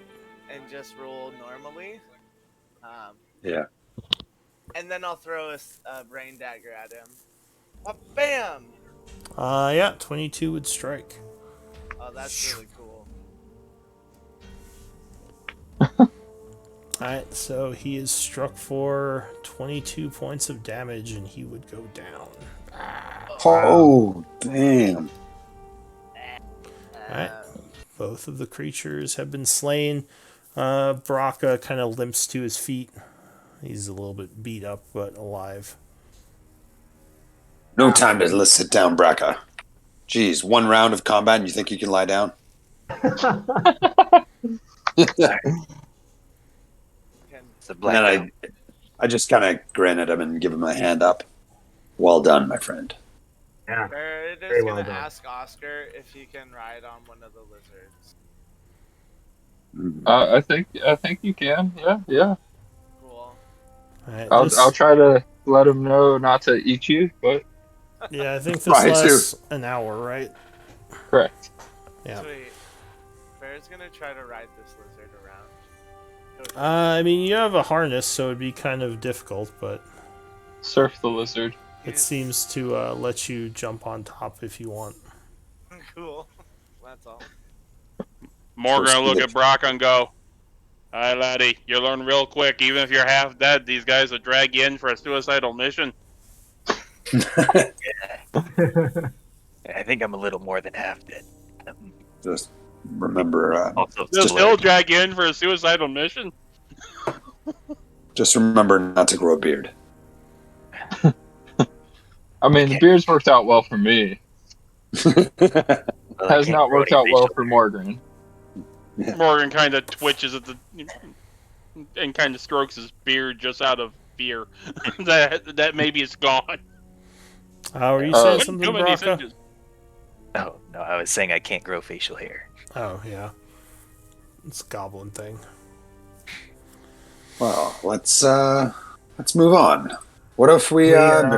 B: and just roll normally.
F: Yeah.
B: And then I'll throw a brain dagger at him. Bam!
A: Yeah, 22 would strike.
B: Oh, that's really cool.
A: Alright, so he is struck for 22 points of damage, and he would go down.
F: Oh, damn.
A: Alright. Both of the creatures have been slain. Baraka kind of limps to his feet. He's a little bit beat up, but alive.
F: No time to sit down, Braca. Jeez, one round of combat and you think you can lie down?
G: It's a
F: And
G: black
F: then I just kind of grin at him and give him a hand up. Well done, my friend.
E: Yeah.
B: Barrett
E: Very
B: is
E: well
B: gonna
E: done.
B: ask Oscar if he can ride on one of the lizards.
D: I think you can. Yeah.
B: Cool.
A: Alright,
D: I'll try to let him know not to eat you, but
A: Yeah, I think this
F: Right,
A: lasts an hour, right?
D: correct.
A: Yeah.
B: Sweet. Barrett's gonna try to ride this lizard around. Go
A: I mean, you have a harness, so it'd be kind of difficult, but
D: Surf the lizard.
A: it seems to let you jump on top if you want.
B: Cool. That's all.
C: Morgan
F: So
C: will look
F: speed
C: at Brock and go, "Hi, laddie. You learn real quick. Even if you're half dead, these guys will drag you in for a suicidal mission."
G: I think I'm a little more than half dead.
F: Just remember,
G: Also,
C: They'll
F: Just-
C: still drag you in for a suicidal mission.
F: just remember not to grow a beard.
D: I mean, the beard's worked out well for me.
G: well, I
D: Has
G: can't
D: not
G: grow
D: worked
G: any
D: out well
G: facial
D: for
G: hair.
D: Morgan.
C: Morgan kind of twitches at the and kind of strokes his beard just out of fear that maybe it's gone.
A: Are you
D: Uh,
A: saying
C: Couldn't
A: something,
C: do any
A: Baraka?
C: singes.
G: Oh, no, I was saying I can't grow facial hair.
A: Oh, yeah. It's a goblin thing.
F: Well, let's move on. What if we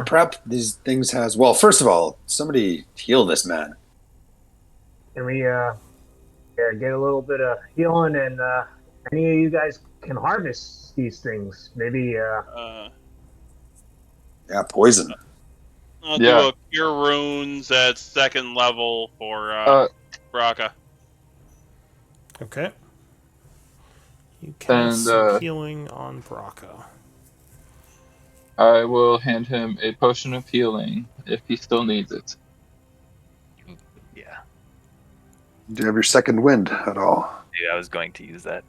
F: prep these things has? Well, first of all, somebody heal this man.
E: Can we get a little bit of healing, and any of you guys can harvest these things? Maybe
F: Yeah, poison.
C: I'll
D: Yeah.
C: do a cure wounds at 2nd level for Braca.
A: Okay. You cast
D: And,
A: some healing on Braca.
D: I will hand him a potion of healing if he still needs it.
G: Yeah,
F: Do you have your second wind at all?
G: dude, I was going to use that.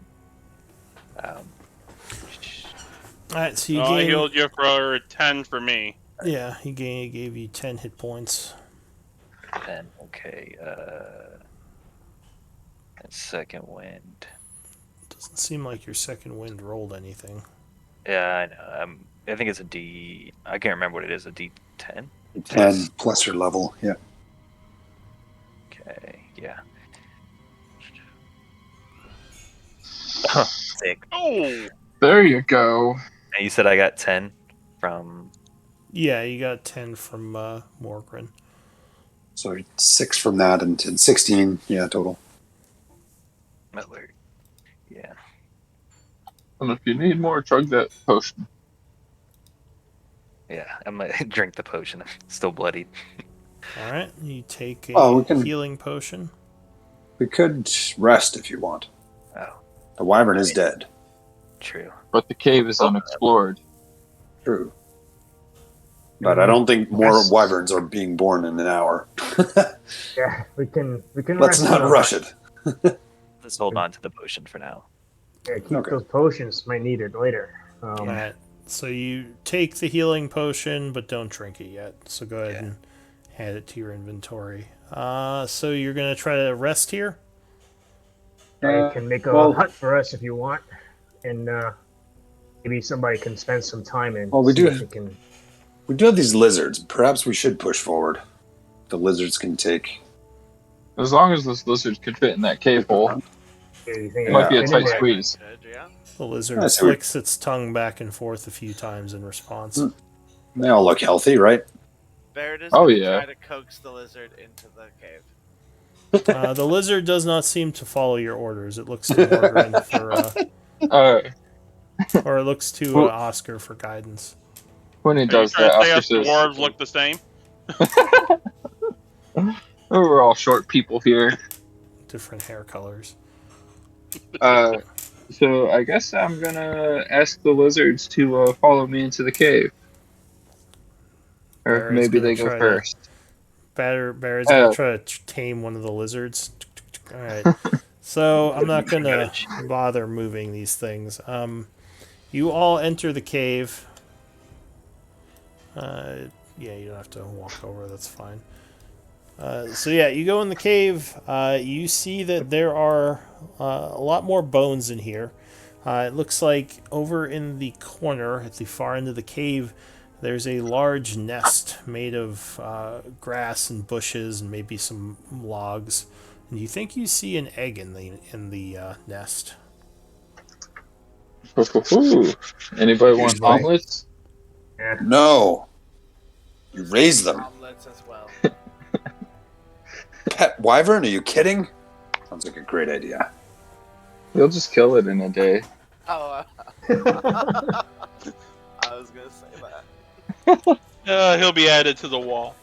A: Alright, so you
C: I
A: gain.
C: healed you for 10 for me.
A: Yeah, he gave you 10 hit points.
G: Then okay. And second wind.
A: Doesn't seem like your second wind rolled anything.
G: Yeah, I know. I think it's a D. I can't remember what it is. A D10.
F: 10 plus your level. Yeah.
G: Okay. Yeah. Sick.
C: Oh!
D: There you go.
G: And you said I got 10 from.
A: Yeah, you got 10 from Morgren.
F: So 6 from that and 16. Yeah, total.
G: Miller. Yeah.
D: And if you need more, chug that potion.
G: Yeah. I might drink the potion. I'm still bloodied.
A: Alright, you take a
F: Oh, we can-
A: healing potion.
F: We could rest if you want.
G: Oh,
F: The wyvern is dead.
G: true.
D: But the cave is unexplored.
F: True. But I don't think more wyverns are being born in an hour.
E: yeah, we can
F: Let's
E: rest
F: not
E: on
F: rush it.
G: Let's hold on to the potion for now.
E: Yeah, keep
F: Okay.
E: those potions. Might need it later.
A: Alright, so you take the healing potion, but don't drink it yet. So go ahead and add it to your inventory. So you're going to try to rest here?
E: I can make a hut for us if you want, and maybe somebody can spend some time in.
F: Well, we
E: see
F: do-
E: if they can.
F: We do have these lizards. Perhaps we should push forward. The lizards can take.
D: As long as this lizard could fit in that cave hole,
E: You think
D: it might be a
E: can fit in
D: tight
E: there?
D: squeeze.
B: Good, yeah.
A: The lizard
F: I see what-
A: flicks its tongue back and forth a few times in response.
F: They all look healthy, right?
B: Baird is
D: Oh,
B: gonna
D: yeah.
B: try to coax the lizard into the cave.
A: The lizard does not seem to follow your orders. It looks to Morgan or it looks to Oscar for guidance.
D: When he
C: Are you
D: does
C: trying
D: that,
C: to say
D: Oscar
C: us
D: says,
C: dwarves look the same?
D: "Oh, we're all short people here."
A: Different hair colors.
D: So I guess I'm gonna ask the lizards to follow me into the cave. Or
A: Barrett's
D: maybe
A: gonna
D: they go
A: try
D: first.
A: Barrett's gonna try to tame one of the lizards. Alright. So I'm not gonna bother moving these things. You all enter the cave. Yeah, you don't have to walk over, that's fine. So yeah, you go in the cave. You see that there are a lot more bones in here. It looks like over in the corner at the far end of the cave, there's a large nest made of grass and bushes and maybe some logs. And you think you see an egg in the nest.
D: Anybody want omelets?
E: Yeah.
F: No. You raise them.
B: Omelets as well.
F: Pet wyvern? Are you kidding? Sounds like a great idea.
D: You'll just kill it in a day.
B: Oh, I was gonna say that.
C: He'll be added to the wall.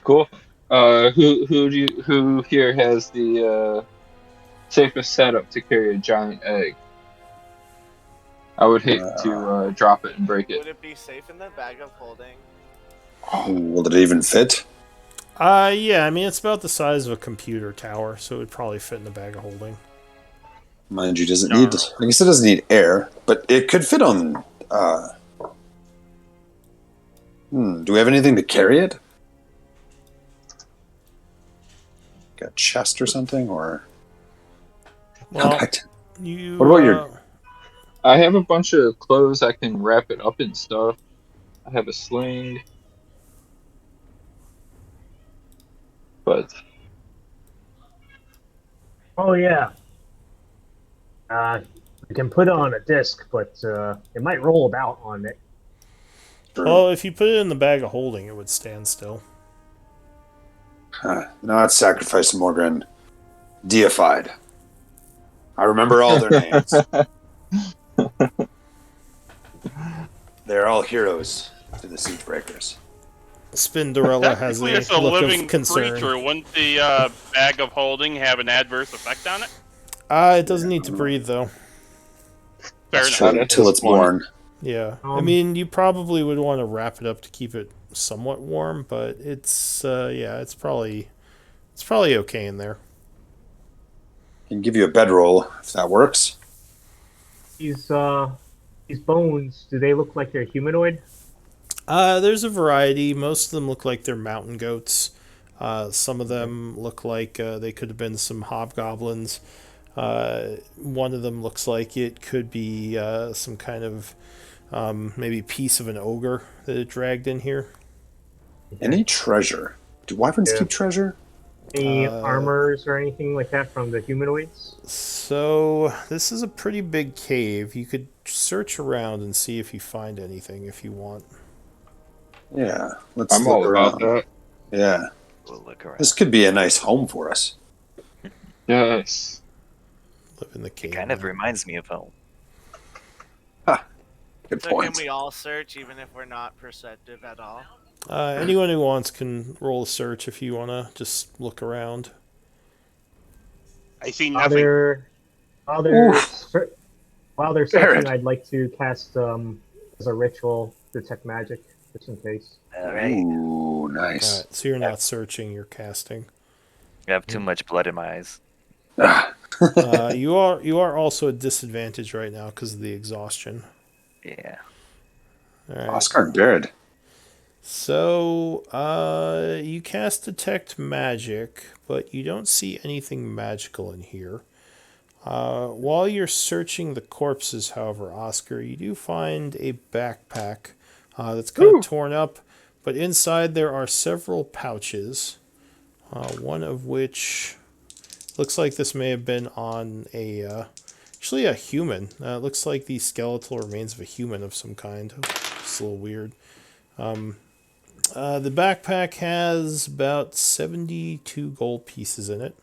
D: Cool. Who here has the safest setup to carry a giant egg? I would hate to drop it and break
B: Would
D: it.
B: it be safe in the bag of holding?
F: Will it even fit?
A: Yeah, I mean it's about the size of a computer tower, so it would probably fit in the bag of holding.
F: Mind you, doesn't need. I guess it doesn't need air, but it could fit on. Do we have anything to carry it? Like a chest or something, or?
A: Well,
F: Okay.
A: you.
F: What about your-
D: I have a bunch of clothes I can wrap it up and stuff. I have a sling. But
E: Oh yeah. We can put it on a disc, but it might roll about on it.
A: Well, if you put it in the bag of holding, it would stand still.
F: Not sacrifice Morgan. Deified. I remember all their names. They're all heroes to the Siegebreakers.
A: Spinderella has
C: Technically,
A: a
C: it's a
A: look
C: living
A: of concern.
C: creature. Wouldn't the bag of holding have an adverse effect on it?
A: It doesn't need to breathe, though.
C: Fair
F: That's
C: enough.
F: true,
D: At
F: until
D: this
F: it's
D: point.
F: born.
A: Yeah. I
E: Um,
A: mean, you probably would want to wrap it up to keep it somewhat warm, but it's it's probably okay in there.
F: Can give you a bedroll if that works.
E: These bones, do they look like they're humanoid?
A: There's a variety. Most of them look like they're mountain goats. Some of them look like they could have been some hobgoblins. One of them looks like it could be some kind of maybe piece of an ogre that it dragged in here.
F: Any treasure? Do wyverns
E: Yeah.
F: keep treasure?
E: Any armors or anything like that from the humanoids?
A: So this is a pretty big cave. You could search around and see if you find anything if you want.
F: Yeah, let's
D: I'm
F: look
D: all
F: around.
D: about that.
F: Yeah,
G: We'll look around.
F: this could be a nice home for us.
D: Yes.
A: Live in the cave.
G: Kind of reminds me of home.
F: Good
B: So
F: point.
B: can we all search even if we're not perceptive at all?
A: Anyone who wants can roll a search if you want to just look around.
C: I see
E: While
C: nothing.
E: while they're
F: Barrett.
E: searching, I'd like to cast as a ritual detect magic, just in case.
G: All right.
F: Ooh, nice.
A: Alright, so you're not searching, you're casting.
G: I have too much blood in my eyes.
F: Ah.
A: You are also at disadvantage right now because of the exhaustion.
G: Yeah.
A: Alright.
F: Oscar and Barrett.
A: So, you cast Detect Magic, but you don't see anything magical in here. While you're searching the corpses, however, Oscar, you do find a backpack that's kind of torn up, but inside there are several pouches, one of which looks like this may have been on actually a human. It looks like the skeletal remains of a human of some kind. It's a little weird. The backpack has about 72 gold pieces in it.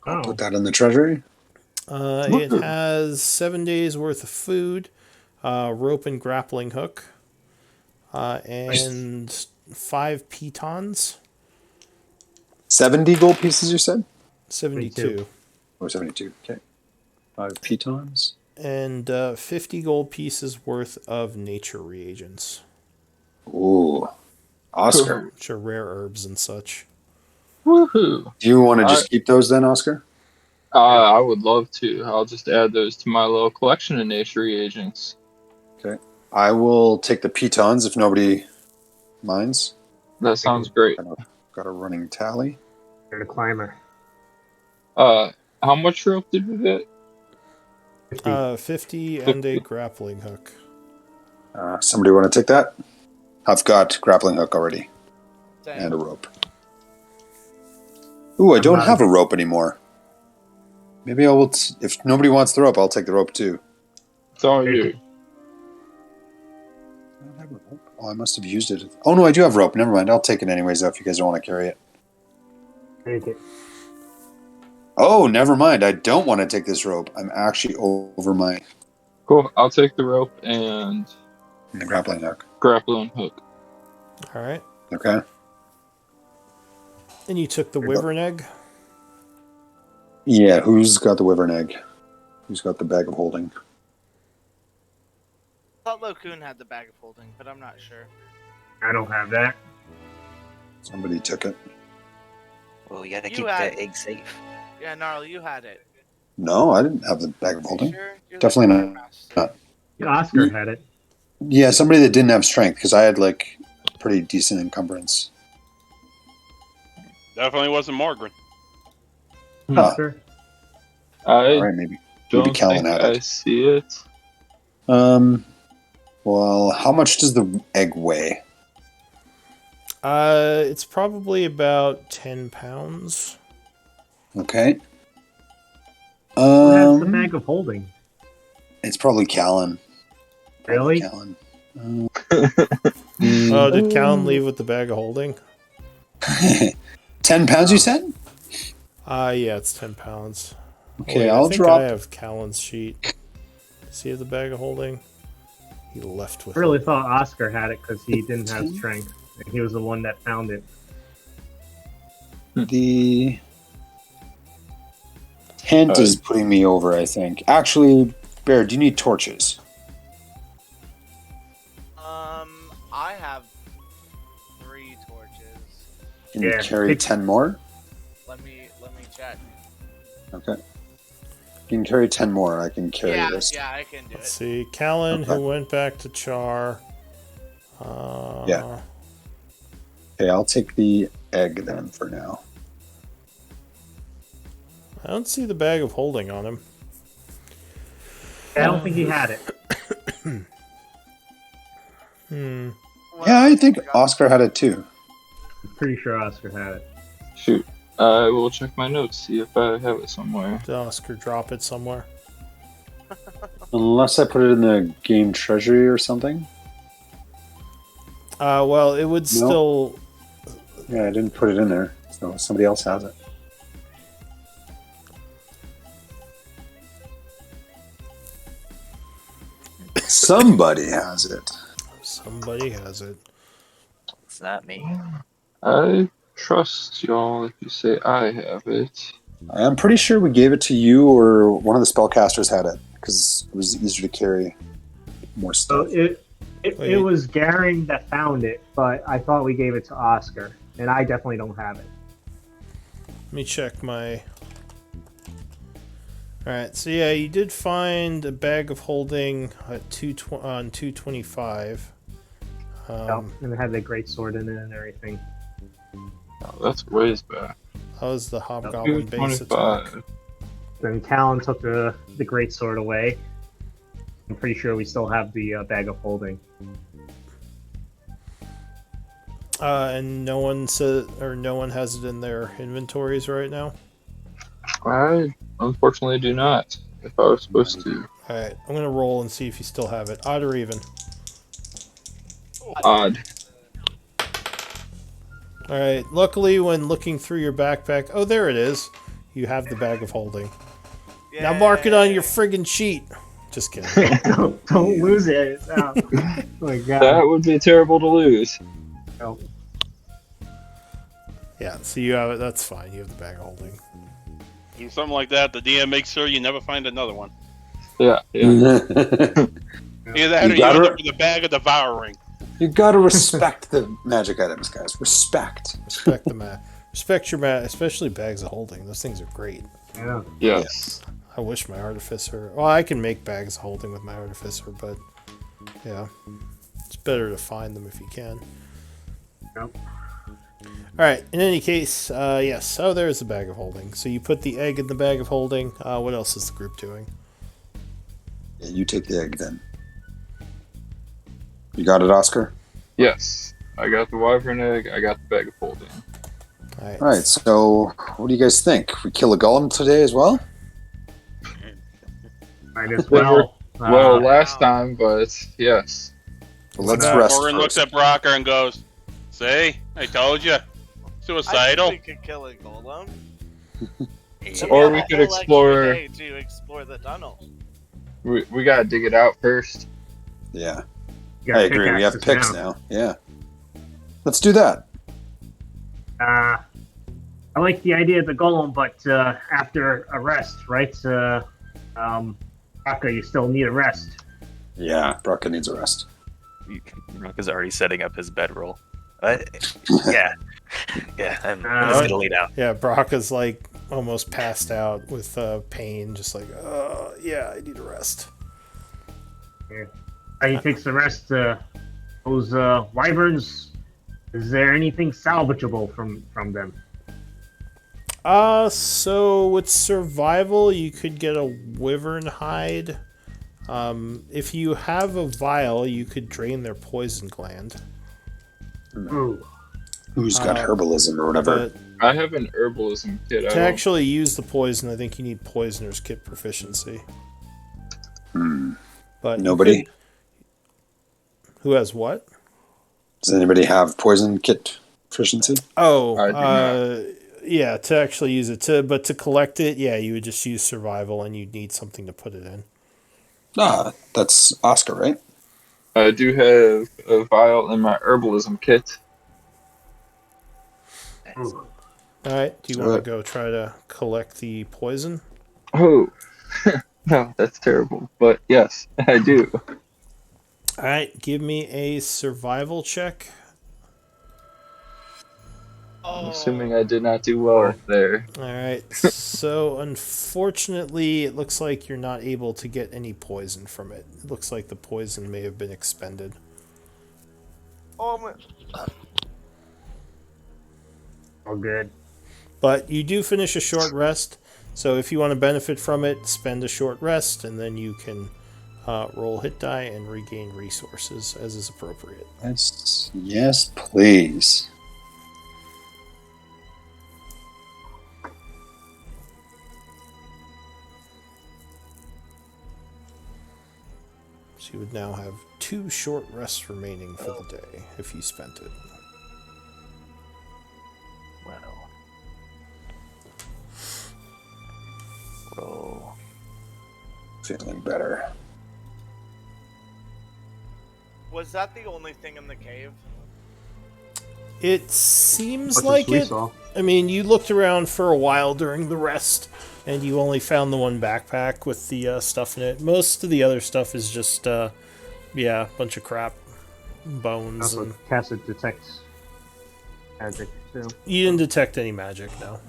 F: I'll put that in the treasury.
A: It has 7 days worth of food, rope and grappling hook, and 5 pitons.
F: 70 gold pieces, you said?
A: 72.
F: Or 72, okay. 5 pitons.
A: And 50 gold pieces worth of nature reagents,
F: Ooh. Oscar.
A: which are rare herbs and such.
D: Woohoo!
F: Do you want to just keep those then, Oscar?
D: I would love to. I'll just add those to my little collection of nature reagents.
F: Okay. I will take the pitons if nobody minds.
D: That sounds great.
F: Got a running tally.
E: You're the climber.
D: How much rope did we get?
A: 50 and a grappling hook.
F: Somebody want to take that? I've got grappling hook already.
B: Same.
F: And a rope. Ooh, I don't have a rope anymore. Maybe I will. If nobody wants the rope, I'll take the rope too.
D: It's all you.
F: I don't have a rope. Oh, I must have used it. Oh no, I do have rope. Never mind. I'll take it anyways, though, if you guys don't want to carry it.
E: Take it.
F: Oh, never mind. I don't want to take this rope. I'm actually over my
D: Cool. I'll take the rope and
F: the grappling hook.
D: grappling hook.
A: All right.
F: Okay.
A: And you took the
F: Here you go.
A: wyvern egg.
F: Yeah, who's got the wyvern egg? Who's got the bag of holding?
B: I thought Locoon had the bag of holding, but I'm not sure.
E: I don't have that.
F: Somebody took it.
G: Well, you gotta
B: You
G: keep
B: had-
G: that egg safe.
B: Yeah, Gnarl, you had it.
F: No, I didn't have the bag of holding.
B: Sure? You're
F: Definitely
B: the
F: not.
B: best.
E: Oscar had it.
F: Yeah, somebody that didn't have strength, because I had like pretty decent encumbrance.
C: Definitely wasn't Morgan.
F: Huh.
E: Oscar.
D: I
F: All right, maybe
D: don't
F: Callan
D: think
F: had
D: I
F: it.
D: see it.
F: Well, how much does the egg weigh?
A: It's probably about 10 pounds.
F: Okay.
E: Who has the bag of holding?
F: It's probably Callan.
E: Really?
F: Callan.
A: Oh, did Callan leave with the bag of holding?
F: 10 pounds, you said?
A: Yeah, it's 10 pounds.
F: Okay,
A: Wait,
F: I'll
A: I think
F: drop.
A: I have Callan's sheet. Does he have the bag of holding? He left with
E: I really
A: it.
E: thought Oscar had it because he didn't have
F: 10?
E: strength. And he was the one that found it.
F: The tent is putting me over, I think. Actually, Bear, do you need torches?
B: I have 3 torches.
F: Can you
E: Yeah,
F: carry
E: pick-
F: 10 more?
B: Let me check.
F: Okay. You can carry 10 more. I can carry this.
B: Yeah, I can do
A: Let's
B: it.
A: see. Callan,
F: Okay.
A: who went back to Chaur.
F: Yeah. Okay, I'll take the egg then for now.
A: I don't see the bag of holding on him.
E: I don't think he had it.
B: Well,
F: Yeah, I think Oscar had it too.
E: I'm pretty sure Oscar had it.
D: Shoot. I will check my notes, see if I have it somewhere.
A: Did Oscar drop it somewhere?
F: Unless I put it in the game treasury or something.
A: Well, it would still.
F: Yeah, I didn't put it in there, so somebody else has it. Somebody has it.
A: Somebody has it.
G: It's not me.
D: I trust y'all if you say I have it.
F: I'm pretty sure we gave it to you or one of the spellcasters had it because it was easier to carry more
E: So
F: stuff.
E: it was Garen that found it, but I thought we gave it to Oscar, and I definitely don't have it.
A: Let me check my. Alright, so yeah, you did find a bag of holding at on 225.
E: And it had the great sword in it and everything.
D: Oh, that's ways back.
A: That was the Hobgoblin base attack.
D: 225.
E: Then Callan took the great sword away. I'm pretty sure we still have the bag of holding.
A: And no one has it in their inventories right now.
D: I unfortunately do not. If I was supposed to.
A: Alright, I'm gonna roll and see if you still have it. Odd or even.
D: Odd.
A: Alright, luckily when looking through your backpack, oh there it is. You have the bag of holding. Now mark it on your friggin' sheet. Just kidding.
E: don't lose it. Oh my god.
D: That would be terrible to lose.
E: Oh,
A: Yeah, so you have it. That's fine. You have the bag of holding.
C: And something like that, the DM makes sure you never find another one.
D: Yeah.
C: Either that
F: You
C: or you
F: gotta-
C: end up with a bag of devouring.
F: You gotta respect the magic items, guys. Respect.
A: Respect the mat. Respect your mat, especially bags of holding. Those things are great.
E: yeah.
D: Yes.
A: I wish my artificer. Well, I can make bags of holding with my artificer, but yeah, it's better to find them if you can.
E: Yep.
A: All right. In any case, yes. Oh, there's the bag of holding. So you put the egg in the bag of holding. What else is the group doing?
F: Yeah, you take the egg then. You got it, Oscar?
D: Yes. I got the wyvern egg. I got the bag of holding.
A: All right.
F: All right, so what do you guys think? We kill a golem today as well?
E: Might as well.
D: Well,
E: Uh,
D: last time, but yes.
F: Well, let's
A: No.
F: rest
C: Orin looks
F: first.
C: at Brocker and goes, "See, I told you,
B: I
C: suicidal."
B: think we could kill a golem.
D: Or
B: We
D: we
B: have
D: could
B: a full
D: explore.
B: extra day to explore the tunnel.
D: We gotta dig it out first.
F: Yeah,
E: you got
F: I agree. We have
E: pickaxes
F: picks now. Yeah. Let's do that.
E: I like the idea of the golem, but after a rest, right? Aka, you still need a rest.
F: Yeah, Brocka needs a rest.
G: Rook is already setting up his bedroll. Yeah. Yeah, I'm just
E: Uh,
G: gonna lay down.
A: Yeah, Brock is like almost passed out with pain, just like, yeah, I need a rest.
E: He takes the rest. Those wyverns. Is there anything salvageable from them?
A: So with survival, you could get a wyvern hide. If you have a vial, you could drain their poison gland.
E: Ooh.
F: Who's got herbalism or whatever?
A: But
D: I have an herbalism kit.
A: to actually use the poison, I think you need poisoner's kit proficiency. But you
F: Nobody?
A: could- who has what?
F: Does anybody have poison kit proficiency?
A: Oh,
D: I do not.
A: yeah. To actually use it, but to collect it, yeah, you would just use survival, and you'd need something to put it in.
F: Ah, that's Oscar, right?
D: I do have a vial in my herbalism kit.
E: Ooh.
A: All right. Do you
F: Do
A: want
F: it.
A: to go try to collect the poison?
D: Oh, no, that's terrible. But yes, I do.
A: All right. Give me a survival check.
D: I'm
B: Oh,
D: assuming I did not do well there.
A: All right. So unfortunately, it looks like you're not able to get any poison from it. It looks like the poison may have been expended.
B: oh my.
E: All good.
A: But you do finish a short rest, so if you want to benefit from it, spend a short rest, and then you can roll hit die and regain resources as is appropriate.
F: Yes, please.
A: So you would now have 2 short rests remaining for the day if you spent it.
G: Wow. Roll.
F: Feeling better.
B: Was that the only thing in the cave?
A: It seems
E: Much as
A: like
E: we
A: it.
E: saw.
A: I mean, you looked around for a while during the rest, and you only found the one backpack with the stuff in it. Most of the other stuff is just, a bunch of crap. Bones.
E: Also,
A: And...
E: Cassid detects magic too.
A: You didn't detect any magic, no.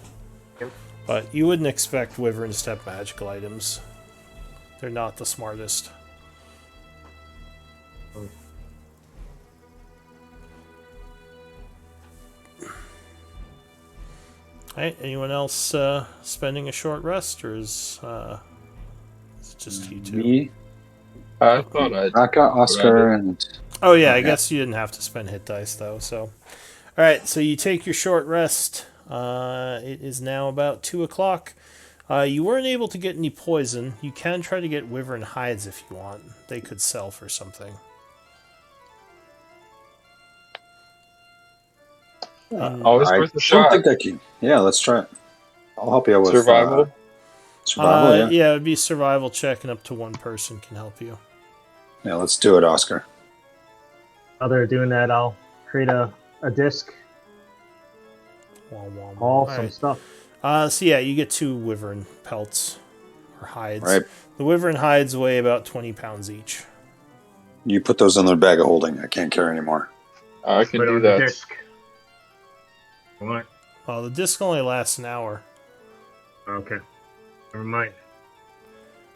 E: Yep.
A: But you wouldn't expect wyverns to have magical items. They're not the smartest. Alright, anyone else spending a short rest, or is it just you two?
F: Me,
D: I thought I'd.
F: Raka, Oscar, and
A: Oh yeah, I
F: Okay.
A: guess you didn't have to spend hit dice though. So, all right. So you take your short rest. It is now about 2:00. You weren't able to get any poison. You can try to get wyvern hides if you want. They could sell for something.
D: Always
F: I
D: worth a
F: don't
D: shot.
F: think I can. Yeah, let's try it. I'll help you out with
D: Survival.
F: survival. Yeah.
A: Yeah, it'd be survival check, and up to one person can help you.
F: Yeah, let's do it, Oscar.
E: While they're doing that, I'll create a disc,
A: Wah, wah, wah.
E: all
A: All
E: some
A: right.
E: stuff.
A: So yeah, you get 2 wyvern pelts or hides.
F: Right.
A: The wyvern hides weigh about 20 pounds each.
F: You put those in the bag of holding. I can't carry anymore.
D: I can
E: Put
D: do
E: on the
D: that.
E: disc. What?
A: Well, the disc only lasts an hour.
E: Okay. Never mind.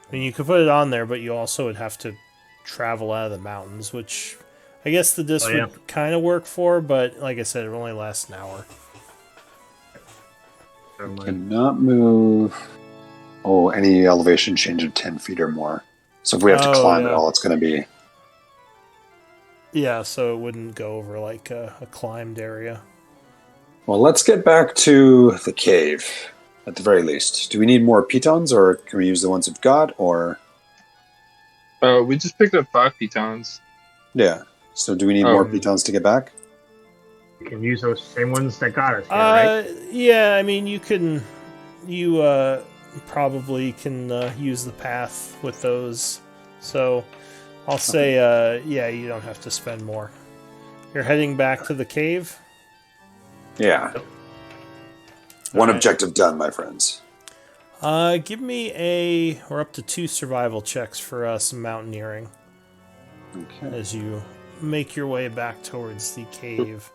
A: I mean, you could put it on there, but you also would have to travel out of the mountains, which I guess the disc
E: Oh, yeah.
A: would kind of work for, but like I said, it only lasts an hour.
E: Never mind.
F: Cannot move. Oh, any elevation change of 10 feet or more. So if we have to
A: Oh,
F: climb
A: yeah.
F: it all, it's going to be.
A: Yeah, so it wouldn't go over like a climbed area.
F: Well, let's get back to the cave at the very least. Do we need more pitons, or can we use the ones we've got? Or
D: We just picked up 5 pitons.
F: yeah. So do we need
D: Oh.
F: more pitons to get back?
E: You can use those same ones that got us here, right?
A: Yeah, I mean, you probably can use the path with those. So I'll say, yeah, you don't have to spend more. You're heading back to the cave.
F: Yeah. One
A: Alright.
F: objective done, my friends.
A: Give me or up to 2 survival checks for some mountaineering
F: Okay.
A: as you make your way back towards the cave.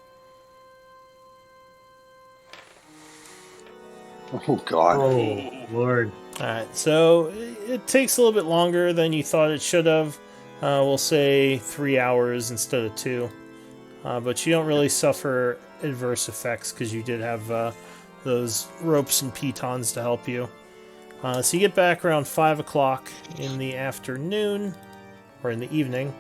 F: Oh God.
E: Oh, Lord.
A: Alright, so it takes a little bit longer than you thought it should have. We'll say 3 hours instead of 2. But you don't really suffer adverse effects because you did have those ropes and pitons to help you. So you get back around 5 o'clock in the afternoon, or in the evening.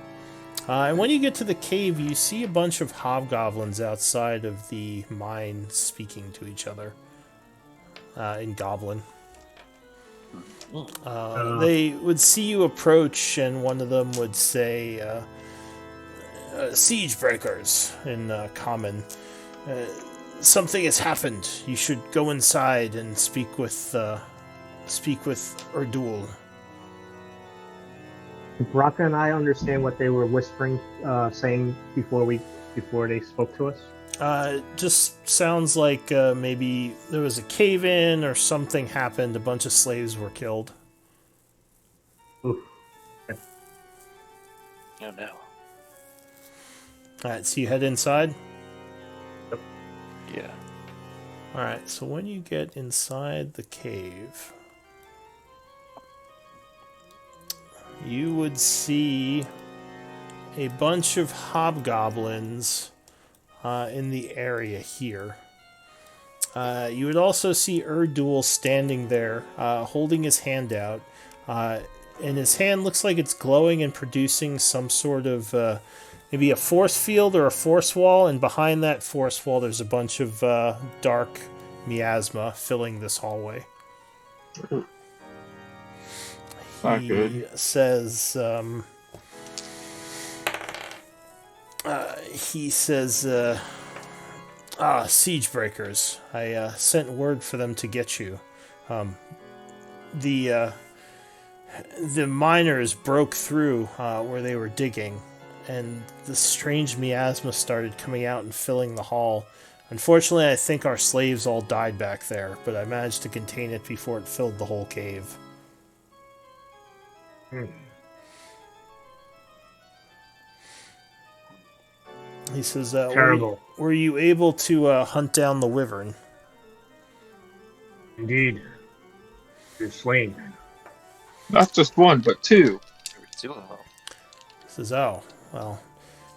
A: And when you get to the cave, you see a bunch of hobgoblins outside of the mine speaking to each other in Goblin. They would see you approach, and one of them would say, Siegebreakers in Common. Something has happened. You should go inside and speak with Erdul.
E: Braka and I understand what they were whispering, saying before they spoke to us.
A: Just sounds like maybe there was a cave-in or something happened. A bunch of slaves were killed.
E: Oof.
G: Oh no.
A: Alright, so you head inside?
G: Yeah.
A: Alright, so when you get inside the cave, you would see a bunch of hobgoblins in the area here. You would also see Erdul standing there, holding his hand out. And his hand looks like it's glowing and producing some sort of maybe a force field or a force wall. And behind that force wall, there's a bunch of dark miasma filling this hallway.
D: Not
A: He
D: good.
A: says, Siegebreakers. I sent word for them to get you. The miners broke through where they were digging, and the strange miasma started coming out and filling the hall. Unfortunately, I think our slaves all died back there, but I managed to contain it before it filled the whole cave. He says,
E: Terrible.
A: Were you able to hunt down the wyvern?
E: Indeed. You're slain.
D: Not just one, but two.
A: He says, oh, well,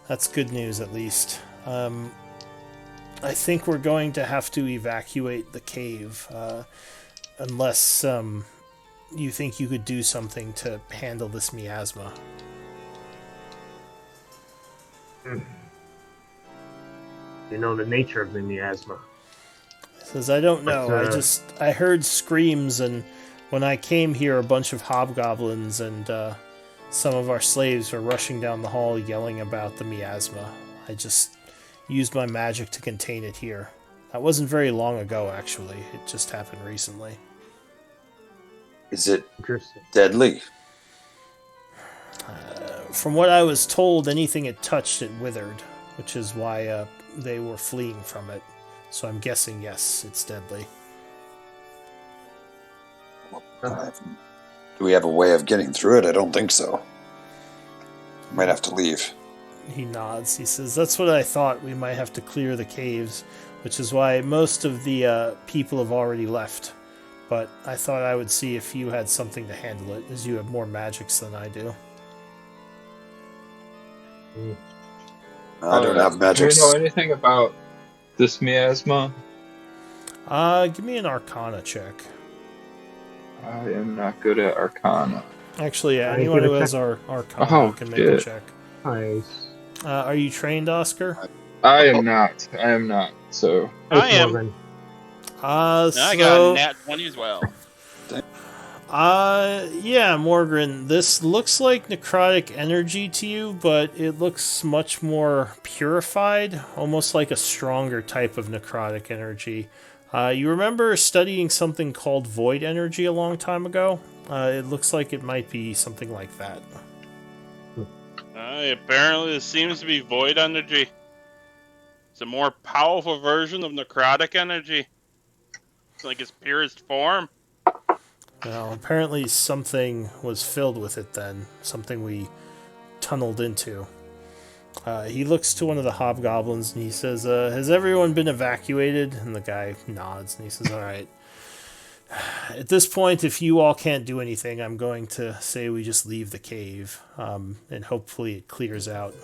A: that's good news at least. I think we're going to have to evacuate the cave, unless you think you could do something to handle this miasma.
E: You know the nature of the miasma.
A: He says, I don't know.
E: But,
A: I heard screams, and when I came here, a bunch of hobgoblins and some of our slaves were rushing down the hall yelling about the miasma. I just used my magic to contain it here. That wasn't very long ago, actually. It just happened recently.
F: Is it
E: Interesting.
F: deadly?
A: From what I was told, anything it touched, it withered, which is why they were fleeing from it. So I'm guessing, yes, it's deadly.
F: Do we have a way of getting through it? I don't think so. Might have to leave.
A: He nods. He says, that's what I thought. We might have to clear the caves, which is why most of the people have already left. But I thought I would see if you had something to handle it, as you have more magics than I do.
F: I don't have magic.
D: Do you know anything about this miasma?
A: Give me an Arcana check.
D: I am not good at Arcana.
A: Actually, yeah,
E: I
A: anyone
E: give
A: who
E: a
A: has
E: check.
A: our Arcana can make a
D: shit.
A: check.
E: Nice.
A: Are you trained, Oscar?
D: I am not. I am not. So
B: I am.
E: Morgan.
B: I got a
A: So,
B: nat 20 as well.
A: yeah, Morgan, this looks like necrotic energy to you, but it looks much more purified, almost like a stronger type of necrotic energy. You remember studying something called void energy a long time ago? It looks like it might be something like that.
C: Apparently, it seems to be void energy. It's a more powerful version of necrotic energy. It's like its purest form.
A: Well, apparently something was filled with it then. Something we tunneled into. He looks to one of the hobgoblins and he says, has everyone been evacuated? And the guy nods and he says, alright. At this point, if you all can't do anything, I'm going to say we just leave the cave. And hopefully it clears out.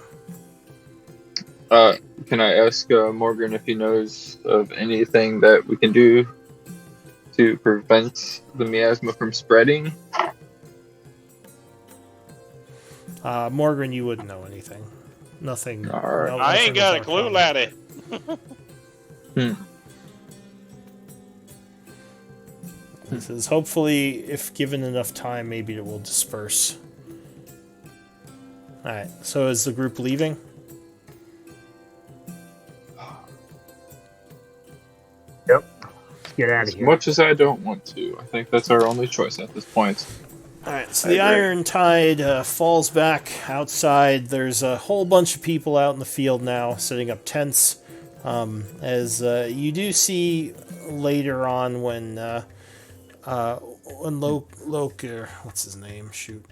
D: can I ask Morgan if he knows of anything that we can do to prevent the miasma from spreading?
A: Morgan, you wouldn't know anything. Nothing.
D: Alright.
C: I
A: nothing
C: ain't got a
A: with
C: clue,
A: Arcana.
C: laddie.
A: This is hopefully, if given enough time, maybe it will disperse. Alright, so is the group leaving?
E: Yep. Let's get out of
D: As
E: here.
D: much as I don't want to, I think that's our only choice at this point.
A: Alright, so
D: I
A: the
D: agree.
A: Iron Tide falls back outside. There's a whole bunch of people out in the field now, setting up tents. As you do see later on when Loker, what's his name? Shoot.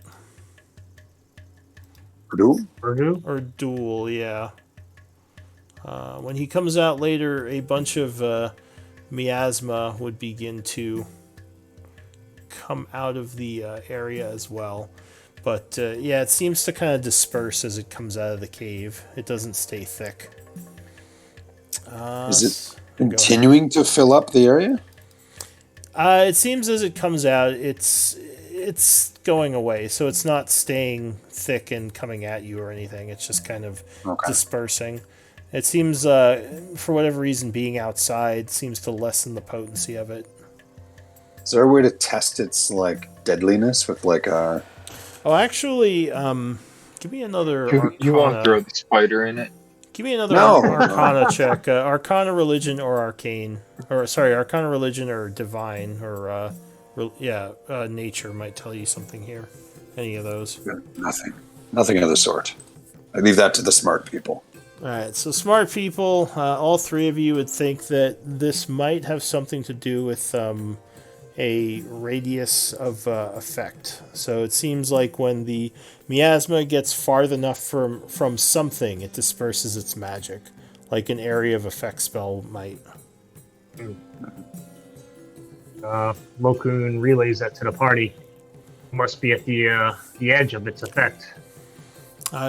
F: Purdue?
E: Purdue?
A: Or Duel, yeah. When he comes out later, a bunch of miasma would begin to come out of the area as well. But yeah, it seems to kind of disperse as it comes out of the cave. It doesn't stay thick.
F: Is it
A: Go ahead.
F: continuing to fill up the area?
A: It seems as it comes out, it's going away. So it's not staying thick and coming at you or anything. It's just kind of dispersing. It seems, for whatever reason, being outside seems to lessen the potency of it.
F: Is there a way to test its like deadliness with like a?
A: Oh, actually, give me another
D: You won't
A: Arcana.
D: throw the spider in it.
A: Give me another
F: No.
A: Arcana check. Arcana, Religion, or Arcane. Or, sorry, Arcana, Religion, or Divine, or, Nature might tell you something here. Any of those.
F: Nothing of the sort. I leave that to the smart people.
A: Alright, so smart people, all three of you would think that this might have something to do with a radius of effect. So it seems like when the miasma gets far enough from something, it disperses its magic, like an area of effect spell might.
E: Lokun relays that to the party. Must be at the edge of its effect.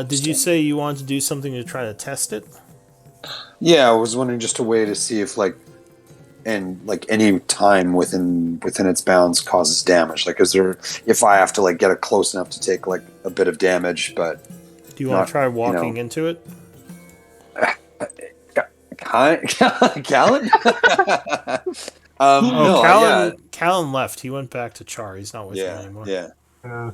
A: Did you say you wanted to do something to try to test it?
F: Yeah, I was wondering just a way to see if any time within its bounds causes damage. Like, is there, if I have to like get it close enough to take like a bit of damage, but
A: Do you want
F: not,
A: to try walking into it?
F: Callan?
A: Oh,
F: no,
A: Callan left. He went back to Chaur. He's not with you
F: yeah,
A: anymore.
F: yeah.
E: Uh,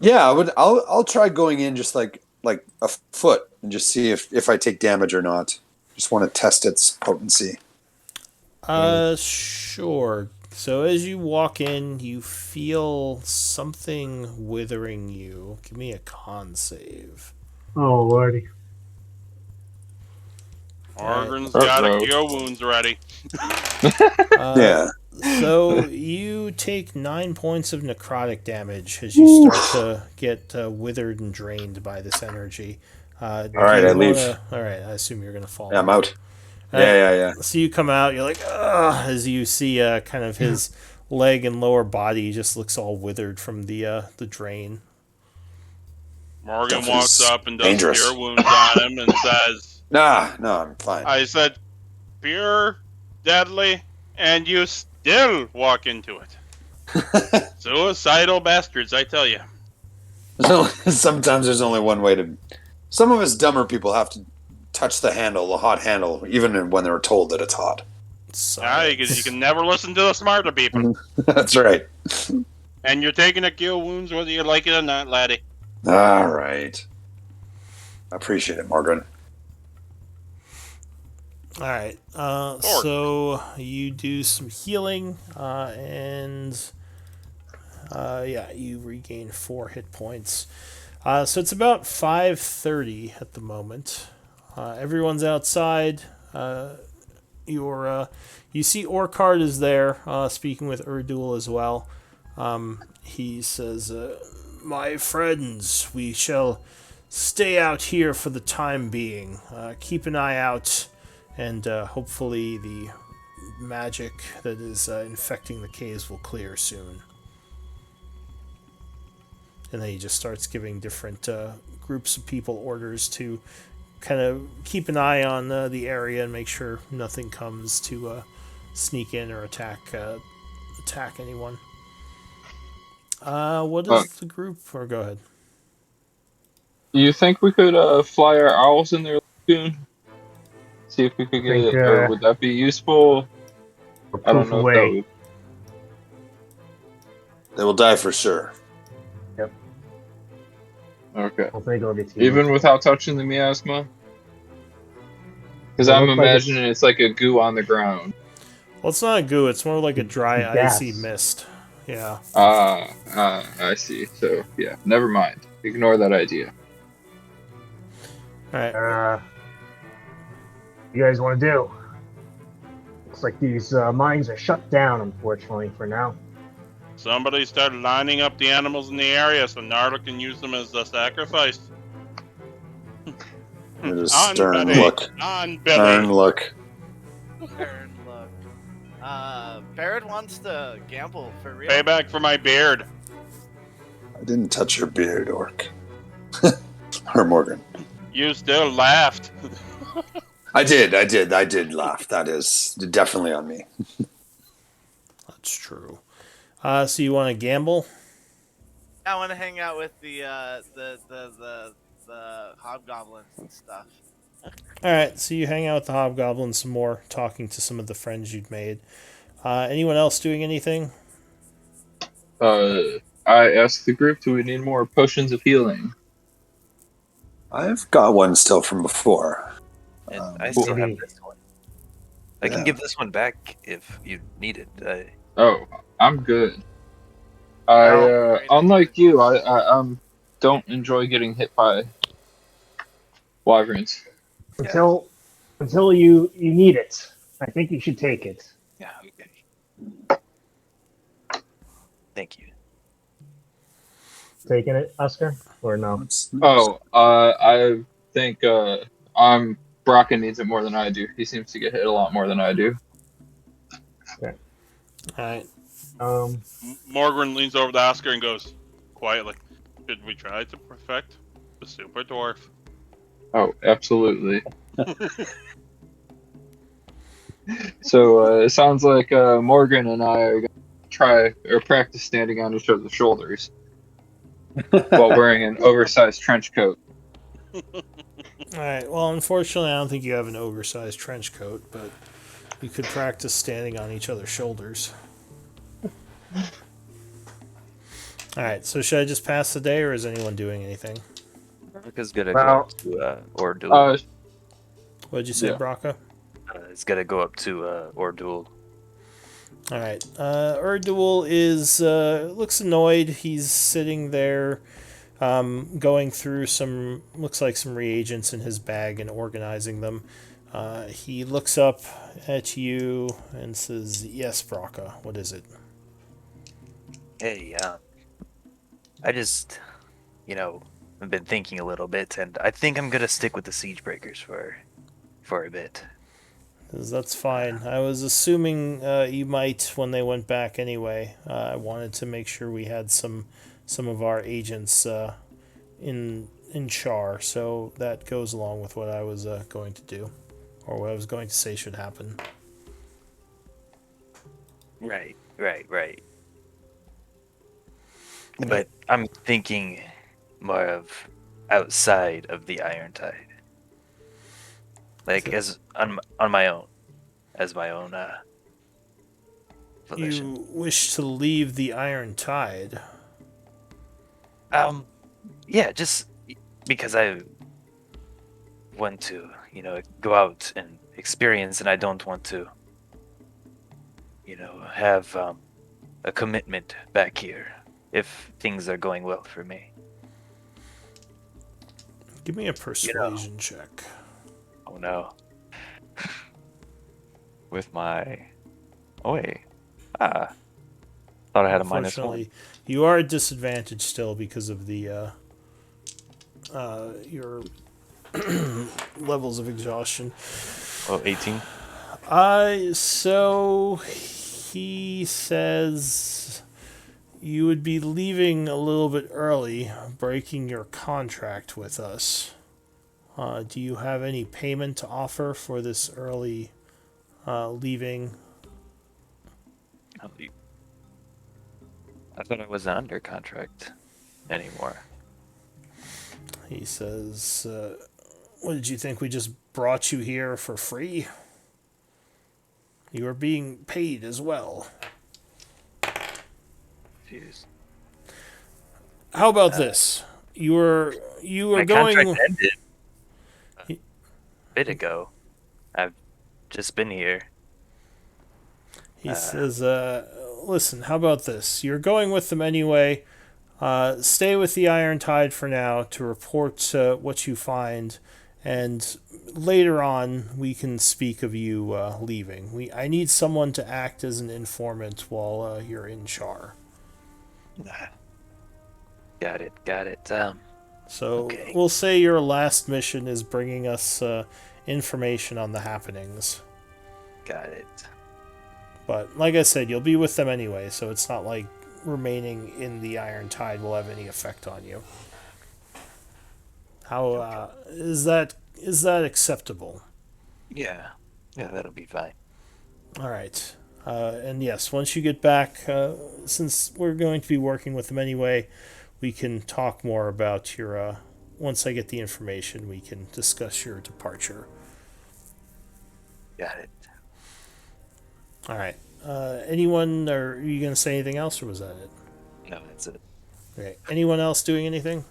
F: Yeah, I'll try going in just like a foot and just see if I take damage or not. Just want to test its potency.
A: Sure. So as you walk in, you feel something withering you. Give me a con save.
E: oh, lordy.
C: Morgan's
D: Right.
C: got a
D: Uh-oh.
C: cure wounds ready.
F: Yeah.
A: So you take 9 points of necrotic damage as you start to get withered and drained by this energy. All
F: right, I leave.
A: All right, I assume you're gonna fall.
F: Yeah, I'm out.
A: All right,
F: Yeah.
A: So you come out, you're like, ugh, as you see kind of his leg and lower body just looks all withered from the drain.
C: Morgan
F: Stuff
C: walks
F: is
C: up and does
F: dangerous.
C: cure wounds on him and says,
F: No, I'm fine.
C: I said, pure, deadly, and you still walk into it. Suicidal bastards, I tell you.
F: So sometimes there's only one way to. Some of us dumber people have to touch the hot handle, even when they're told that it's hot.
C: You can never listen to the smarter people.
F: That's right.
C: And you're taking a cure wounds whether you like it or not, laddie.
F: All right. I appreciate it, Morgan.
A: All right. So you do some healing, and you regain 4 hit points. So it's about 5:30 at the moment. Everyone's outside. You see Orcard is there, speaking with Erdul as well. He says, "My friends, we shall stay out here for the time being. Keep an eye out, and hopefully the magic that is infecting the caves will clear soon." And then he just starts giving different groups of people orders to kind of keep an eye on the area and make sure nothing comes to sneak in or attack anyone. What is the group? Or go ahead.
D: You think we could fly our owls in their lagoon? See if we could
E: Think
D: get, or would that be useful?
E: we're
D: I don't
E: poof
D: know if that
E: away.
D: would.
F: They will die for sure.
E: Yep.
D: Okay.
E: I don't think it'll be too
D: Even
E: useful.
D: without touching the miasma? Because
E: It
D: I'm
E: looked like
D: imagining it's like a goo on the ground.
A: Well, it's not a goo. It's more like a dry,
E: gas.
A: icy mist. Yeah.
D: I see. So, yeah, never mind. Ignore that idea.
A: All right.
E: What you guys want to do? Looks like these mines are shut down, unfortunately, for now.
C: Somebody started lining up the animals in the area so Narda can use them as a sacrifice.
F: It is
C: On
F: stern
C: Billy.
F: look.
C: On
F: Stern
C: Billy.
F: look.
B: Baron, look. Baron wants to gamble for real.
C: Payback for my beard.
F: I didn't touch your beard, Orc. Or Morgan.
C: You still laughed.
F: I did laugh. That is definitely on me.
A: That's true. So you want to gamble?
B: I want to hang out with the hobgoblins and stuff.
A: All right. So you hang out with the hobgoblins some more, talking to some of the friends you'd made. Anyone else doing anything?
D: I asked the group, do we need more potions of healing?
F: I've got one still from before.
G: And I still have
E: maybe-
G: this one. I can give this one back if you need it.
D: Oh, I'm good.
B: Oh, great
D: Unlike
B: idea.
D: you, I don't enjoy getting hit by wyverns.
E: Until you need it. I think you should take it.
G: Yeah, okay. Thank you.
E: Taking it, Oscar? Or no?
D: Oh, I think Bracken needs it more than I do. He seems to get hit a lot more than I do.
A: All right.
C: Morgan leans over to Oscar and goes quietly, should we try to perfect the super dwarf?
D: Oh, absolutely. So it sounds like Morgan and I are gonna try or practice standing on each other's shoulders while wearing an oversized trench coat.
A: All right. Well, unfortunately, I don't think you have an oversized trench coat, but you could practice standing on each other's shoulders. All right. So should I just pass the day, or is anyone doing anything?
G: Rebecca's gonna
E: Well-
G: go up to Ordul.
A: What did you say,
D: Yeah.
A: Braca?
G: It's gonna go up to Ordul.
A: All right. Erdul is looks annoyed. He's sitting there, going through some looks like some reagents in his bag and organizing them. He looks up at you and says, "Yes, Braca. What is it?"
G: Hey, I just, I've been thinking a little bit, and I think I'm gonna stick with the Siegebreakers for a bit.
A: That's fine. I was assuming you might when they went back anyway. I wanted to make sure we had some of our agents in Chaur, so that goes along with what I was going to do, or what I was going to say should happen.
G: Right. But I'm thinking more of outside of the Iron Tide. Like as on my own, as my own volition.
A: You wish to leave the Iron Tide?
G: Yeah, just because I want to, go out and experience, and I don't want to, have a commitment back here if things are going well for me.
A: Give me a persuasion check.
G: Oh no. With my... Oh wait. Thought I had a -1.
A: Unfortunately, you are at disadvantage still because of the your levels of exhaustion.
G: Oh, 18?
A: So he says you would be leaving a little bit early, breaking your contract with us. Do you have any payment to offer for this early leaving?
G: I thought I wasn't under contract anymore.
A: He says, what did you think? We just brought you here for free? You are being paid as well.
G: Jeez.
A: How about this? You were
G: My
A: going.
G: contract ended a bit ago. I've just been here.
A: He says, listen, how about this? You're going with them anyway. Stay with the Iron Tide for now to report what you find, and later on we can speak of you leaving. I need someone to act as an informant while you're in Chaur.
G: Got it.
A: So
G: Okay.
A: we'll say your last mission is bringing us information on the happenings.
G: Got it.
A: But like I said, you'll be with them anyway, so it's not like remaining in the Iron Tide will have any effect on you. How is that acceptable?
G: Yeah, that'll be fine.
A: All right. And yes, once you get back, since we're going to be working with them anyway, we can talk more about your. Once I get the information, we can discuss your departure.
G: Got it.
A: All right. Anyone, or are you going to say anything else, or was that it?
G: No, that's it.
A: Okay. Anyone else doing anything?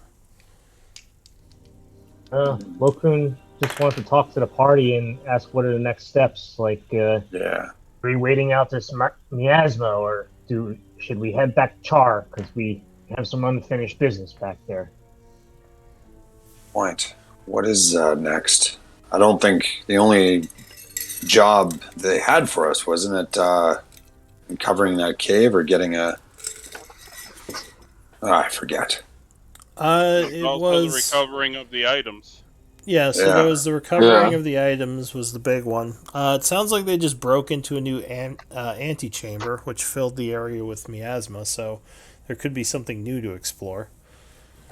E: Lokun just wanted to talk to the party and ask what are the next steps. Like,
F: Yeah.
E: are we waiting out this miasma, or should we head back to Chaur because we have some unfinished business back there?
F: Point. What is next? I don't think the only job they had for us wasn't it covering that cave or getting a. I forget.
A: It
C: Also
A: was
C: the recovering of the items.
A: Yeah, so
F: Yeah.
A: there was the recovering
D: Yeah.
A: of the items was the big one. It sounds like they just broke into a new antechamber, which filled the area with miasma, so there could be something new to explore.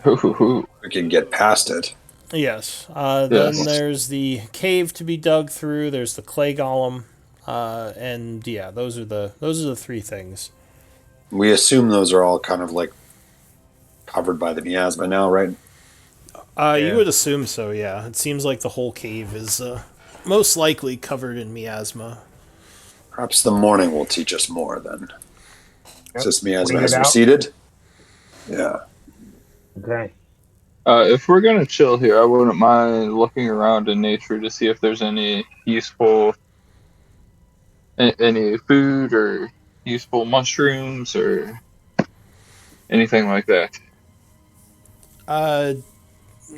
F: We can get past it.
A: Yes. Then
D: Yes.
A: there's the cave to be dug through. There's the clay golem, and yeah, those are the three things.
F: We assume those are all kind of like covered by the miasma now, right?
A: You would assume so. Yeah, it seems like the whole cave is most likely covered in miasma.
F: Perhaps the morning will teach us more then.
E: Yep.
F: Since miasma
E: Wait
F: has
E: it out.
F: receded. Yeah.
E: Okay.
D: If we're gonna chill here, I wouldn't mind looking around in nature to see if there's any useful, any food or useful mushrooms or anything like that.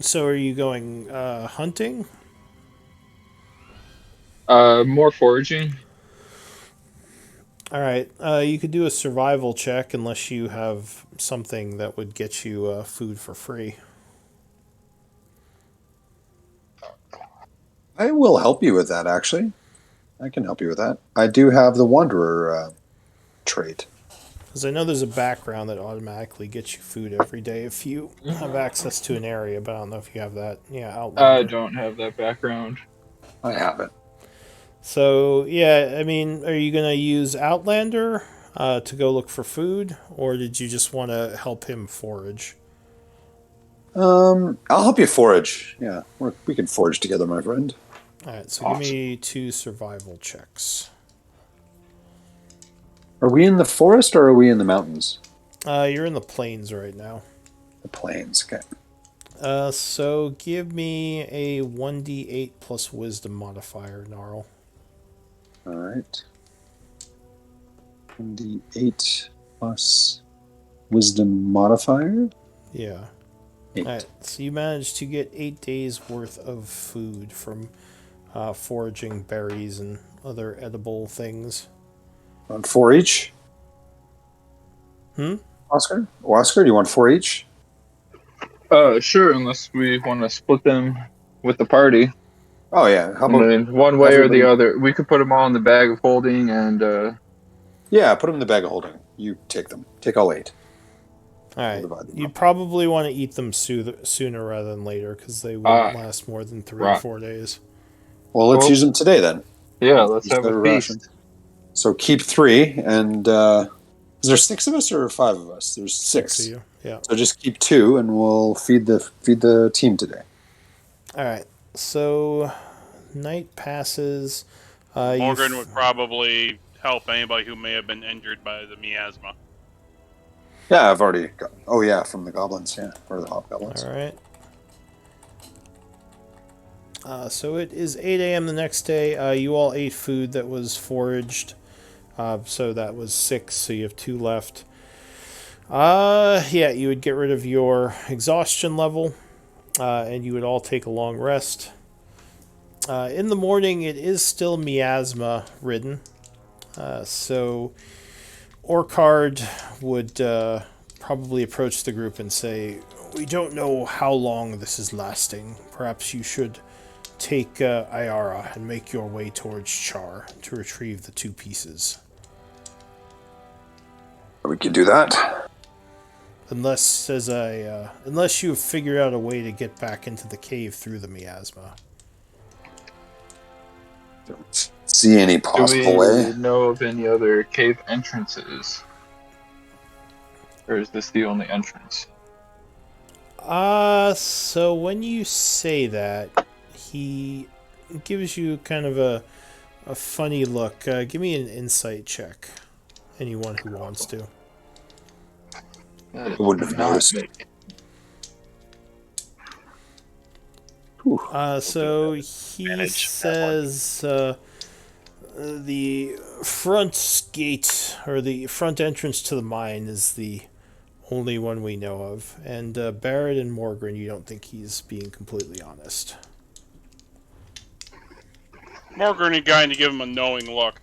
A: So are you going hunting?
D: More foraging.
A: All right. You could do a survival check unless you have something that would get you food for free.
F: I will help you with that, actually. I can help you with that. I do have the Wanderer trait.
A: Because I know there's a background that automatically gets you food every day if you have access to an area, but I don't know if you have that. Yeah,
D: I
A: Outlander.
D: don't have that background.
F: I have it.
A: So, yeah, I mean, are you going to use Outlander to go look for food, or did you just want to help him forage?
F: I'll help you forage. Yeah, we can forage together, my friend.
A: All right, so give me 2 survival checks.
F: Are we in the forest or are we in the mountains?
A: You're in the plains right now.
F: The plains. Okay.
A: So give me a 1d8 plus wisdom modifier, Gnarl.
F: All right. 1d8 plus wisdom modifier.
A: Yeah.
F: 8.
A: Alright, so you managed to get 8 days worth of food from foraging berries and other edible things.
F: On 4 each? Oscar? Oscar, do you want 4 each?
D: Sure, unless we want to split them with the party.
F: Oh, yeah. How
D: I
F: about...
D: mean, one way or
F: everybody-
D: the other. We could put them all in the bag of holding and,
F: Yeah, put them in the bag of holding. You take them. Take all 8.
A: Alright,
F: We'll divide them
A: you
F: up.
A: probably want to eat them sooner rather than later because they won't last more than 3 or
D: right.
A: 4 days.
F: Well, let's
D: Well-
F: use them today then.
D: yeah, let's
F: Use
D: have
F: their
D: a
F: ration.
D: feast.
F: So keep 3 and Is there 6 of us or 5 of us? There's 6
A: of you. Yeah.
F: So just keep 2, and we'll feed the team today.
A: All right. So night passes.
C: Morgan would probably help anybody who may have been injured by the miasma.
F: Yeah, I've already got. Oh yeah, from the goblins, yeah, or the hobgoblins.
A: All right. So it is 8 a.m. the next day. You all ate food that was foraged. So that was 6, so you have 2 left. Yeah, you would get rid of your exhaustion level, and you would all take a long rest. In the morning, it is still miasma ridden. So Orcard would probably approach the group and say, "We don't know how long this is lasting. Perhaps you should take Iara and make your way towards Chaur to retrieve the 2 pieces.
F: We could do that.
A: Unless you've figured out a way to get back into the cave through the miasma."
F: Don't see any possible
D: Do
F: way.
D: we know of any other cave entrances? Or is this the only entrance?
A: So when you say that, he gives you kind of a funny look. Give me an insight check. Anyone who wants to.
F: I wouldn't have noticed.
A: So he says the front gate, or the front entrance to the mine, is the only one we know of. And Barrett and Morgan, you don't think he's being completely honest.
C: Morgan and going to give him a knowing look.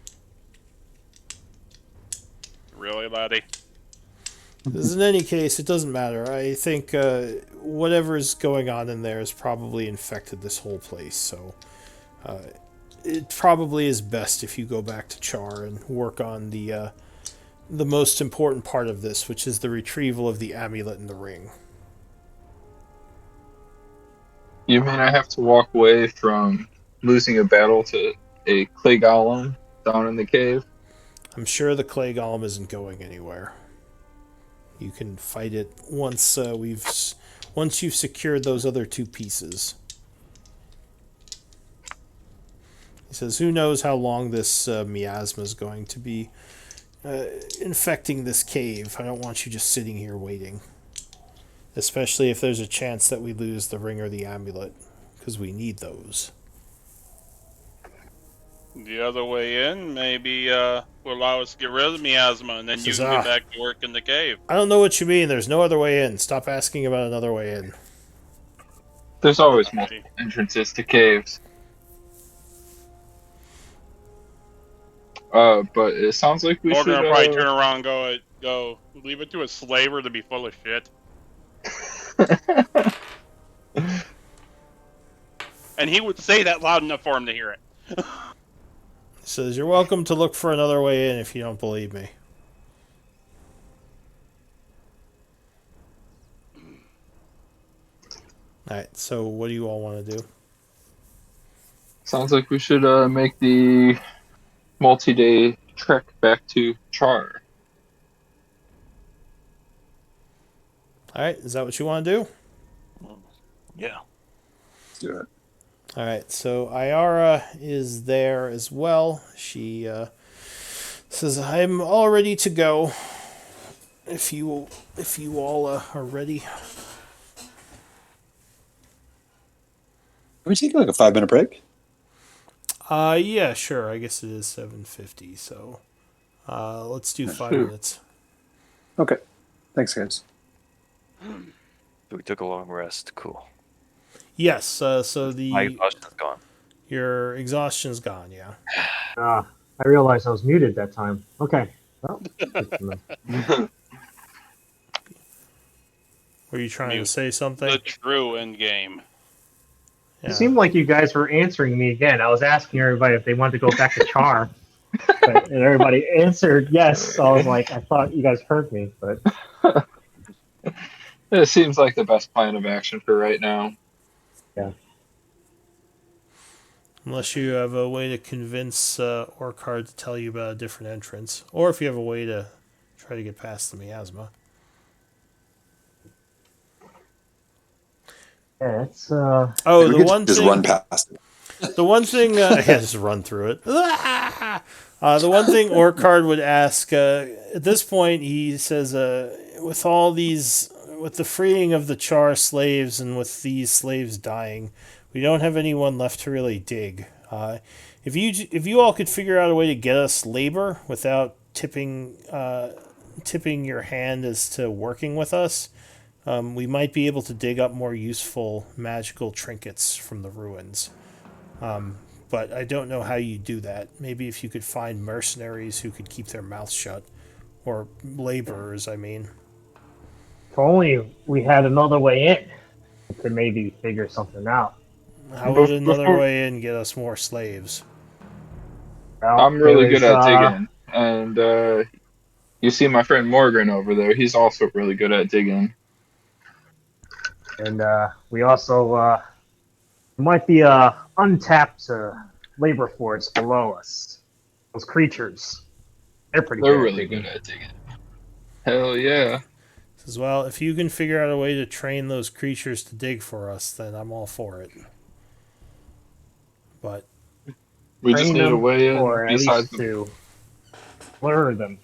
C: Really, laddie?
A: In any case, it doesn't matter. I think whatever's going on in there has probably infected this whole place, so it probably is best if you go back to Chaur and work on the most important part of this, which is the retrieval of the amulet and the ring.
D: You mean I have to walk away from losing a battle to a clay golem down in the cave?
A: I'm sure the clay golem isn't going anywhere. You can fight it once you've secured those other 2 pieces. He says, "Who knows how long this miasma is going to be infecting this cave? I don't want you just sitting here waiting. Especially if there's a chance that we lose the ring or the amulet, because we need those."
C: The other way in maybe will allow us to get rid of the miasma, and then you can get back to work in the cave.
A: I don't know what you mean. There's no other way in. Stop asking about another way in.
D: There's always multiple entrances to caves. But it sounds like we
C: Morgan
D: should
C: will probably turn around and go, leave it to a slaver to be full of shit. And he would say that loud enough for him to hear it.
A: He says, "You're welcome to look for another way in if you don't believe me." Alright, so what do you all want to do?
D: Sounds like we should make the multi-day trek back to Chaur.
A: Alright, is that what you want to do?
G: Yeah.
F: Let's do it.
A: Alright, so Iara is there as well. She says, "I'm all ready to go. If you all are ready."
F: Can we take like a 5-minute break?
A: Yeah, sure. I guess it is 7:50, so let's do 5 minutes.
F: Okay. Thanks, guys.
G: We took a long rest. Cool.
A: Yes, so
G: My exhaustion's gone.
A: your exhaustion's gone, yeah.
E: I realized I was muted that time. Okay. Well,
A: Were you trying to say something?
C: The true end game.
A: Yeah.
E: It seemed like you guys were answering me again. I was asking everybody if they wanted to go back to Chaur, and everybody answered yes. So I was like, I thought you guys heard me, but
D: It seems like the best plan of action for right now.
E: yeah.
A: Unless you have a way to convince Orcard to tell you about a different entrance. Or if you have a way to Try to get past the miasma.
E: Yeah, it's
A: Oh,
F: Maybe
A: the
F: we could
A: one
F: just
A: thing.
F: run past it.
A: The one thing, yeah, just run through it. The one thing Orcard would ask at this point, he says, with all these, with the freeing of the Chaur slaves and with these slaves dying, we don't have anyone left to really dig. If you all could figure out a way to get us labor without tipping your hand as to working with us, we might be able to dig up more useful magical trinkets from the ruins. But I don't know how you do that. Maybe if you could find mercenaries who could keep their mouths shut. Or laborers, I mean.
E: if only we had another way in. We could maybe figure something out.
A: How would another
D: Before,
A: way in get us more slaves?
E: Well,
D: I'm really good at digging, and you see my friend Morgan over there. He's also really good at digging.
E: and we also might be a untapped labor force below us. Those creatures, they're pretty
D: They're
E: good at
D: really
E: digging.
D: good at digging. Hell yeah.
A: As well, if you can figure out a way to train those creatures to dig for us, then I'm all for it. But
D: We just
E: Train
D: need a
E: them,
D: way in
E: or at
D: besides
E: least
D: the.
E: to lure them.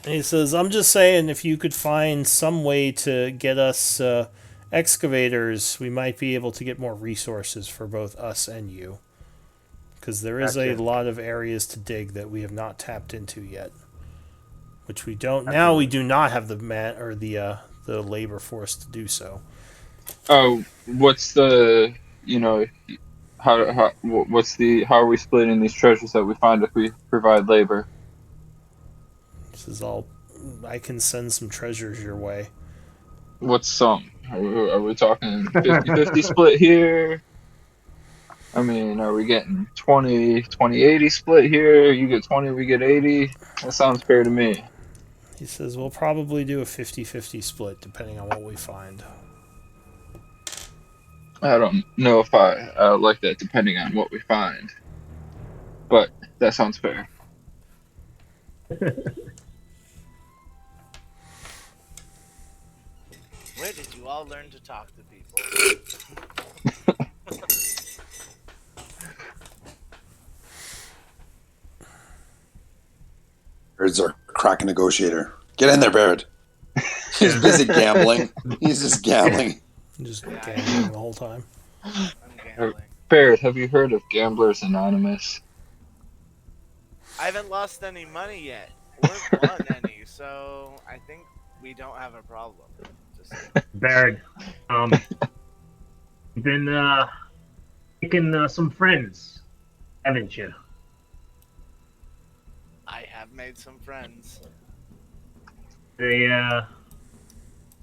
A: he says, I'm just saying, if you could find some way to get us excavators, we might be able to get more resources for both us and you. Because there is a
E: Gotcha.
A: lot of areas to dig that we have not tapped into yet. Which we don't. Now we do not have the the labor force to do so.
D: Oh, what's the, how are we splitting these treasures that we find if we provide labor?
A: This is all. I can send some treasures your way.
D: What's some? Are we talking 50-50 split here? I mean, are we getting 20-80 split here? You get 20, we get 80. That sounds fair to me.
A: He says we'll probably do a 50-50 split depending on what we find.
D: I don't know if I like that depending on what we find, but that sounds fair.
B: Where did you all learn to talk to people?
F: Bird's our crack negotiator. Get in there, Barrett. He's busy gambling. He's just gambling.
A: Just gambling the whole time.
B: I'm gambling.
D: Barrett, have you heard of Gamblers Anonymous?
B: I haven't lost any money yet, or won any, so I think we don't have a problem. Just
E: Baird, you've been making some friends, haven't you?
B: I have made some friends.
E: They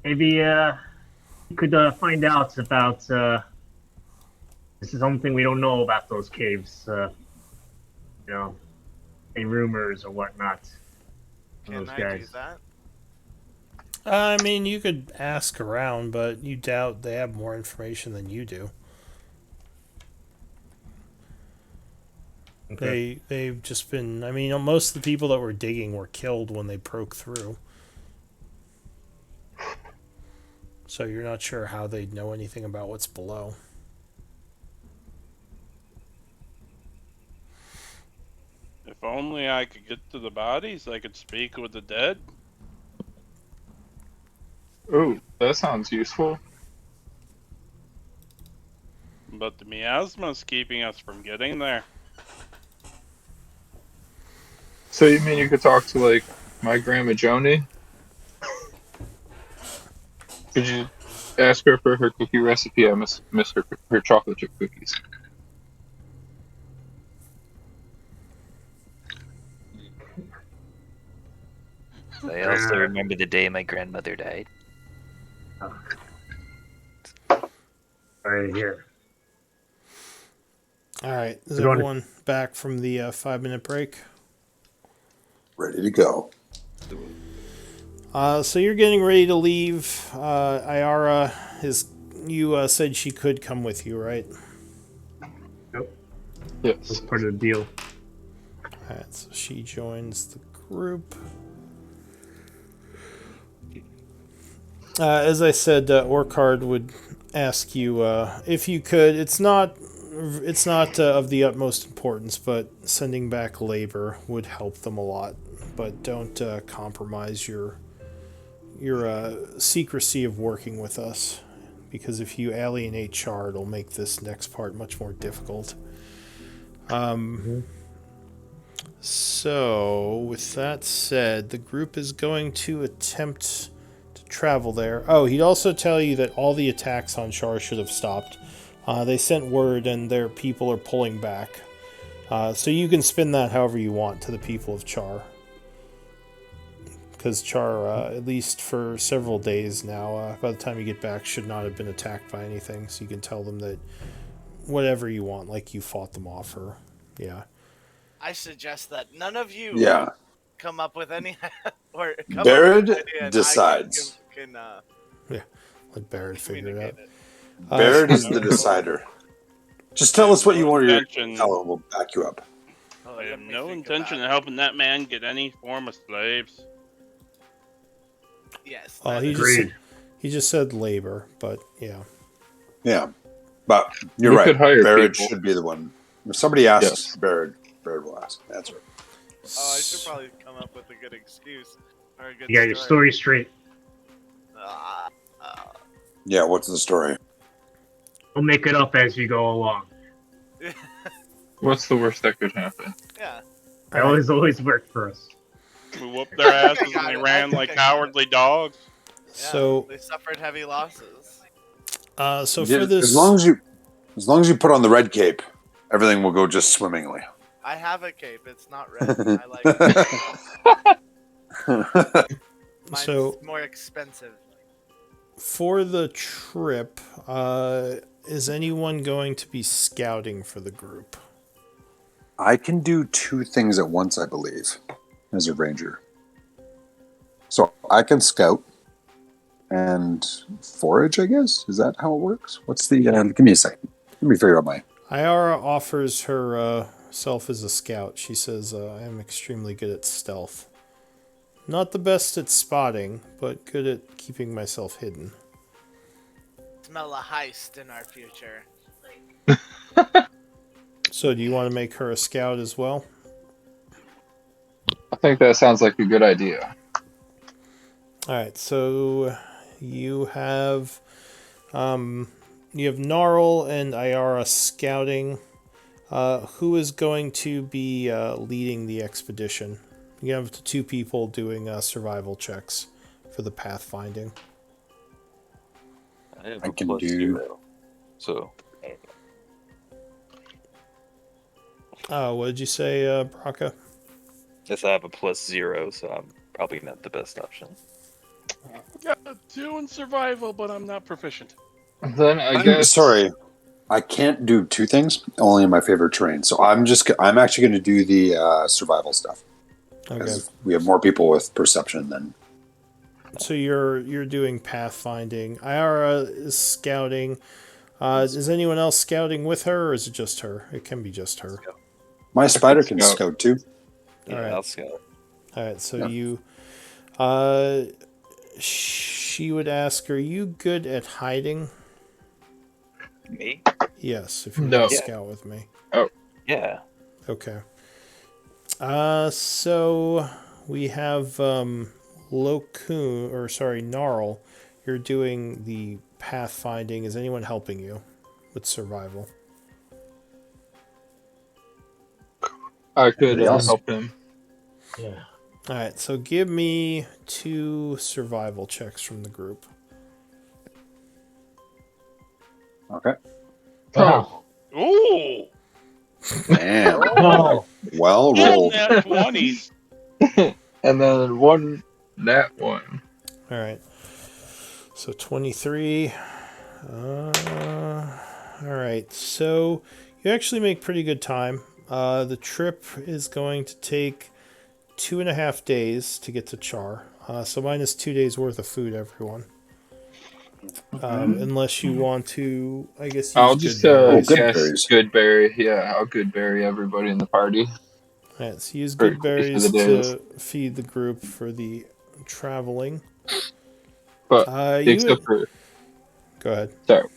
E: maybe you could find out about this is something we don't know about those caves. Any rumors or whatnot.
B: Can
E: Those
B: I do
E: guys.
B: that?
A: I mean, you could ask around, but you doubt they have more information than you do.
E: Okay.
A: They've just been. I mean, most of the people that were digging were killed when they broke through. So you're not sure how they'd know anything about what's below.
C: If only I could get to the bodies, I could speak with the dead.
D: Ooh, that sounds useful.
C: But the miasma's keeping us from getting there.
D: So you mean you could talk to, like, my grandma Joni? Could you ask her for her cookie recipe? I miss her chocolate chip cookies.
G: I also remember the day my grandmother died.
E: Right here.
A: All right, is
E: You wanna-
A: everyone back from the 5-minute break?
F: Ready to go.
A: So you're getting ready to leave. Ayara you said she could come with you, right?
D: Yes.
E: That's part of the deal.
A: Alright, so she joins the group. As I said, Orcard would ask you if you could. It's not of the utmost importance, but sending back labor would help them a lot. But don't compromise your secrecy of working with us, because if you alienate Chaur, it'll make this next part much more difficult. So, with that said, the group is going to attempt to travel there. Oh, he'd also tell you that all the attacks on Chaur should have stopped. They sent word and their people are pulling back. So you can spin that however you want to the people of Chaur. Because Chaur, at least for several days now, by the time you get back, should not have been attacked by anything. So you can tell them that whatever you want, like you fought them off, or yeah.
B: I suggest that none of you
F: Yeah.
B: come up with any or come
F: Barrett
B: up with an idea and
F: decides.
B: I can
A: Let Barrett figure it out.
B: communicate it.
F: Barrett is the decider. Just tell us what you want to tell him. We'll back you up.
B: Oh,
C: I have
B: let me
C: no
B: think
C: intention
B: about
C: of helping that man get any form of slaves.
B: it. Yes.
A: Oh,
B: that
A: he
B: is-
A: just he just said labor, but yeah.
F: Yeah. But you're
D: We
F: right.
D: could hire
F: Barrett
D: people.
F: should be the one. If somebody asks,
D: Yes.
F: Barrett will ask. That's right.
B: Oh, I should probably come up with a good excuse or a good
E: You got your story straight.
B: Ah,
F: Yeah, what's the story?
E: We'll make it up as you go along.
D: What's the worst that could happen?
B: yeah.
E: I always worked for us.
C: We whooped their asses
B: got
C: and they
B: it. I
C: ran
B: think
C: like
B: I got it.
C: cowardly dogs.
B: Yeah,
A: So
B: they suffered heavy losses.
A: so
F: Yeah,
A: for this,
F: as long as you put on the red cape, everything will go just swimmingly.
B: I have a cape. It's not red. I like it. Mine's
A: So-
B: more expensive.
A: for the trip, is anyone going to be scouting for the group?
F: I can do two things at once, I believe, as a ranger. So I can scout and forage, I guess. Is that how it works? What's the? Give me a second. Let me figure out my.
A: Iara offers her self as a scout. She says, I am extremely good at stealth. Not the best at spotting, but good at keeping myself hidden.
B: Smell a heist in our future.
A: So do you want to make her a scout as well?
D: I think that sounds like a good idea.
A: Alright, so you have Gnarl and Iara scouting. Who is going to be leading the expedition? You have the two people doing survival checks for the pathfinding.
H: I have
F: I
H: a
F: can
H: plus
F: do-
H: 0. So,
A: What did you say, Braca?
H: yes, I have a plus 0, so I'm probably not the best option.
C: Got a 2 in survival, but I'm not proficient.
D: Then I guess.
F: Sorry, I can't do two things. Only in my favorite terrain. So I'm actually going to do the survival stuff.
A: Okay.
F: Because we have more people with perception than.
A: So you're doing pathfinding. Iara is scouting. Is anyone else scouting with her, or is it just her? It can be just her.
F: My spider can
D: scout.
F: scout too.
H: Yeah,
A: Alright.
H: I'll scout.
A: All right. So
F: Yeah.
A: she would ask, "Are you good at hiding?"
H: Me?
A: Yes. If you
D: No.
A: want to
H: Yeah.
A: scout with me.
H: Yeah.
A: Okay. So we have Gnarl. You're doing the pathfinding. Is anyone helping you with survival?
D: I could
F: Anybody else?
D: help him.
E: Yeah.
A: All right. So give me 2 survival checks from the group.
F: Okay.
E: Wow.
C: Ooh!
F: Damn.
E: Oh.
F: Well rolled.
C: Nat 20s.
D: And then one nat one.
A: All right. So 23. All right. So you actually make pretty good time. The trip is going to take 2.5 days to get to Chaur. So minus 2 days worth of food, everyone. Unless you want to, I guess.
D: I'll
A: use
D: just
A: good berries.
F: good
D: guess
F: berries.
D: good berry. Yeah, I'll good berry everybody in the party.
A: All right, so use
D: Very
A: good
D: quickly for
A: berries
D: the days.
A: to feed the group for the traveling.
D: But
A: You
D: except for
A: go ahead.
D: sorry,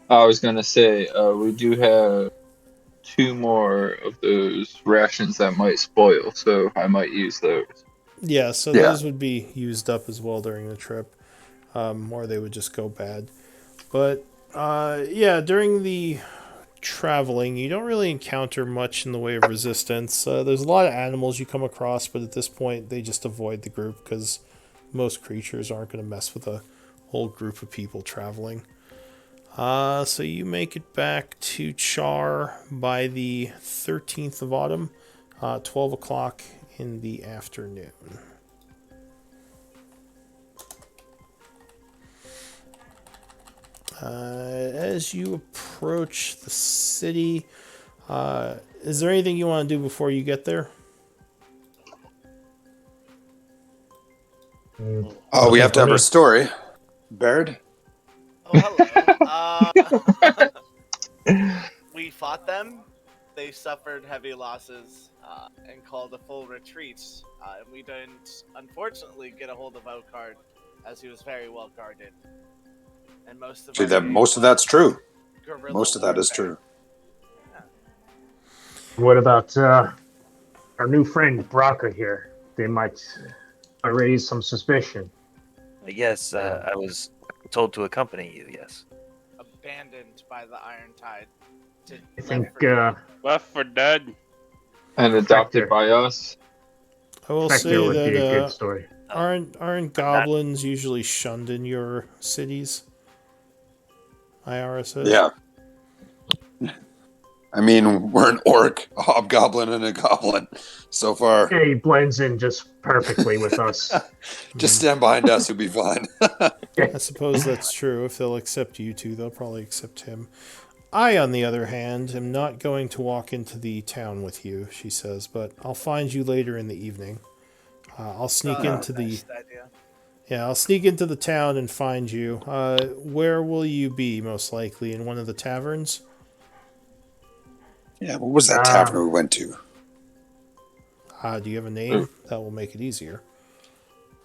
D: I was gonna say we do have two more of those rations that might spoil, so I might use those.
A: Yeah, so
F: Yeah.
A: those would be used up as well during the trip, or they would just go bad. But yeah, during the traveling, you don't really encounter much in the way of resistance. There's a lot of animals you come across, but at this point, they just avoid the group because most creatures aren't going to mess with a whole group of people traveling. So you make it back to Chaur by the 13th of autumn, 12 o'clock in the afternoon. As you approach the city, is there anything you want to do before you get there?
F: Oh, we
E: Nothing
F: have to
E: for
F: have our
E: me.
F: story. Baird?
B: Oh, hello. We fought them. They suffered heavy losses and called a full retreat. And we didn't, unfortunately, get a hold of Okard, as he was very well guarded. And most of
F: Actually,
B: our game
F: most of
B: was
F: that's true.
B: guerrilla
F: Most of that is
B: warfare.
F: true.
E: What about our new friend Braka here? They might raise some suspicion.
G: Yes, I was told to accompany you. Yes.
B: Abandoned by the Iron Tide. To
E: I think
C: Left for dead.
D: And adopted by us.
A: I will
E: Spectre
A: say
E: would be a good
A: that
E: story.
A: aren't goblins usually shunned in your cities? IRS says.
F: Yeah. I mean, we're an orc, a hobgoblin, and a goblin so far.
E: Yeah, he blends in just perfectly with us.
F: Just stand behind us, you'll be fine.
A: I suppose that's true. If they'll accept you two, they'll probably accept him. I, on the other hand, am not going to walk into the town with you, she says, but I'll find you later in the evening. I'll sneak into the
B: Best idea.
A: I'll sneak into the town and find you. Where will you be, most likely? In one of the taverns?
F: Yeah, what was that tavern we went to?
A: Do you have a name? That will make it easier.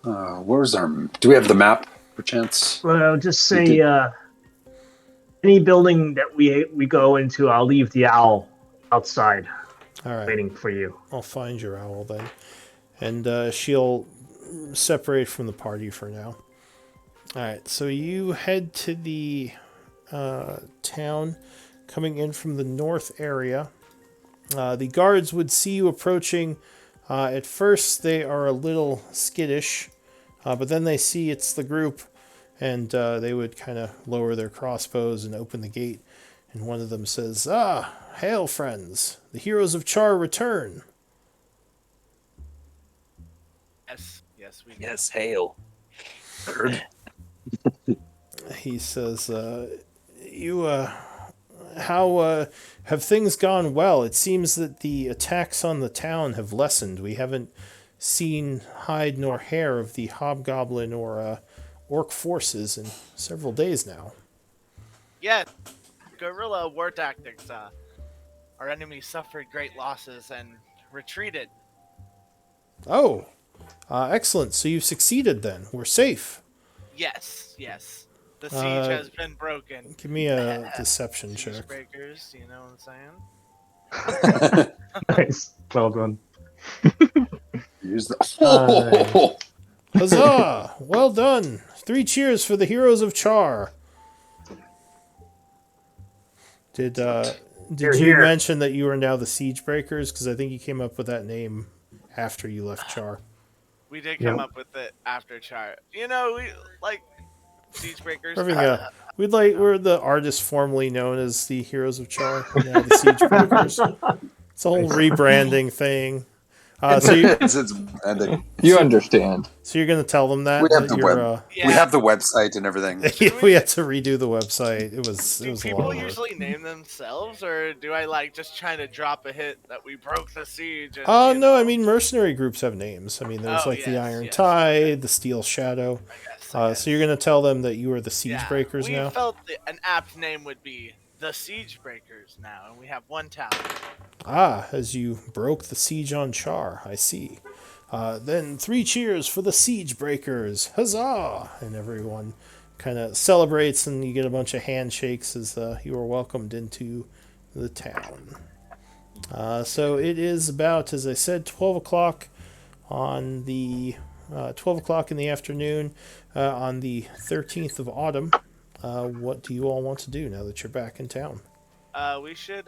F: Where's our... Do we have the map, perchance?
E: Well, just
F: We
E: say
F: did.
E: any building that we go into, I'll leave the owl outside
A: All right.
E: waiting for you.
A: I'll find your owl then. And she'll separate from the party for now. Alright, so you head to the town coming in from the north area. The guards would see you approaching. At first, they are a little skittish, but then they see it's the group, and they would kind of lower their crossbows and open the gate. And one of them says, hail, friends. The heroes of Chaur return.
B: Yes, we do.
G: Yes, hail.
A: He says, how have things gone well? It seems that the attacks on the town have lessened. We haven't seen hide nor hair of the hobgoblin or orc forces in several days now.
B: Yes, guerrilla war tactics. Our enemies suffered great losses and retreated.
A: Oh, excellent. So you've succeeded then. We're safe.
B: Yes. The siege has been broken.
A: Give me a deception check.
B: Siegebreakers, you know what I'm saying?
E: Nice. Well done.
F: Use the...
A: Huzzah! Well done. 3 cheers for the heroes of Chaur. Did you
E: Here.
A: mention that you are now the Siegebreakers? Because I think you came up with that name after you left Chaur.
B: We did come up with it after Chaur. You know, we like Siegebreakers.
A: We're the artists formerly known as the heroes of Chaur. Now the Siegebreakers. It's a whole rebranding thing.
F: It's branding.
D: You understand.
A: So you're going to tell them that?
F: We have
A: that
F: the
A: you're,
F: web. We have the website and everything.
A: we had to redo the website. It was
B: Do
A: a lot
B: people
A: of work.
B: usually name themselves, or do I like just trying to drop a hit that we broke the siege? And,
A: No,
B: you know,
A: I mean mercenary groups have names. I mean, there's
B: Oh,
A: the
B: yes,
A: Iron
B: yes.
A: Tide, the Steel Shadow.
B: I guess.
A: So you're going to tell them that you are the Siegebreakers
B: we
A: now?
B: felt an apt name would be the Siegebreakers now, and we have one town.
A: As you broke the siege on Chaur, I see. Then 3 cheers for the Siegebreakers! Huzzah! And everyone kind of celebrates, and you get a bunch of handshakes as you are welcomed into the town. So it is about, as I said, 12 o'clock on the 12 o'clock in the afternoon on the 13th of autumn. What do you all want to do now that you're back in town?
B: We should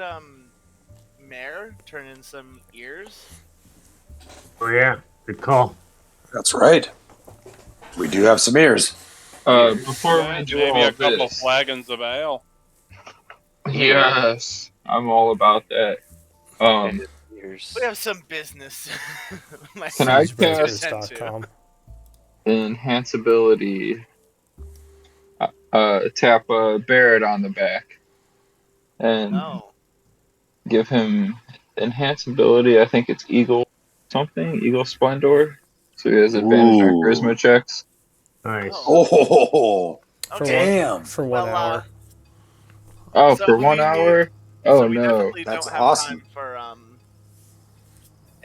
B: Mayor turn in some ears.
E: Oh yeah, good call.
F: That's right. We do have some ears.
D: Before we do
C: Maybe
D: all
C: a couple of
D: this,
C: flagons of ale.
D: yes, I'm all about that.
G: Years.
B: We have some business. My
D: Can I
B: sister to
D: cast-
B: attend to.
A: Siegebreakers.com.
D: Enhance ability. Tap Barrett on the back, and
B: No.
D: give him enhance ability. I think it's Eagle something, Eagle Splendor. So he has advantage on
F: Ooh.
D: charisma checks.
E: Nice.
F: Oh,
A: For
B: Okay.
F: damn.
A: For what
B: Well,
A: hour?
D: Oh,
B: So
D: for 1
B: we
D: hour?
B: so
D: Oh
B: we
D: no.
B: definitely
F: That's
B: don't have
F: awesome.
B: time for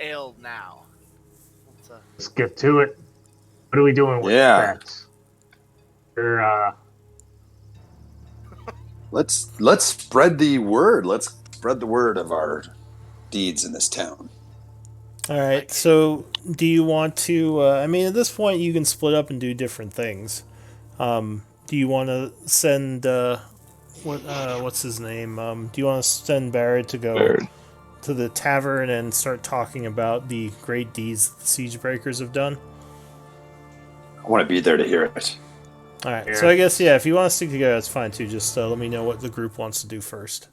B: ale now. Let's,
E: Let's get to it. What are we doing with
F: Yeah.
E: that? We're
F: Let's spread the word. Let's spread the word of our deeds in this town.
A: All right. So, do you want to? I mean, at this point, you can split up and do different things. Do you want to send what's his name? Do you want to send Barrett to go
D: Barrett.
A: to the tavern and start talking about the great deeds the Siegebreakers have done?
F: I want to be there to hear it.
A: All right.
E: Yeah.
A: So I guess if you want to stick together, that's fine too. Just let me know what the group wants to do first.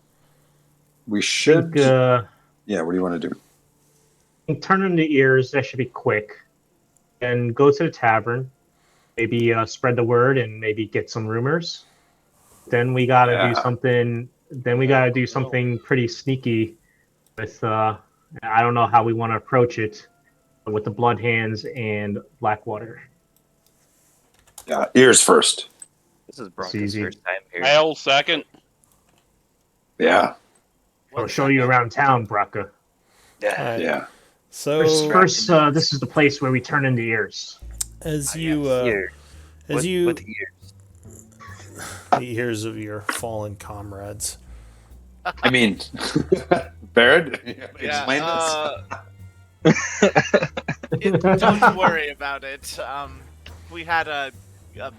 F: We should.
E: think,
F: Yeah. What do you want to do?
E: turn in the ears. That should be quick. And go to the tavern. Maybe spread the word and maybe get some rumors. Then we gotta
F: Yeah.
E: do something. Then we gotta do something pretty sneaky with. I don't know how we want to approach it with the Blood Hands and Blackwater.
F: Yeah. Ears first.
G: This is Bronco's
E: easy.
G: first time here.
C: Ale second.
F: Yeah.
E: I'll show you around town, Braca.
G: Yeah.
A: All right.
F: Yeah.
A: So
E: First, this is the place where we turn in the ears.
A: as you
G: Here.
A: as
G: What,
A: you
G: what ears?
A: the ears of your fallen comrades.
F: I mean, Barrett,
B: yeah.
F: explain
B: Don't worry about it. We had a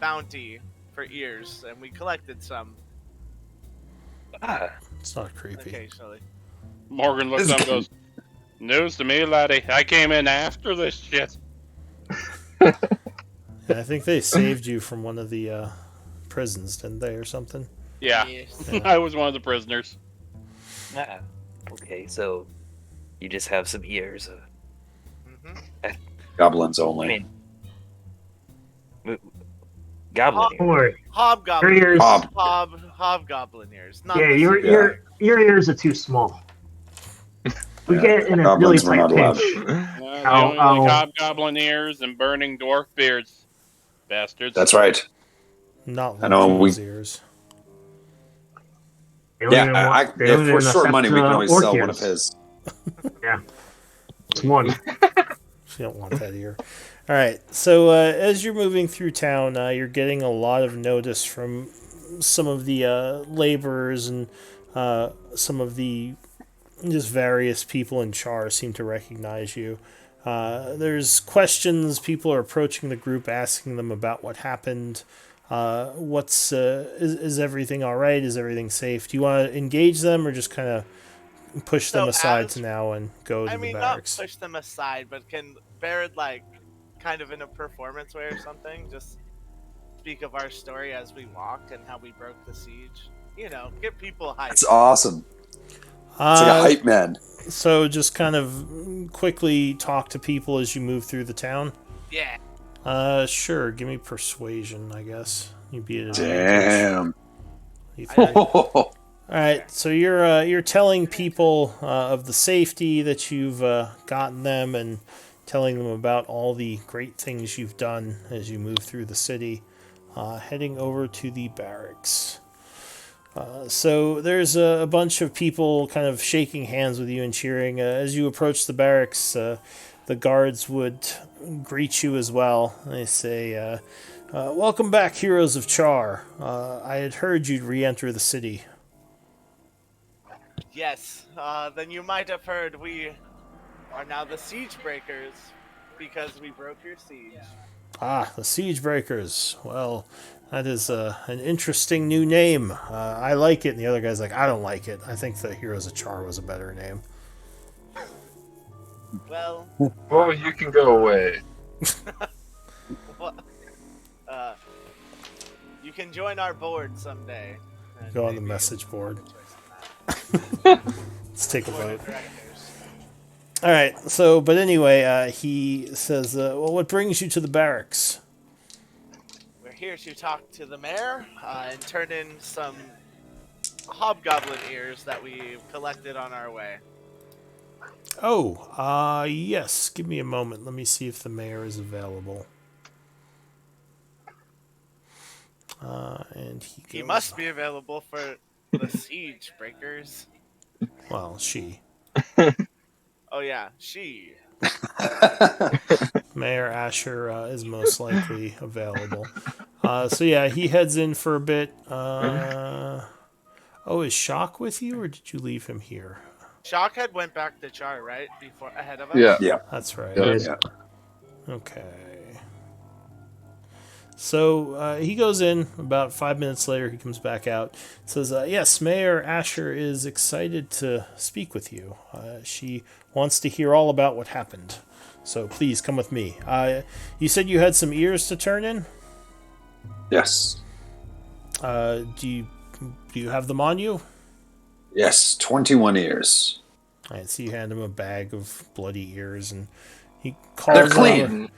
B: bounty for ears, and we collected some
G: Ah,
A: It's not creepy.
B: occasionally.
C: Morgan looks up and goes, "News to me, laddie. I came in after this shit."
A: Yeah, I think they saved you from one of the prisons, didn't they, or something?
C: Yeah,
B: Yes.
A: Yeah.
C: I was one of the prisoners.
G: ah. Okay, so you just have some ears.
B: Mhm.
F: Goblins
G: I
F: only.
G: mean, goblin
E: Don't
G: ears.
E: worry.
B: Hobgoblin
E: Your ears.
B: ears. Hobgoblin ears. Not
E: Yeah,
B: the
E: your
B: same.
E: your ears are too small. We
F: Yeah,
E: get in a really
F: goblins were
E: tight
F: not allowed.
E: pinch.
C: They
E: Ow,
C: only
E: ow.
C: like hobgoblin ears and burning dwarf beards. Bastards.
F: That's right.
A: Not
F: I know,
A: Locune's ears.
E: They don't
F: Yeah,
E: even want- they don't
F: if
E: even
F: we're short
E: accept,
F: money, we can always sell
E: orc
F: one of
E: ears.
F: his.
E: It's one.
A: You don't want that ear. All right. So as you're moving through town, you're getting a lot of notice from some of the laborers and some of the just various people in Chaur seem to recognize you. There's questions. People are approaching the group, asking them about what happened. Is everything all right? Is everything safe? Do you want to engage them or just kind of push them
B: So
A: aside
B: as-
A: to now and go to
B: I
A: the
B: mean, not
A: barracks?
B: push them aside, but can Barrett, like, kind of in a performance way or something, just speak of our story as we walk and how we broke the siege? You know, get people hyped.
F: It's awesome. It's like a hype man.
A: So just kind of quickly talk to people as you move through the town.
B: Yeah.
A: Sure. Give me persuasion, I guess. You'd be at an advantage.
F: Damn.
A: You think? All right. So you're telling people of the safety that you've gotten them and telling them about all the great things you've done as you move through the city, heading over to the barracks. So there's a bunch of people kind of shaking hands with you and cheering. As you approach the barracks, the guards would greet you as well. They say, welcome back, heroes of Chaur. I had heard you'd re-enter the city.
B: Yes, then you might have heard we are now the Siegebreakers because we broke your siege.
A: Ah, the Siegebreakers. Well, that is an interesting new name. I like it, and the other guy's like, I don't like it. I think the Heroes of Char was a better name.
B: Well,
D: Well, you can go away.
B: you can join our board someday. and
A: Go on the
B: maybe
A: message board.
B: have a choice in that.
A: Let's take a
B: Board
A: vote.
B: of directors.
A: All right. So, but anyway, he says, "Well, what brings you to the barracks?"
B: We're here to talk to the mayor and turn in some hobgoblin ears that we collected on our way.
A: Oh, yes. Give me a moment. Let me see if the mayor is available. And he
B: He
A: goes,
B: must be available for the siege breakers.
A: Well, she.
B: Oh yeah, she.
A: Mayor Asher is most likely available. So yeah, he heads in for a bit. Is Shock with you, or did you leave him here?
B: Shockhead went back to Char, right? Before ahead of us.
D: Yeah.
F: Yeah.
A: That's right.
D: Yeah.
E: Yes.
A: Okay. So he goes in. About 5 minutes later, he comes back out. Says, "Yes, Mayor Asher is excited to speak with you. She wants to hear all about what happened. So please come with me. You said you had some ears to turn in.
F: Yes.
A: Do you have them on you?"
F: Yes. 21 ears.
A: All right, so you hand him a bag of bloody ears, and he
F: They're
A: calls
F: clean.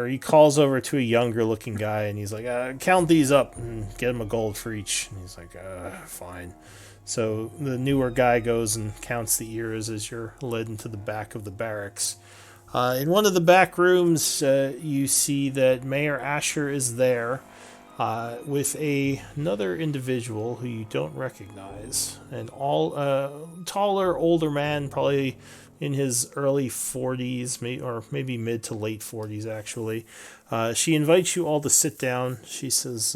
A: he calls over to a younger-looking guy, and he's like, "Count these up and get him a gold for each." And he's like, "Fine." So the newer guy goes and counts the ears as you're led into the back of the barracks. In one of the back rooms, you see that Mayor Asher is there with another individual who you don't recognize. An taller, older man, probably in his early 40s, or maybe mid to late 40s, actually. She invites you all to sit down. She says,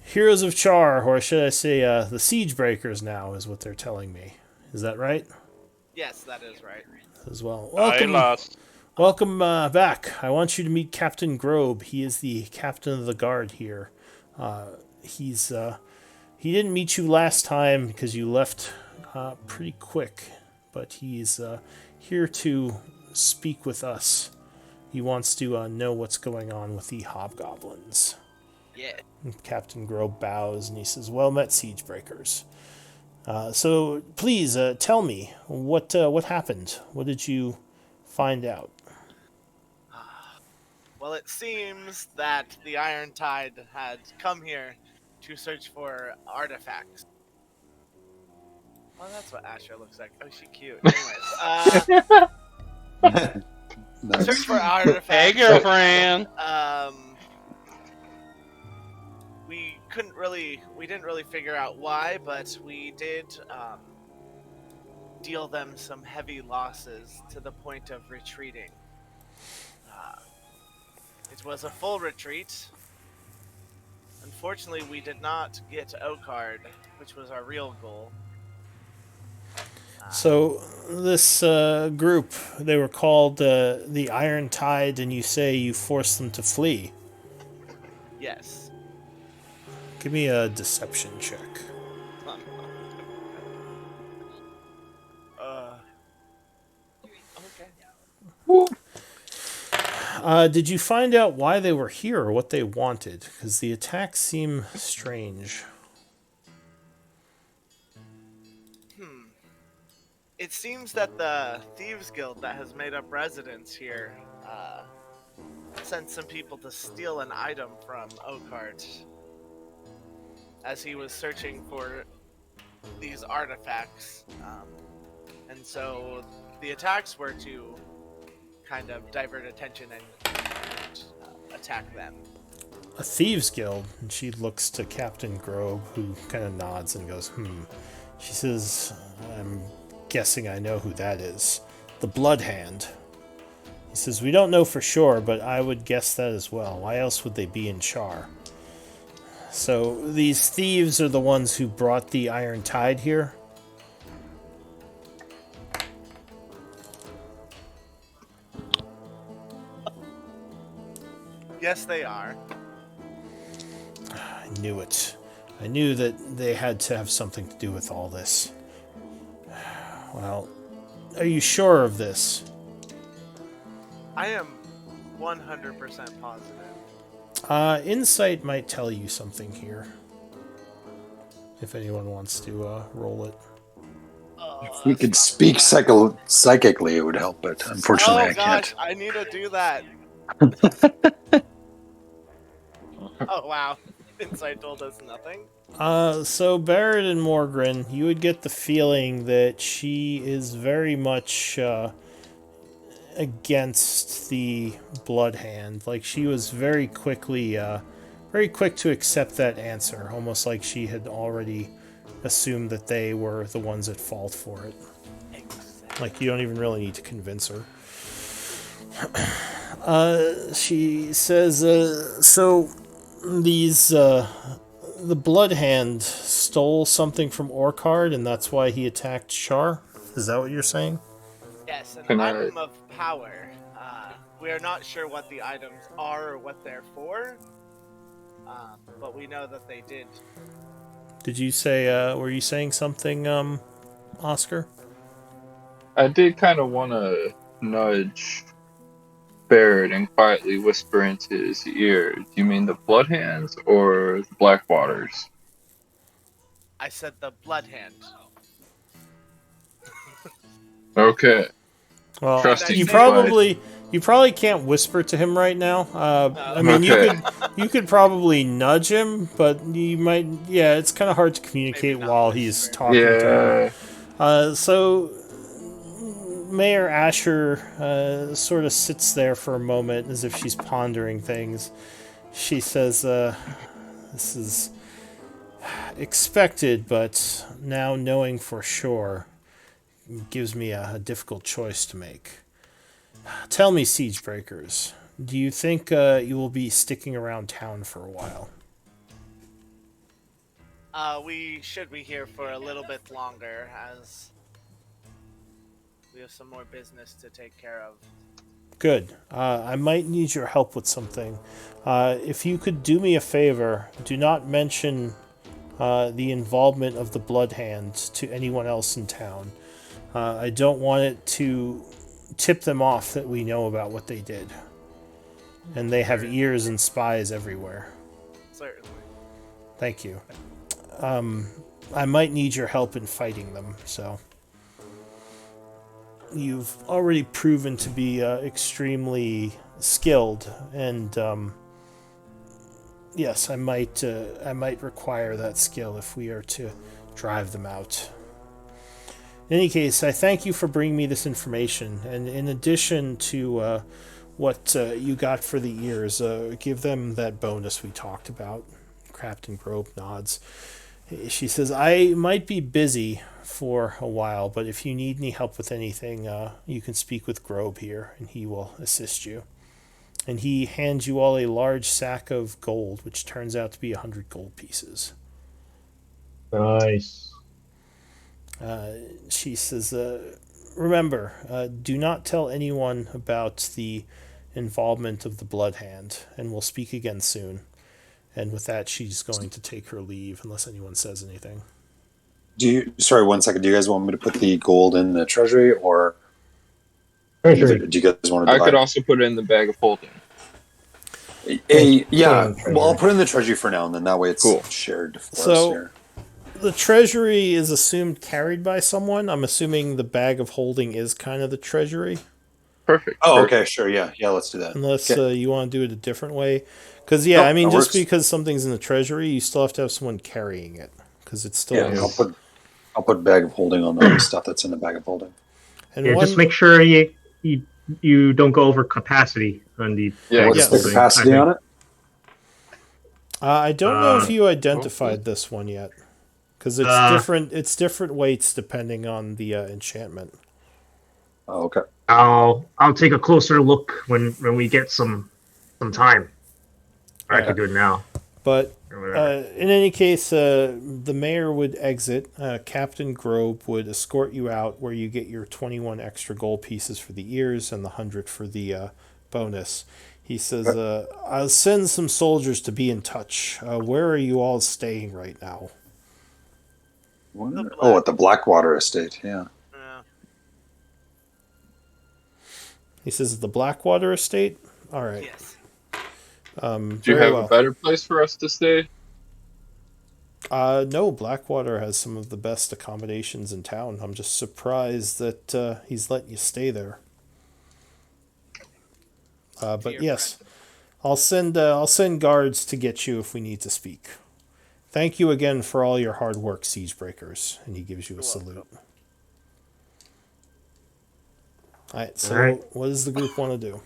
A: Heroes of Char, or should I say the Siegebreakers now, is what they're telling me. Is that right?
B: Yes, that is right.
A: As well.
C: I lost.
A: Welcome back. I want you to meet Captain Grobe. He is the captain of the guard here. He didn't meet you last time because you left pretty quick, but he's here to speak with us. He wants to know what's going on with the hobgoblins.
B: Yeah.
A: And Captain Grobe bows and he says, "Well met, Siegebreakers. So please tell me what happened. What did you find out?"
B: Well, it seems that the Iron Tide had come here to search for artifacts. Well, that's what Asher looks like. Oh, she's cute. Anyways,
F: Nice.
B: search for artifacts.
C: Hey, girlfriend.
B: We didn't really figure out why, but we did deal them some heavy losses to the point of retreating. It was a full retreat. Unfortunately, we did not get Okard, which was our real goal.
A: So this group, they were called the Iron Tide, and you say you forced them to flee.
B: Yes.
A: Give me a deception check.
B: Okay.
A: Did you find out why they were here or what they wanted? Because the attacks seem strange.
B: It seems that the Thieves Guild that has made up residence here sent some people to steal an item from Okart as he was searching for these artifacts. And so the attacks were to kind of divert attention and attack them.
A: A Thieves Guild, and she looks to Captain Grobe, who kind of nods and goes, She says, "I'm guessing I know who that is. The Blood Hand." He says, we don't know for sure, but I would guess that as well. Why else would they be in Chaur? So these thieves are the ones who brought the Iron Tide here?
B: Yes, they are.
A: I knew it. I knew that they had to have something to do with all this. Well, are you sure of this?
B: I am 100% positive.
A: Insight might tell you something here. If anyone wants to roll it.
F: If we could speak psychically, it would help, but unfortunately
B: Oh
F: I
B: gosh,
F: can't.
B: I need to do that. Oh wow, Insight told us nothing.
A: So Barrett and Morgren, you would get the feeling that she is very much against the Blood Hand. Like she was very quick to accept that answer, almost like she had already assumed that they were the ones at fault for it. Like you don't even really need to convince her. She says, so these the Blood Hand stole something from Orcard, and that's why he attacked Chaur? Is that what you're saying?
B: Yes, an
D: Can I-
B: item of power. We are not sure what the items are or what they're for, but we know that they did.
A: Did you say, were you saying something, Oscar?
D: I did kind of want to nudge Barrett and quietly whisper into his ear. Do you mean the Blood Hands or the Black Waters?
B: I said the Blood Hand.
D: Okay.
A: Well,
D: Trusting
A: you
D: you,
A: probably can't whisper to him right now. I mean,
D: Okay.
A: you could probably nudge him, but you might. Yeah, it's kind of hard to communicate
B: not
A: while he's
B: whisper.
A: talking to him.
D: Yeah.
A: So Mayor Asher sort of sits there for a moment as if she's pondering things. She says, "This is expected, but now knowing for sure gives me a difficult choice to make. Tell me, Siegebreakers, do you think you will be sticking around town for a while?"
B: We should be here for a little bit longer, as we have some more business to take care of.
A: Good. I might need your help with something. If you could do me a favor, do not mention the involvement of the Blood Hand to anyone else in town. I don't want it to tip them off that we know about what they did. And they have ears and spies everywhere.
B: Certainly.
A: Thank you. I might need your help in fighting them, so... You've already proven to be extremely skilled, and yes, I might require that skill if we are to drive them out. In any case, I thank you for bringing me this information, and in addition to what you got for the ears, give them that bonus we talked about. Captain Grove nods. She says, I might be busy for a while, but if you need any help with anything, you can speak with Grobe here, and he will assist you. And he hands you all a large sack of gold, which turns out to be 100 gold pieces.
E: Nice.
A: She says, remember, do not tell anyone about the involvement of the Blood Hand, and we'll speak again soon. And with that, she's going to take her leave, unless anyone says anything.
F: Sorry, 1 second. Do you guys want me to put the gold in the treasury, or
E: Treasury.
F: do you guys want to
D: I
F: divide?
D: could also put it in the bag of holding.
F: Yeah, well, I'll put it in the treasury for now, and then that way it's
D: Cool.
F: shared for us
A: So,
F: here.
A: the treasury is assumed carried by someone. I'm assuming the bag of holding is kind of the treasury.
D: Perfect.
F: Oh,
D: Perfect.
F: okay, sure, yeah, let's do that.
A: Unless
F: Okay.
A: you want to do it a different way. Because, yeah,
F: Nope,
A: I mean,
F: that
A: just
F: works.
A: because something's in the treasury, you still have to have someone carrying it. Because it's still...
F: Yeah, I'll put bag of holding on the stuff that's in the bag of holding.
A: And
E: Yeah,
A: one,
E: just make sure you don't go over capacity on the
D: Yeah,
F: What's
A: yes.
F: the
E: holding,
F: capacity
E: I think.
F: on it?
A: I don't know if you identified this one yet. Because it's different weights depending on the enchantment.
F: Oh, okay.
E: I'll take a closer look when we get some time. Or I
A: Alright.
E: could do it now.
A: But
E: Or whatever.
A: in any case, the mayor would exit. Captain Grove would escort you out, where you get your 21 extra gold pieces for the ears and the 100 for the bonus. He says, I'll send some soldiers to be in touch. Where are you all staying right now?
F: Oh, at the Blackwater Estate, yeah.
B: Yeah.
A: He says, the Blackwater Estate? All right.
B: Yes.
D: Do you
A: Very
D: have
A: well.
D: a better place for us to stay?
A: No, Blackwater has some of the best accommodations in town. I'm just surprised that he's letting you stay there. But
B: Dear
A: yes, I'll send guards to get you if we need to speak. Thank you again for all your hard work, Siegebreakers. And he gives you a salute. All right. So,
E: All right.
A: what does the group want to do?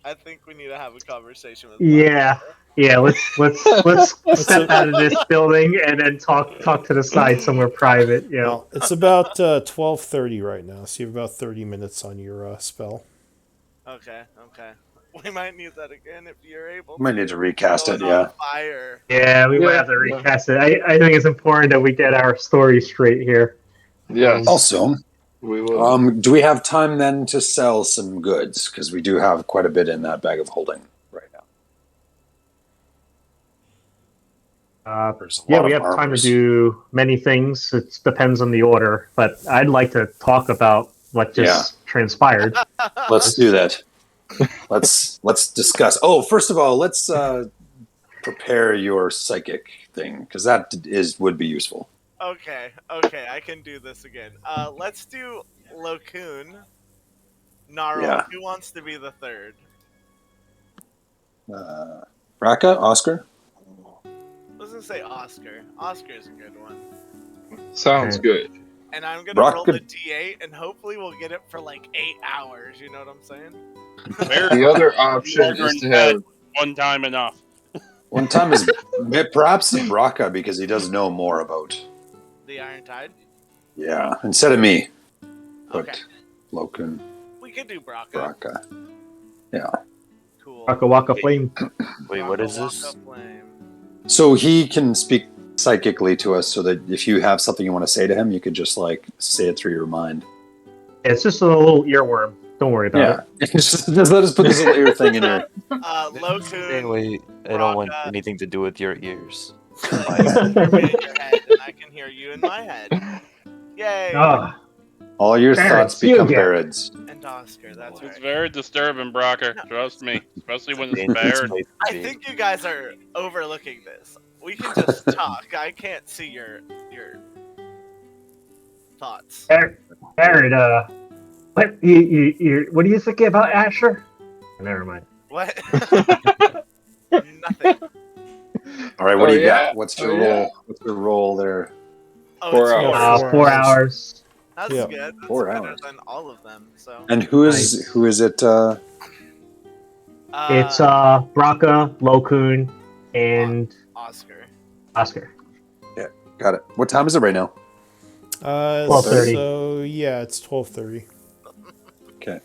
B: I think we need to have a conversation with.
E: Yeah. Yeah, let's step
A: a-
E: out of this building and then talk to the side somewhere private. Yeah.
A: Well, it's about 12:30 right now, so you have about 30 minutes on your spell.
B: Okay. We might need that again if you're able.
F: Might need to recast
B: Throw
F: it,
B: on
F: yeah.
B: Fire.
E: Yeah, we might have to recast it. I think it's important that we get our story straight here.
D: Yes.
F: Also,
D: We will.
F: do we have time then to sell some goods? Because we do have quite a bit in that bag of holding right now. There's a
E: Yeah,
F: lot
E: we
F: of
E: have time to
F: armors.
E: do many things. It depends on the order, but I'd like to talk about what just transpired.
F: Let's do that. Let's discuss. Oh, first of all, let's prepare your psychic thing, because that would be useful.
B: Okay, I can do this again. Let's do Lokun. Gnarl,
F: Yeah.
B: who wants to be the third?
F: Raka, Oscar.
B: Let's just say Oscar. Oscar's a good one.
D: Sounds good.
B: And I'm gonna
F: Brock
B: roll
F: could-
B: the D8, and hopefully we'll get it for like 8 hours. You know what I'm saying?
D: The other option is to have.
C: One time enough.
F: One time is perhaps Braka, because he does know more about.
B: The Iron Tide.
F: Yeah, instead of me. But
B: Okay,
F: Lokun,
B: we could do Braka.
F: Braka. Yeah.
B: Cool.
E: Waka Waka Flame.
G: Wait, what is this?
B: Waka Flame.
F: So he can speak psychically to us, so that if you have something you want to say to him, you could just like say it through your mind.
E: It's just a little earworm. Don't worry about
F: Yeah. just let us put this little ear thing in here.
B: Lokun.
G: Anyway, I don't want
B: Raka.
G: anything to do with your ears.
B: You can hear me in your head, and I can hear you in my head. Yay!
E: it. Ah,
F: All your
E: Barrett,
F: thoughts
E: you
F: become
E: get-
F: Barrett's.
B: And Oscar, that's
C: It's
B: right.
C: very disturbing, Brocker. Trust me. Especially when it's
G: Dangerous
C: Baird.
G: place to
B: I
G: be.
B: think you guys are overlooking this. We can just talk. I can't see your thoughts.
E: Barrett, what what do you think about Asher? Never mind.
B: What? Nothing.
F: All right, what
D: Oh,
F: do you
D: yeah?
F: got? What's your
D: Oh,
F: roll?
D: yeah.
F: What's your roll there?
B: Oh,
D: 4
B: it's
D: hours.
E: 4 hours.
B: That's
A: Yeah.
B: good. That's
F: 4
B: better
F: hours.
B: than all of them. So
F: And who is
E: Nice.
F: it?
E: It's Braka, Lokun, and
B: Oscar.
E: Oscar.
F: Got it. What time is it right now?
E: 12:30.
A: So yeah, it's 12:30.
F: Okay.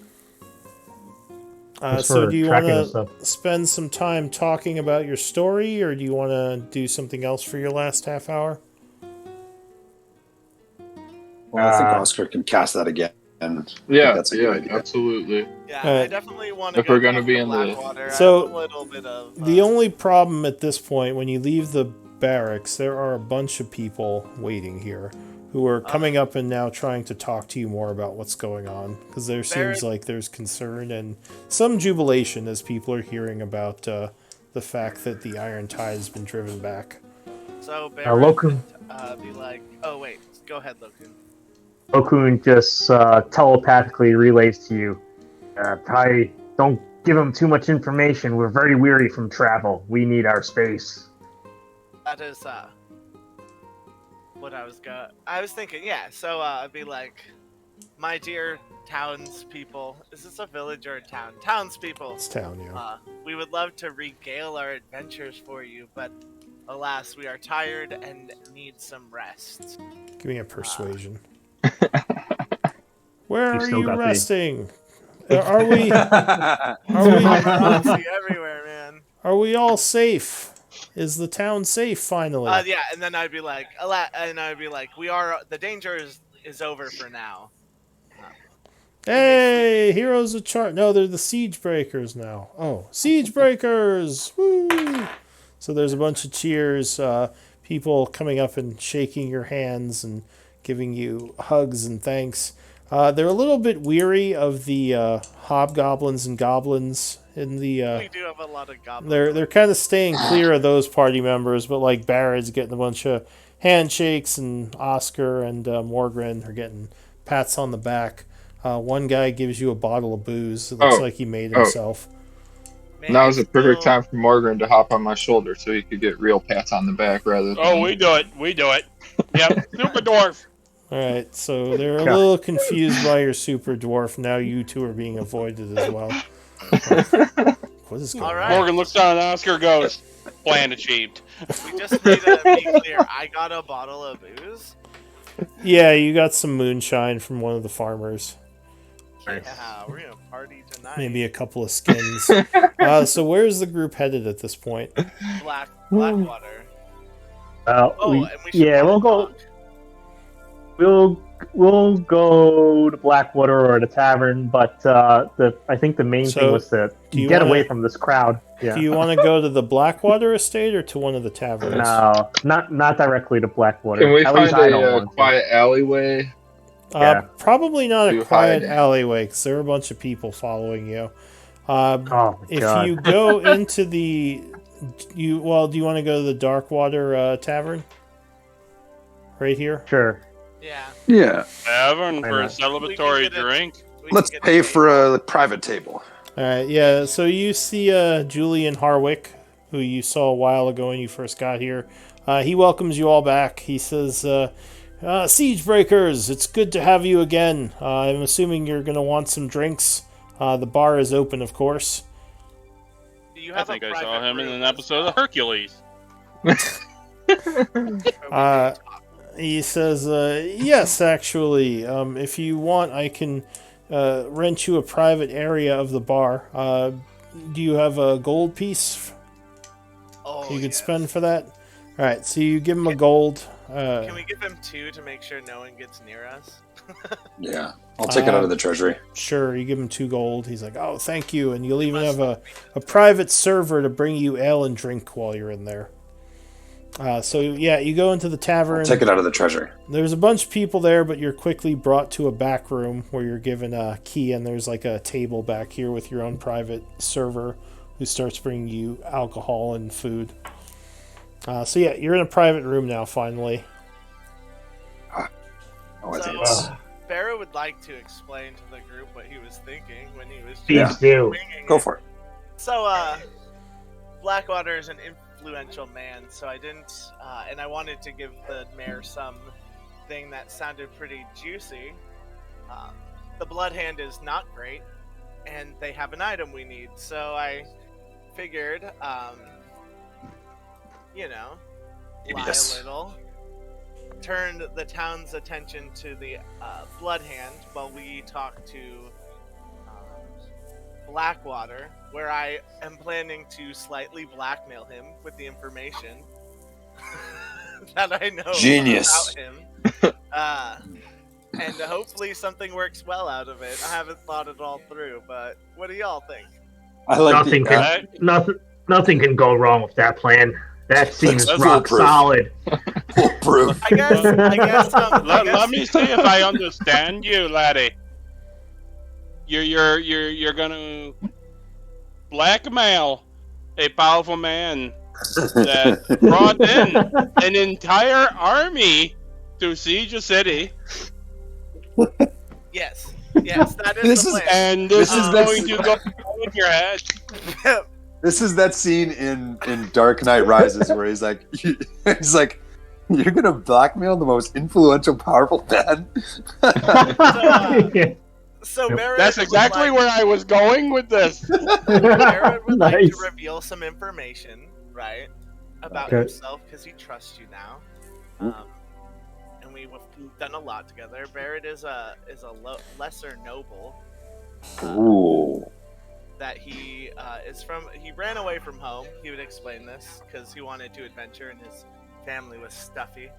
E: Thanks
A: So
E: for
A: do you
E: tracking
A: want
E: us up.
A: to spend some time talking about your story, or do you want to do something else for your last half hour?
F: Well, I think
E: Uh,
F: Oscar can cast that again.
D: Yeah,
F: that's a
D: yeah,
F: good idea.
D: absolutely.
B: Yeah,
A: Alright.
B: I definitely want to.
D: If we're gonna be in the-
B: Blackwater,
A: So,
B: I have a little bit of.
A: The only problem at this point, when you leave the barracks, there are a bunch of people waiting here who are coming up and now trying to talk to you more about what's going on, because there seems like there's concern and some jubilation as people are hearing about the fact that the Iron Tide has been driven back.
B: So
E: Lokun.
B: be like, oh wait, go ahead, Lokun.
E: Lokun just telepathically relays to you. Probably don't give him too much information. We're very weary from travel. We need our space.
B: That is what I was thinking. Yeah, so I'd be like, my dear townspeople. Is this a village or a town? Townspeople.
A: It's town, yeah.
B: We would love to regale our adventures for you, but alas, we are tired and need some rest.
A: Give me a persuasion. Where
E: You've
A: are
E: still
A: you
E: got the-
A: resting? Are we
B: Paparazzi everywhere, man.
A: are we all safe? Is the town safe finally?
B: Yeah, and then I'd be like, we are. The danger is over for now.
A: Hey, heroes of Chaur. No, they're the Siegebreakers now. Oh, Siegebreakers! Woo! So there's a bunch of cheers, people coming up and shaking your hands and giving you hugs and thanks. They're a little bit weary of the hobgoblins and goblins in the.
B: We do have a lot of goblins.
A: They're kind of staying clear of those party members, but like Barrett's getting a bunch of handshakes, and Oscar and Morgren are getting pats on the back. One guy gives you a bottle of booze. It looks like he made himself.
B: Man,
D: Now is the perfect
B: still-
D: time for Morgan to hop on my shoulder so he could get real pats on the back rather than.
C: Oh, we do it. Yep, super dwarf.
A: All right, so they're a little confused by your super dwarf. Now you two are being avoided as well. What is going
B: All
A: on?
B: right.
C: Morgan looks down at Oscar, goes, "Plan achieved."
B: We just need to be clear. I got a bottle of booze.
A: Yeah, you got some moonshine from one of the farmers.
B: Yeah, we're gonna party tonight.
A: Maybe a couple of skins. So where's the group headed at this point?
B: Blackwater.
E: Oh,
B: and we should
E: we'll go.
B: talk.
E: We'll go to Blackwater or the tavern, but I think the main
A: So,
E: thing was to
A: do you
E: get
A: wanna-
E: away from this crowd. Yeah.
A: Do you want to go to the Blackwater estate or to one of the taverns?
E: No, not directly to Blackwater.
D: Can we
E: At
D: find
E: least I don't
D: a
E: want to.
D: quiet alleyway?
E: Yeah.
A: Probably not a
D: To
A: quiet
D: hide.
A: alleyway because there are a bunch of people following you.
E: Oh my
A: If
E: god.
A: you go into do you want to go to the Darkwater Tavern? Right here?
E: Sure.
B: Yeah.
F: Yeah.
C: Tavern
E: Why
C: for a
E: not?
C: celebratory
B: We can get a-
C: drink.
B: we
F: Let's
B: can get
F: pay
B: a
F: for a private table.
A: All right, yeah. So you see Julian Harwick, who you saw a while ago when you first got here. He welcomes you all back. He says, Siegebreakers, it's good to have you again. I'm assuming you're going to want some drinks. The bar is open, of course.
B: Do you
C: I
B: have
C: think
B: a
C: I saw
B: private
C: him in
B: room
C: an
B: as
C: episode
B: well?
C: of Hercules.
A: He says, yes, actually. If you want, I can rent you a private area of the bar. Do you have a gold piece
B: Oh,
A: you could
B: yes.
A: spend for that? All right, so you give him a gold.
B: Can we give him 2 to make sure no one gets near us?
F: Yeah. I'll take it out of the treasury.
A: Sure, you give him 2 gold. He's like, oh, thank you. And you'll even have a private server to bring you ale and drink while you're in there. So, yeah, you go into the tavern.
F: Take it out of the treasury.
A: There's a bunch of people there, but you're quickly brought to a back room where you're given a key, and there's like a table back here with your own private server who starts bringing you alcohol and food. So, yeah, you're in a private room now, finally.
F: Oh, I think
B: So,
F: it's...
B: Barrow would like to explain to the group what he was thinking when he was
F: Yeah.
B: just
E: do.
B: winging
F: Go
B: it.
F: for it.
B: So, Blackwater is an influential man, so I didn't, and I wanted to give the mayor something that sounded pretty juicy. The Blood Hand is not great, and they have an item we need, so I figured, lie
F: Yes.
B: a little, turned the town's attention to the Blood Hand while we talk to Blackwater, where I am planning to slightly blackmail him with the information that I know
F: Genius.
B: about him. And hopefully something works well out of it. I haven't thought it all through, but what do y'all think?
F: I like
E: Nothing
F: the...
E: can nothing can go wrong with that plan. That seems
F: That's
E: rock
F: foolproof.
E: solid.
F: foolproof.
B: I guess.
C: Let me see if I understand you, laddie. You're gonna blackmail a powerful man that brought in an entire army to siege a city,
B: Yes, that is
F: This
B: the
F: is-
B: plan.
C: and this
F: This
C: is
F: is
C: going to go in your head.
F: This is that scene in Dark Knight Rises where he's like, you're gonna blackmail the most influential, powerful man.
B: So Barrett
C: That's exactly where I was going with this.
B: Barrett would like
E: Nice.
B: to reveal some information, right, about
E: Okay.
B: himself because he trusts you now. And we've done a lot together. Barrett is a lesser noble.
F: Ooh.
B: That he is from. He ran away from home. He would explain this because he wanted to adventure and his family was stuffy.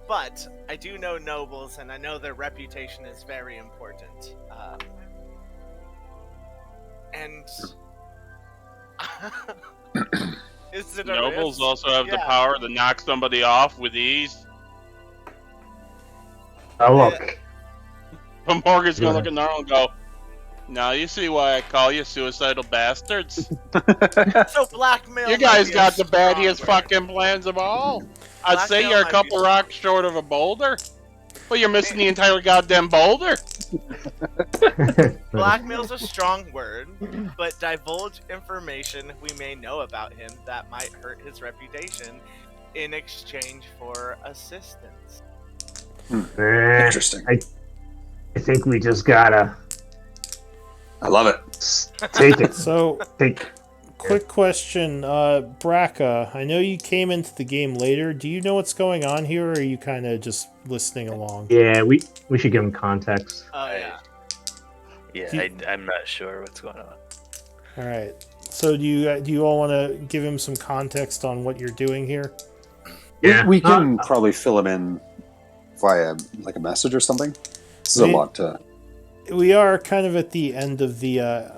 B: But I do know nobles, and I know their reputation is very important. And is it a
C: Nobles
B: risk?
C: also have the
B: Yeah.
C: power to knock somebody off with ease.
E: Oh, look.
C: But Morgan's gonna
E: Yeah.
C: look at Gnarl and go, "Now you see why I call you suicidal bastards.
B: So blackmail.
C: You
B: might
C: guys
B: be a
C: got the
B: strong
C: baddest
B: word.
C: fucking plans of all. I'd say
B: Blackmail
C: you're a
B: might be
C: couple rocks short of a boulder, but you're missing the entire goddamn boulder."
B: Blackmail's a strong word, but divulge information we may know about him that might hurt his reputation in exchange for assistance.
F: Interesting.
E: I think we just gotta
F: I love it.
E: take it.
A: So,
E: Take.
A: quick question, Braca. I know you came into the game later. Do you know what's going on here, or are you kind of just listening along?
E: Yeah, we should give him context.
B: Oh yeah.
G: Yeah, I'm not sure what's going on.
A: All right. So, do you all want to give him some context on what you're doing here?
E: Yeah,
F: We can probably fill him in via like a message or something. This is a lot to.
A: We are kind of at the end of the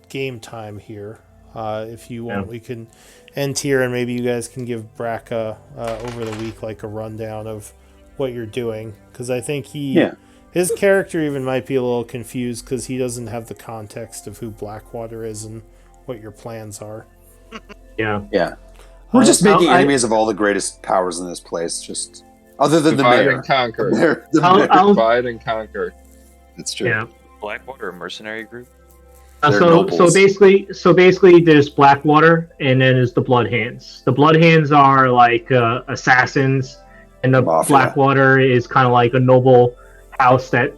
A: game time here. If you want, we can end here, and maybe you guys can give Braca over the week like a rundown of what you're doing, because I think his character even might be a little confused because he doesn't have the context of who Blackwater is and what your plans are.
E: Yeah.
F: We're just making
E: I-
F: enemies of all the greatest powers in this place. Just other than
D: Divide
F: the mayor.
D: and conquer.
F: The mayor.
D: Divide and conquer.
F: That's true.
E: Yeah.
H: Blackwater, a mercenary group.
F: They're
E: So
F: nobles.
E: basically, there's Blackwater, and then there's the Bloodhands. The Bloodhands are like assassins, and the
F: Mafia.
E: Blackwater is kind of like a noble house that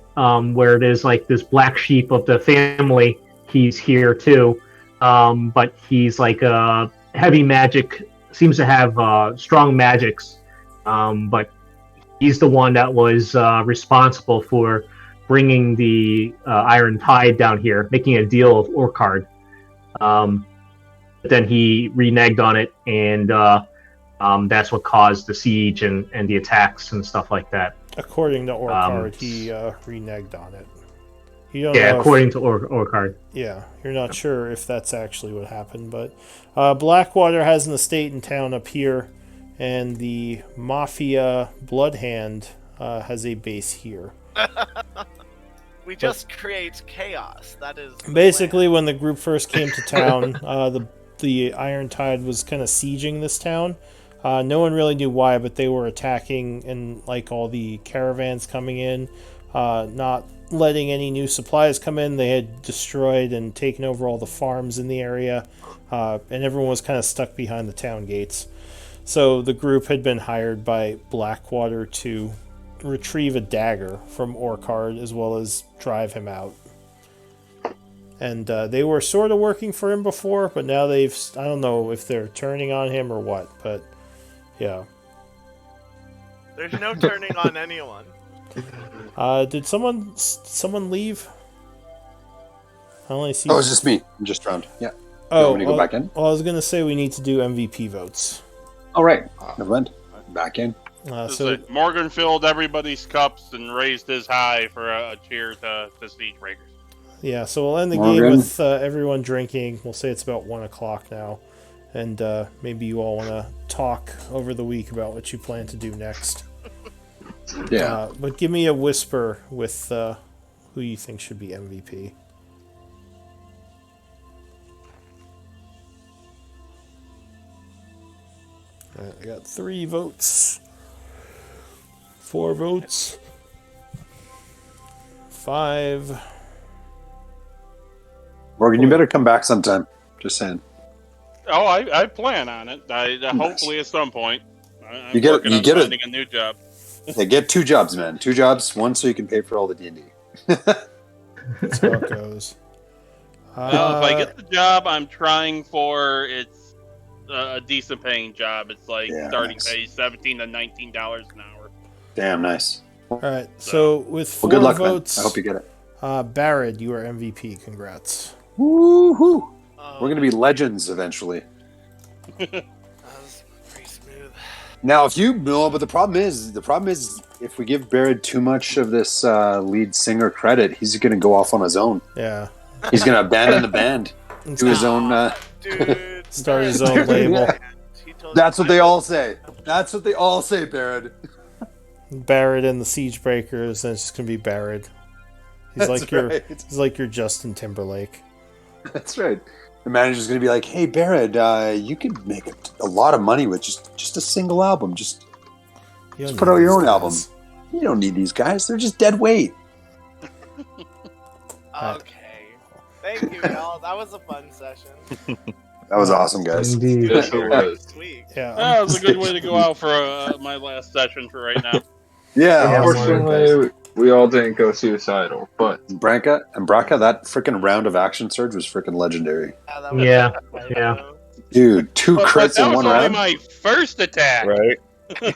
E: where there's like this black sheep of the family. He's here too, but he's like heavy magic. Seems to have strong magics, but he's the one that was responsible for bringing the Iron Tide down here, making a deal with Orcard. But then he reneged on it, and that's what caused the siege and the attacks and stuff like that.
A: According to Orcard, he reneged on it. You don't know
E: according to Orcard.
A: Yeah, you're not sure if that's actually what happened, but Blackwater has an estate in town up here, and the Mafia Bloodhand has a base here.
B: We just create chaos. That is the
A: Basically,
B: plan.
A: when the group first came to town, the Iron Tide was kind of sieging this town. No one really knew why, but they were attacking and like all the caravans coming in, not letting any new supplies come in. They had destroyed and taken over all the farms in the area, and everyone was kind of stuck behind the town gates. So the group had been hired by Blackwater to retrieve a dagger from Orcard as well as drive him out. And they were sort of working for him before, but now I don't know if they're turning on him or what, but yeah.
B: There's no turning on anyone.
A: Did someone leave? I only see.
F: Oh, it's just me. I'm just drowned. Yeah.
A: Oh,
F: want me to go back in?
A: Well, I was gonna say we need to do MVP votes.
F: All right. Never mind. Back in.
A: So
C: Morgan filled everybody's cups and raised his high for a cheer to Siegebreakers.
A: yeah, so we'll end the
F: Morgan.
A: game with everyone drinking. We'll say it's about 1:00 now, and maybe you all want to talk over the week about what you plan to do next.
F: Yeah.
A: But give me a whisper with who you think should be MVP. Alright, I got 3 votes. 4 votes. 5.
F: Morgan, you better come back sometime. Just saying.
C: Oh, I plan on it. Hopefully at some point. I'm
F: You get-
C: working
F: you
C: on
F: get it.
C: finding a new job.
F: Yeah, get 2 jobs, man. 2 jobs. One so you can pay for all the D&D.
A: That's how it goes.
C: Well, if I get the job I'm trying for, it's a decent paying job. It's like
F: Yeah,
C: starting
F: nice.
C: pay $17 to $19 an hour.
F: Damn nice.
A: All right. So with 4
F: Well, good luck,
A: votes,
F: man. I hope you get it.
A: Barrett, you are MVP. Congrats.
F: Woohoo!
B: Oh,
F: We're gonna be legends eventually.
B: that was pretty smooth.
F: Now, if you no, but the problem is if we give Barrett too much of this lead singer credit, he's gonna go off on his own.
A: Yeah.
F: He's gonna abandon the band, do his own.
B: Dude,
A: Start his own label.
B: He told
F: That's
B: me
F: what they
B: I
F: all
B: was-
F: say. That's what they all say, Barrett.
A: Barrett and the Siegebreakers, and it's just gonna be Barrett. He's
F: That's
A: like
F: right.
A: he's like your Justin Timberlake.
F: That's right. The manager's gonna be like, "Hey, Barrett, you could make a lot of money with just a single album. Just
A: You don't
F: put
A: need
F: out your
A: these
F: own album.
A: guys.
F: You don't need these guys. They're just dead weight."
B: Okay. Thank you, y'all. That was a fun session.
F: That was awesome, guys.
E: Indeed.
D: Yes, it was.
B: Next week.
A: Yeah.
C: That was a good way to go out for my last session for right now.
F: Yeah,
E: Yeah,
D: Unfortunately, we all didn't go suicidal, but
F: Branca, that freaking round of action surge was freaking legendary.
B: That was
E: Yeah,
B: fun,
E: yeah.
B: though.
F: Dude, 2
C: But
F: crits
C: that
F: in
C: was
F: one
C: only
F: round.
C: my first attack.
H: Right?
F: yeah,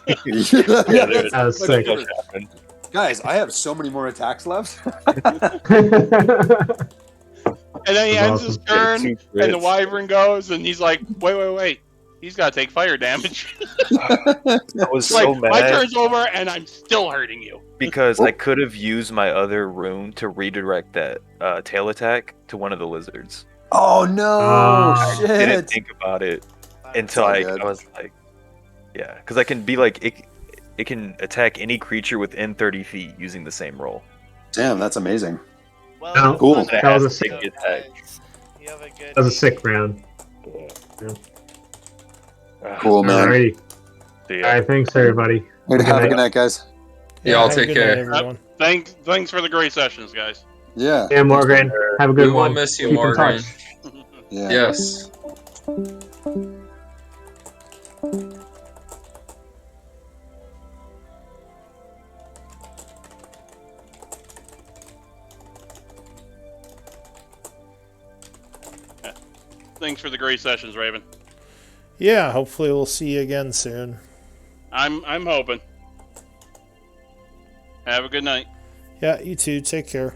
E: That was sick.
H: Much happened.
F: Guys, I have so many more attacks left.
C: And then he
E: That's
C: ends his
E: awesome.
C: turn,
H: Two
C: and the
H: crits.
C: wyvern goes, and he's like, wait. He's got to take fire damage.
G: I was
C: like,
G: so
C: my
G: mad
C: turn's over, and I'm still hurting you.
G: because I could have used my other rune to redirect that tail attack to one of the lizards.
F: Oh no!
E: Ah.
G: I didn't
F: Shit!
G: think about it
B: That's
G: until
F: all
G: I
F: good.
G: was like, yeah, because I can be like it can attack any creature within 30 feet using the same roll.
F: Damn, that's amazing.
B: Well,
E: No,
B: it
F: cool.
B: fun.
E: That was a
B: So,
H: sick
B: guys,
H: attack.
B: You have a good
E: That was a
B: week.
E: sick round.
F: Cool, man.
E: Alrighty.
H: See
E: All
H: ya.
E: right, thanks everybody.
F: Hey, have a
E: night.
F: good night, guys.
D: Yeah, I'll
A: have a
D: take
A: good
D: care.
A: night, everyone.
C: Thanks for the great sessions, guys.
F: Yeah.
E: Yeah, Morgan. Have a good
D: We will
E: one.
D: miss you,
E: Keep
D: Morgan.
E: in touch.
F: Yeah.
D: Yes.
C: Thanks for the great sessions, Raven.
A: Yeah, hopefully we'll see you again soon.
C: I'm hoping. Have a good night.
A: Yeah, you too. Take care.